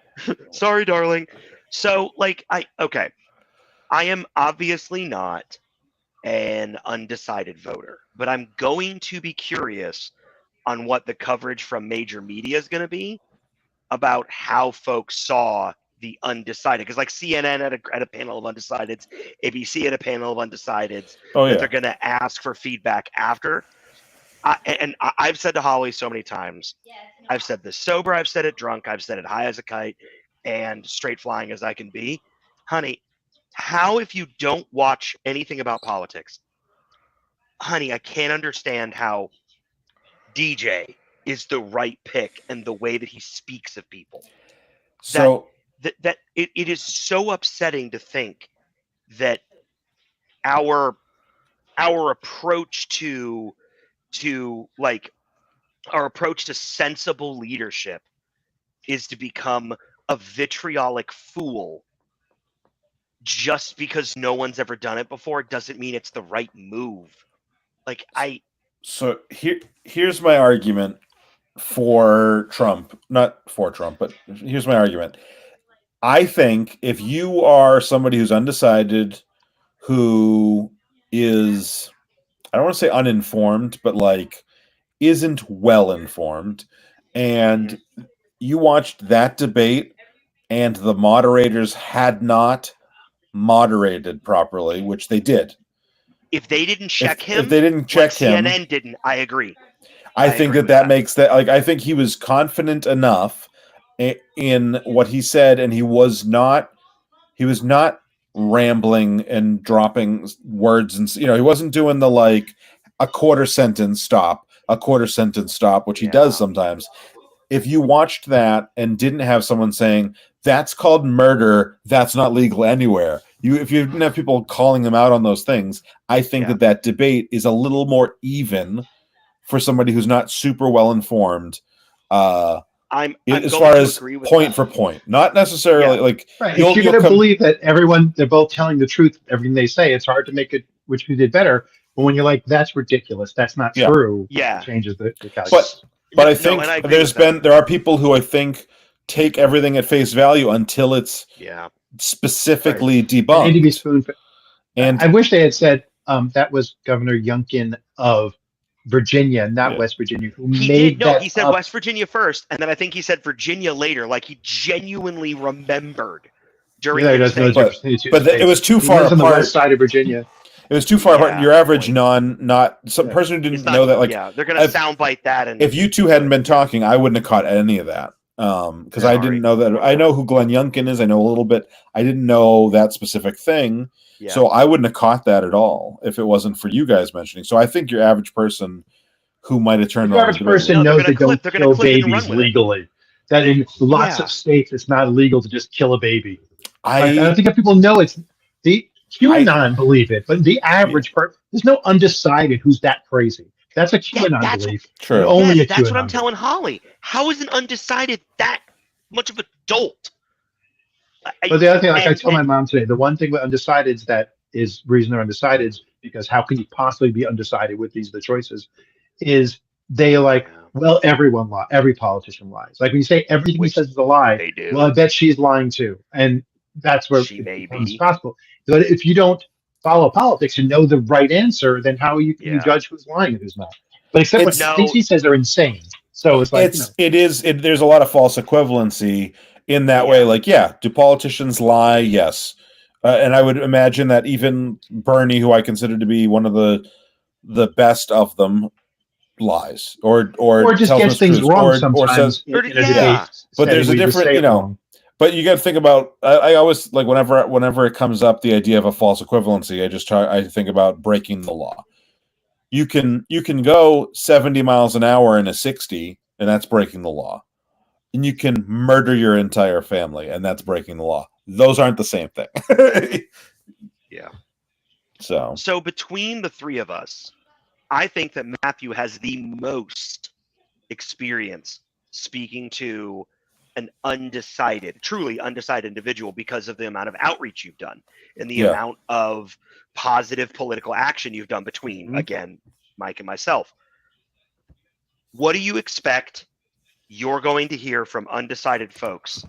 darling. So I am obviously not an undecided voter, but I'm going to be curious on what the coverage from major media is going to be about how folks saw the undecided. Because CNN had a panel of undecideds, ABC had a panel of undecideds. That they're going to ask for feedback after. I've said to Holly so many times, I've said this sober, I've said it drunk, I've said it high as a kite, and straight flying as I can be. Honey, how if you don't watch anything about politics? Honey, I can't understand how DJ is the right pick and the way that he speaks of people. So that it is so upsetting to think that our approach to like our approach to sensible leadership is to become a vitriolic fool just because no one's ever done it before doesn't mean it's the right move. Like So here's my argument for Trump, not for Trump, but here's my argument. I think if you are somebody who's undecided, who is, I don't want to say uninformed, but like isn't well informed, and you watched that debate and the moderators had not moderated properly, which they did. If they didn't check him, if they didn't check him, CNN didn't. I agree. I think that makes that, like, I think he was confident enough in what he said, and he was not rambling and dropping words, and he wasn't doing the like a quarter sentence stop, which he does sometimes. If you watched that and didn't have someone saying that's called murder, that's not legal anywhere, if you didn't have people calling them out on those things, I think that debate is a little more even for somebody who's not super well informed. I'm as far as point for point, not necessarily like right. If you're going to believe that they're both telling the truth, everything they say, it's hard to make it which we did better. But when you're like, that's ridiculous, that's not true, it changes the calculus. But I think there are people who I think take everything at face value until it's specifically debunked. They need to be spoon-fed. And I wish they had said that was Governor Youngkin of Virginia, not West Virginia, who made that. He said West Virginia first, and then I think he said Virginia later. Like he genuinely remembered during his thing. But it was too far apart. On the west side of Virginia. It was too far apart. Your average person who didn't know that, like, they're gonna soundbite that. And if you two hadn't been talking, I wouldn't have caught any of that. Because I didn't know that. I know who Glenn Youngkin is. I know a little bit. I didn't know that specific thing. Yeah. So I wouldn't have caught that at all if it wasn't for you guys mentioning. So I think your average person who might have turned on. The average person knows they don't kill babies legally. That in lots of states it's not illegal to just kill a baby. I don't think people know it's the QAnon believe it, but the average person, there's no undecided who's that crazy. That's a QAnon belief. True. Only that's what I'm telling Holly. How is an undecided that much of a dolt? But the other thing, like I told my mom today, the one thing with undecideds that is reason they're undecideds, because how can you possibly be undecided with these the choices, is they like, well, everyone lies, every politician lies. Like when you say everything he says is a lie, they do. Well, I bet she's lying too. And that's where it becomes possible. But if you don't follow politics and know the right answer, then how can you judge who's lying and who's not? But except what things he says are insane. So it's like there's a lot of false equivalency in that way. Like, do politicians lie? Yes. And I would imagine that even Bernie, who I consider to be one of the best of them, lies or just gets things wrong sometimes. But there's a different, But you got to think about. I always like whenever it comes up, the idea of a false equivalency. I think about breaking the law. You can go 70 miles an hour in a 60, and that's breaking the law. And you can murder your entire family, and that's breaking the law. Those aren't the same thing. Yeah. So between the three of us, I think that Matthew has the most experience speaking to an truly undecided individual because of the amount of outreach you've done and the amount of positive political action you've done between, again, Mike and myself. What do you expect you're going to hear from undecided folks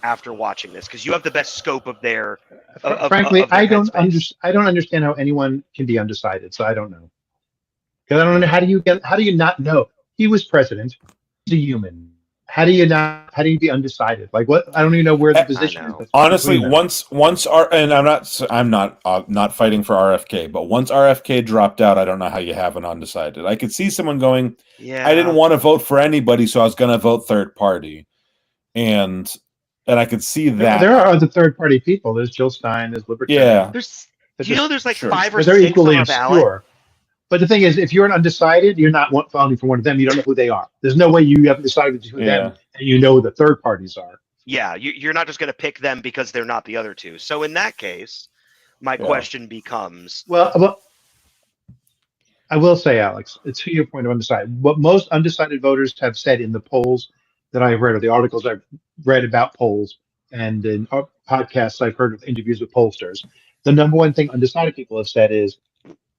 after watching this? Because you have the best scope of their. Frankly, I don't understand how anyone can be undecided. So I don't know. Because I don't know how do you not know? He was president. He's a human. How do you be undecided? Like what? I don't even know where the position is. Honestly, once I'm not fighting for RFK, but once RFK dropped out, I don't know how you have an undecided. I could see someone going, I didn't want to vote for anybody, so I was going to vote third party, and I could see that. There are other third party people. There's Jill Stein. There's Libertarian. Yeah. There's like 5 or 6 equally on the ballot. But the thing is, if you're an undecided, you're not voting for one of them. You don't know who they are. There's no way you haven't decided between them, and you know who the third parties are. Yeah, you're not just going to pick them because they're not the other two. So in that case, my question becomes. Well, I will say, Alex, to your point of undecided, what most undecided voters have said in the polls that I've read, or the articles I've read about polls, and in podcasts I've heard of interviews with pollsters, the number one thing undecided people have said is,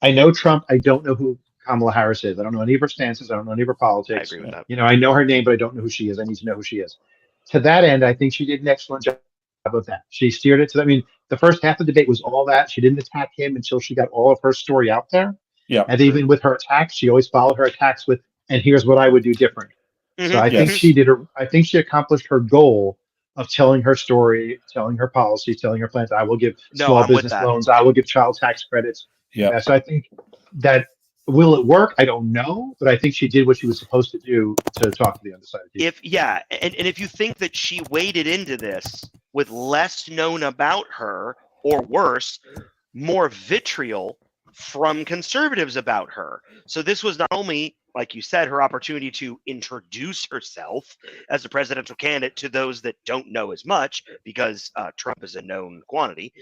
I know Trump, I don't know who Kamala Harris is. I don't know any of her stances. I don't know any of her politics. I agree with that. You know, I know her name, but I don't know who she is. I need to know who she is. To that end, I think she did an excellent job of that. She steered it to, I mean, the first half of the debate was all that. She didn't attack him until she got all of her story out there. Yeah. And even with her attacks, she always followed her attacks with, and here's what I would do different. So I think she did I think she accomplished her goal of telling her story, telling her policies, telling her plans. I will give small business loans. I will give child tax credits. Yeah. So I think that, will it work? I don't know, but I think she did what she was supposed to do to talk to the undecided people. And if you think that she waded into this with less known about her, or worse, more vitriol from conservatives about her. So this was not only, like you said, her opportunity to introduce herself as a presidential candidate to those that don't know as much, because Trump is a known quantity.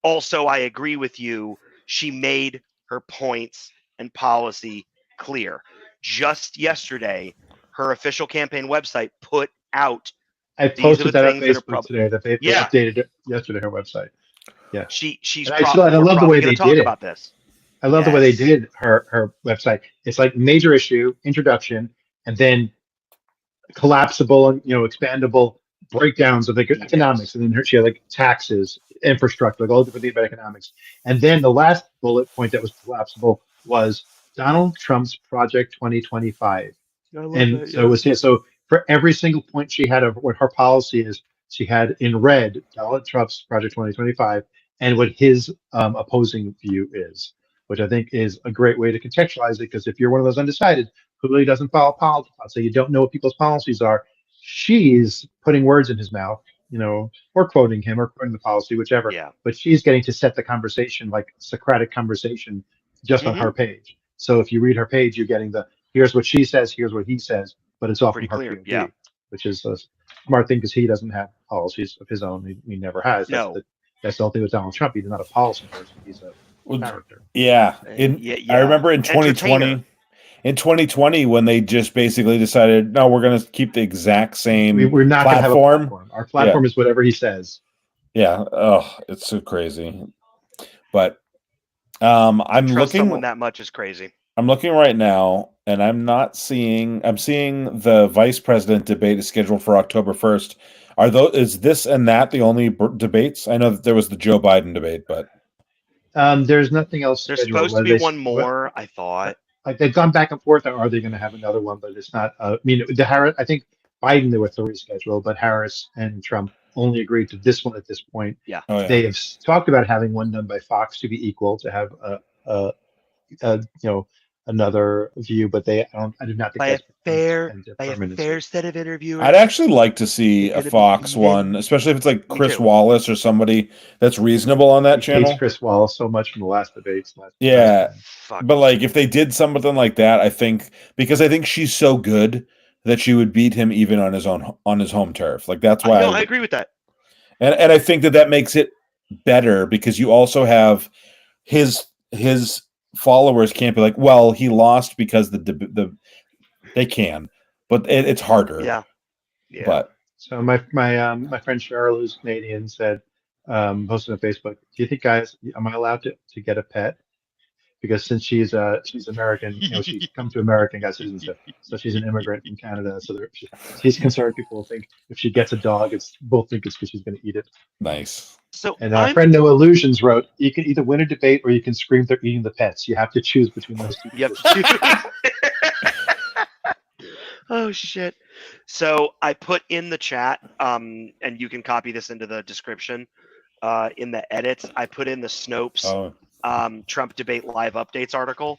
Also, I agree with you. She made her points and policy clear. Just yesterday, her official campaign website put out. I posted that on Facebook today. That they updated it yesterday. Her website. Yeah, she's. And I love the way they did it. About this. I love the way they did her website. It's like major issue, introduction, and then collapsible and expandable breakdowns of the economics, and then she had like taxes, infrastructure, like all different things about economics. And then the last bullet point that was collapsible was Donald Trump's Project 2025. And so it was so for every single point she had of what her policy is, she had in red Donald Trump's Project 2025 and what his opposing view is, which I think is a great way to contextualize it. Because if you're one of those undecided who really doesn't follow politics, so you don't know what people's policies are, she's putting words in his mouth, or quoting him or quoting the policy, whichever. Yeah. But she's getting to set the conversation, like Socratic conversation, just on her page. So if you read her page, you're getting here's what she says, here's what he says, but it's all pretty from her clear. POV, Yeah. which is a smart thing because he doesn't have policies of his own. He never has. That's the only thing with Donald Trump. He's not a policy person. He's a character. Yeah. I remember in 2020. In 2020, when they just basically decided, no, we're going to keep the exact same we're not going to have a platform. Our platform is whatever he says. Yeah. Oh, it's so crazy. But I'm Trust looking. Someone that much is crazy. I'm looking right now, and I'm seeing the vice president debate is scheduled for October 1st. Is this and that the only debates? I know that there was the Joe Biden debate, but there's nothing else. There's supposed to be one more, I thought. Like they've gone back and forth. Are they going to have another one? But it's not. I think Biden there were 3 scheduled, but Harris and Trump only agreed to this one at this point. Yeah. They have talked about having one done by Fox to be equal, to have another view, but I do not think by that's a fair set of interviewers. I'd actually like to see a Fox one, especially if it's like Chris Wallace or somebody that's reasonable on that channel. Hates Chris Wallace so much from the last debates. But like if they did something like that, I think she's so good that she would beat him even on his home turf. Like that's why. I agree with that. And I think that makes it better because you also have his followers can't be like, well, he lost because they can, but it's harder. Yeah. But so my friend Cheryl, who's Canadian, said, posted on Facebook, do you think, guys, am I allowed to get a pet? Because since she's American, she's come to America and got citizenship, so she's an immigrant from Canada. So she's concerned people will think if she gets a dog, both think it's because she's going to eat it. Nice. And our friend No Illusions wrote, you can either win a debate or you can scream they're eating the pets. You have to choose between those two. Yep. Oh shit. So I put in the chat, and you can copy this into the description. In the edits, I put in the Snopes Trump debate live updates article,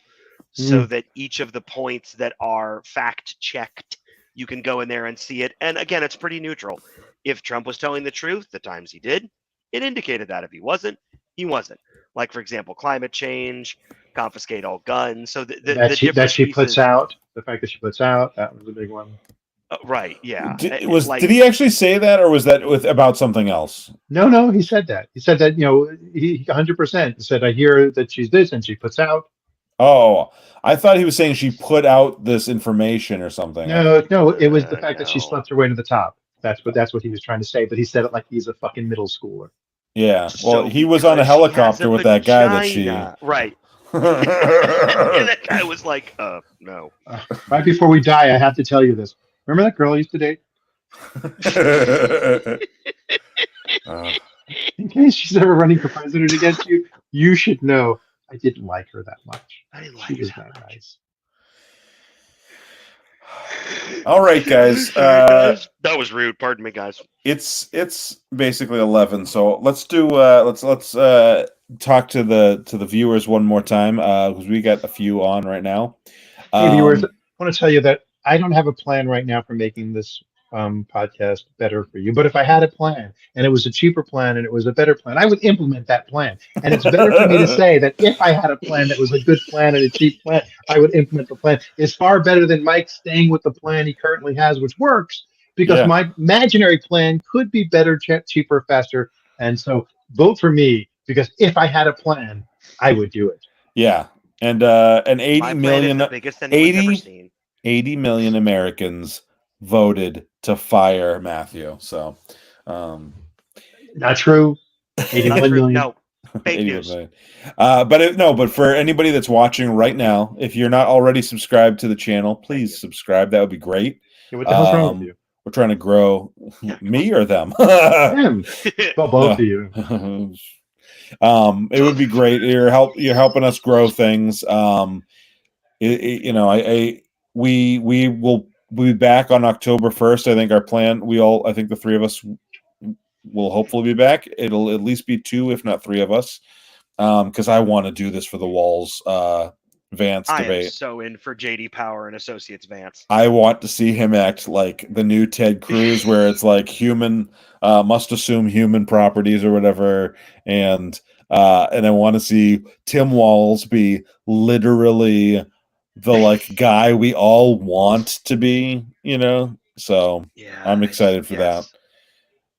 so that each of the points that are fact checked, you can go in there and see it. And again, it's pretty neutral. If Trump was telling the truth, the times he did, it indicated that. If he wasn't, he wasn't. Like, for example, climate change, confiscate all guns. So the fact that she puts out, that was a big one. Right? Yeah. Did he actually say that, or was that about something else? No, he said that. He said that, he 100% said, I hear that she's this and she puts out. Oh, I thought he was saying she put out this information or something. No, it was the fact that she slept her way to the top. That's what he was trying to say, but he said it like he's a fucking middle schooler. Yeah. Well, So he was on a because she has helicopter a with that guy that she. vagina. Right. That guy was like, no. Right before we die, I have to tell you this. Remember that girl I used to date? In case she's ever running for president against you, you should know I didn't like her that much. I didn't like She was that not much. nice. All right, guys. That was rude. Pardon me, guys. It's basically 11, so let's do let's talk to the viewers one more time because we got a few on right now. Hey, viewers, I want to tell you that I don't have a plan right now for making this podcast better for you. But if I had a plan and it was a cheaper plan and it was a better plan, I would implement that plan. And it's better for me to say that if I had a plan that was a good plan and a cheap plan, I would implement the plan. It's far better than Mike staying with the plan he currently has, which works, because my imaginary plan could be better, cheaper, faster. And so vote for me, because if I had a plan, I would do it. Yeah. And 80 My plan million, is the biggest anyone's ever seen. 80 million Americans voted to fire Matthew. So, not true. 81 million. No, fake news. But for anybody that's watching right now, if you're not already subscribed to the channel, please subscribe. That would be great. Yeah, what the hell's wrong with you? We're trying to grow me or them. Them. Well, both of you. It would be great. You're helping us grow things. We will be back on October 1st. I think our plan. I think the three of us will hopefully be back. It'll at least be 2, if not 3 of us, because I want to do this for the Walls Vance debate. I am so in for JD Power and Associates Vance. I want to see him act like the new Ted Cruz, where it's like human must assume human properties or whatever, and I want to see Tim Walz be literally the guy we all want to be, So I'm excited for that.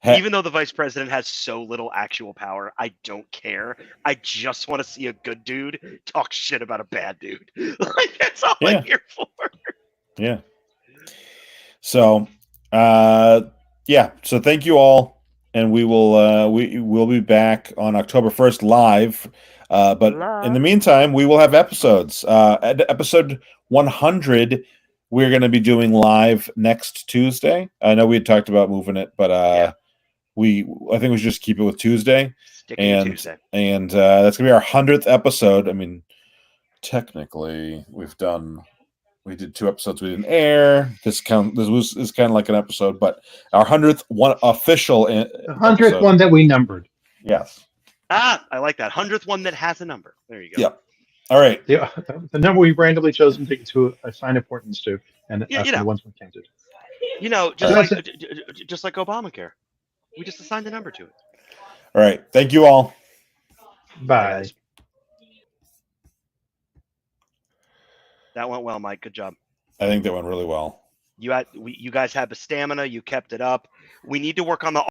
Even though the vice president has so little actual power, I don't care. I just want to see a good dude talk shit about a bad dude. That's all I'm here for. Yeah. So, So thank you all, and we will be back on October 1st live. But in the meantime, we will have episodes. At episode 100, we're going to be doing live next Tuesday. I know we had talked about moving it, but I think we should just keep it with Tuesday. Tuesday. And that's going to be our 100th episode. I mean, technically, we did 2 episodes we didn't air. This is kind of like an episode, but our 100th one official. The 100th one that we numbered. Yes. I like that 100th one that has a number. There you go. Yeah. All right. The number we've randomly chosen to assign importance to, and the ones we counted. Just like Obamacare, we just assigned a number to it. All right. Thank you all. Bye. That went well, Mike. Good job. I think that went really well. You guys had the stamina. You kept it up. We need to work on the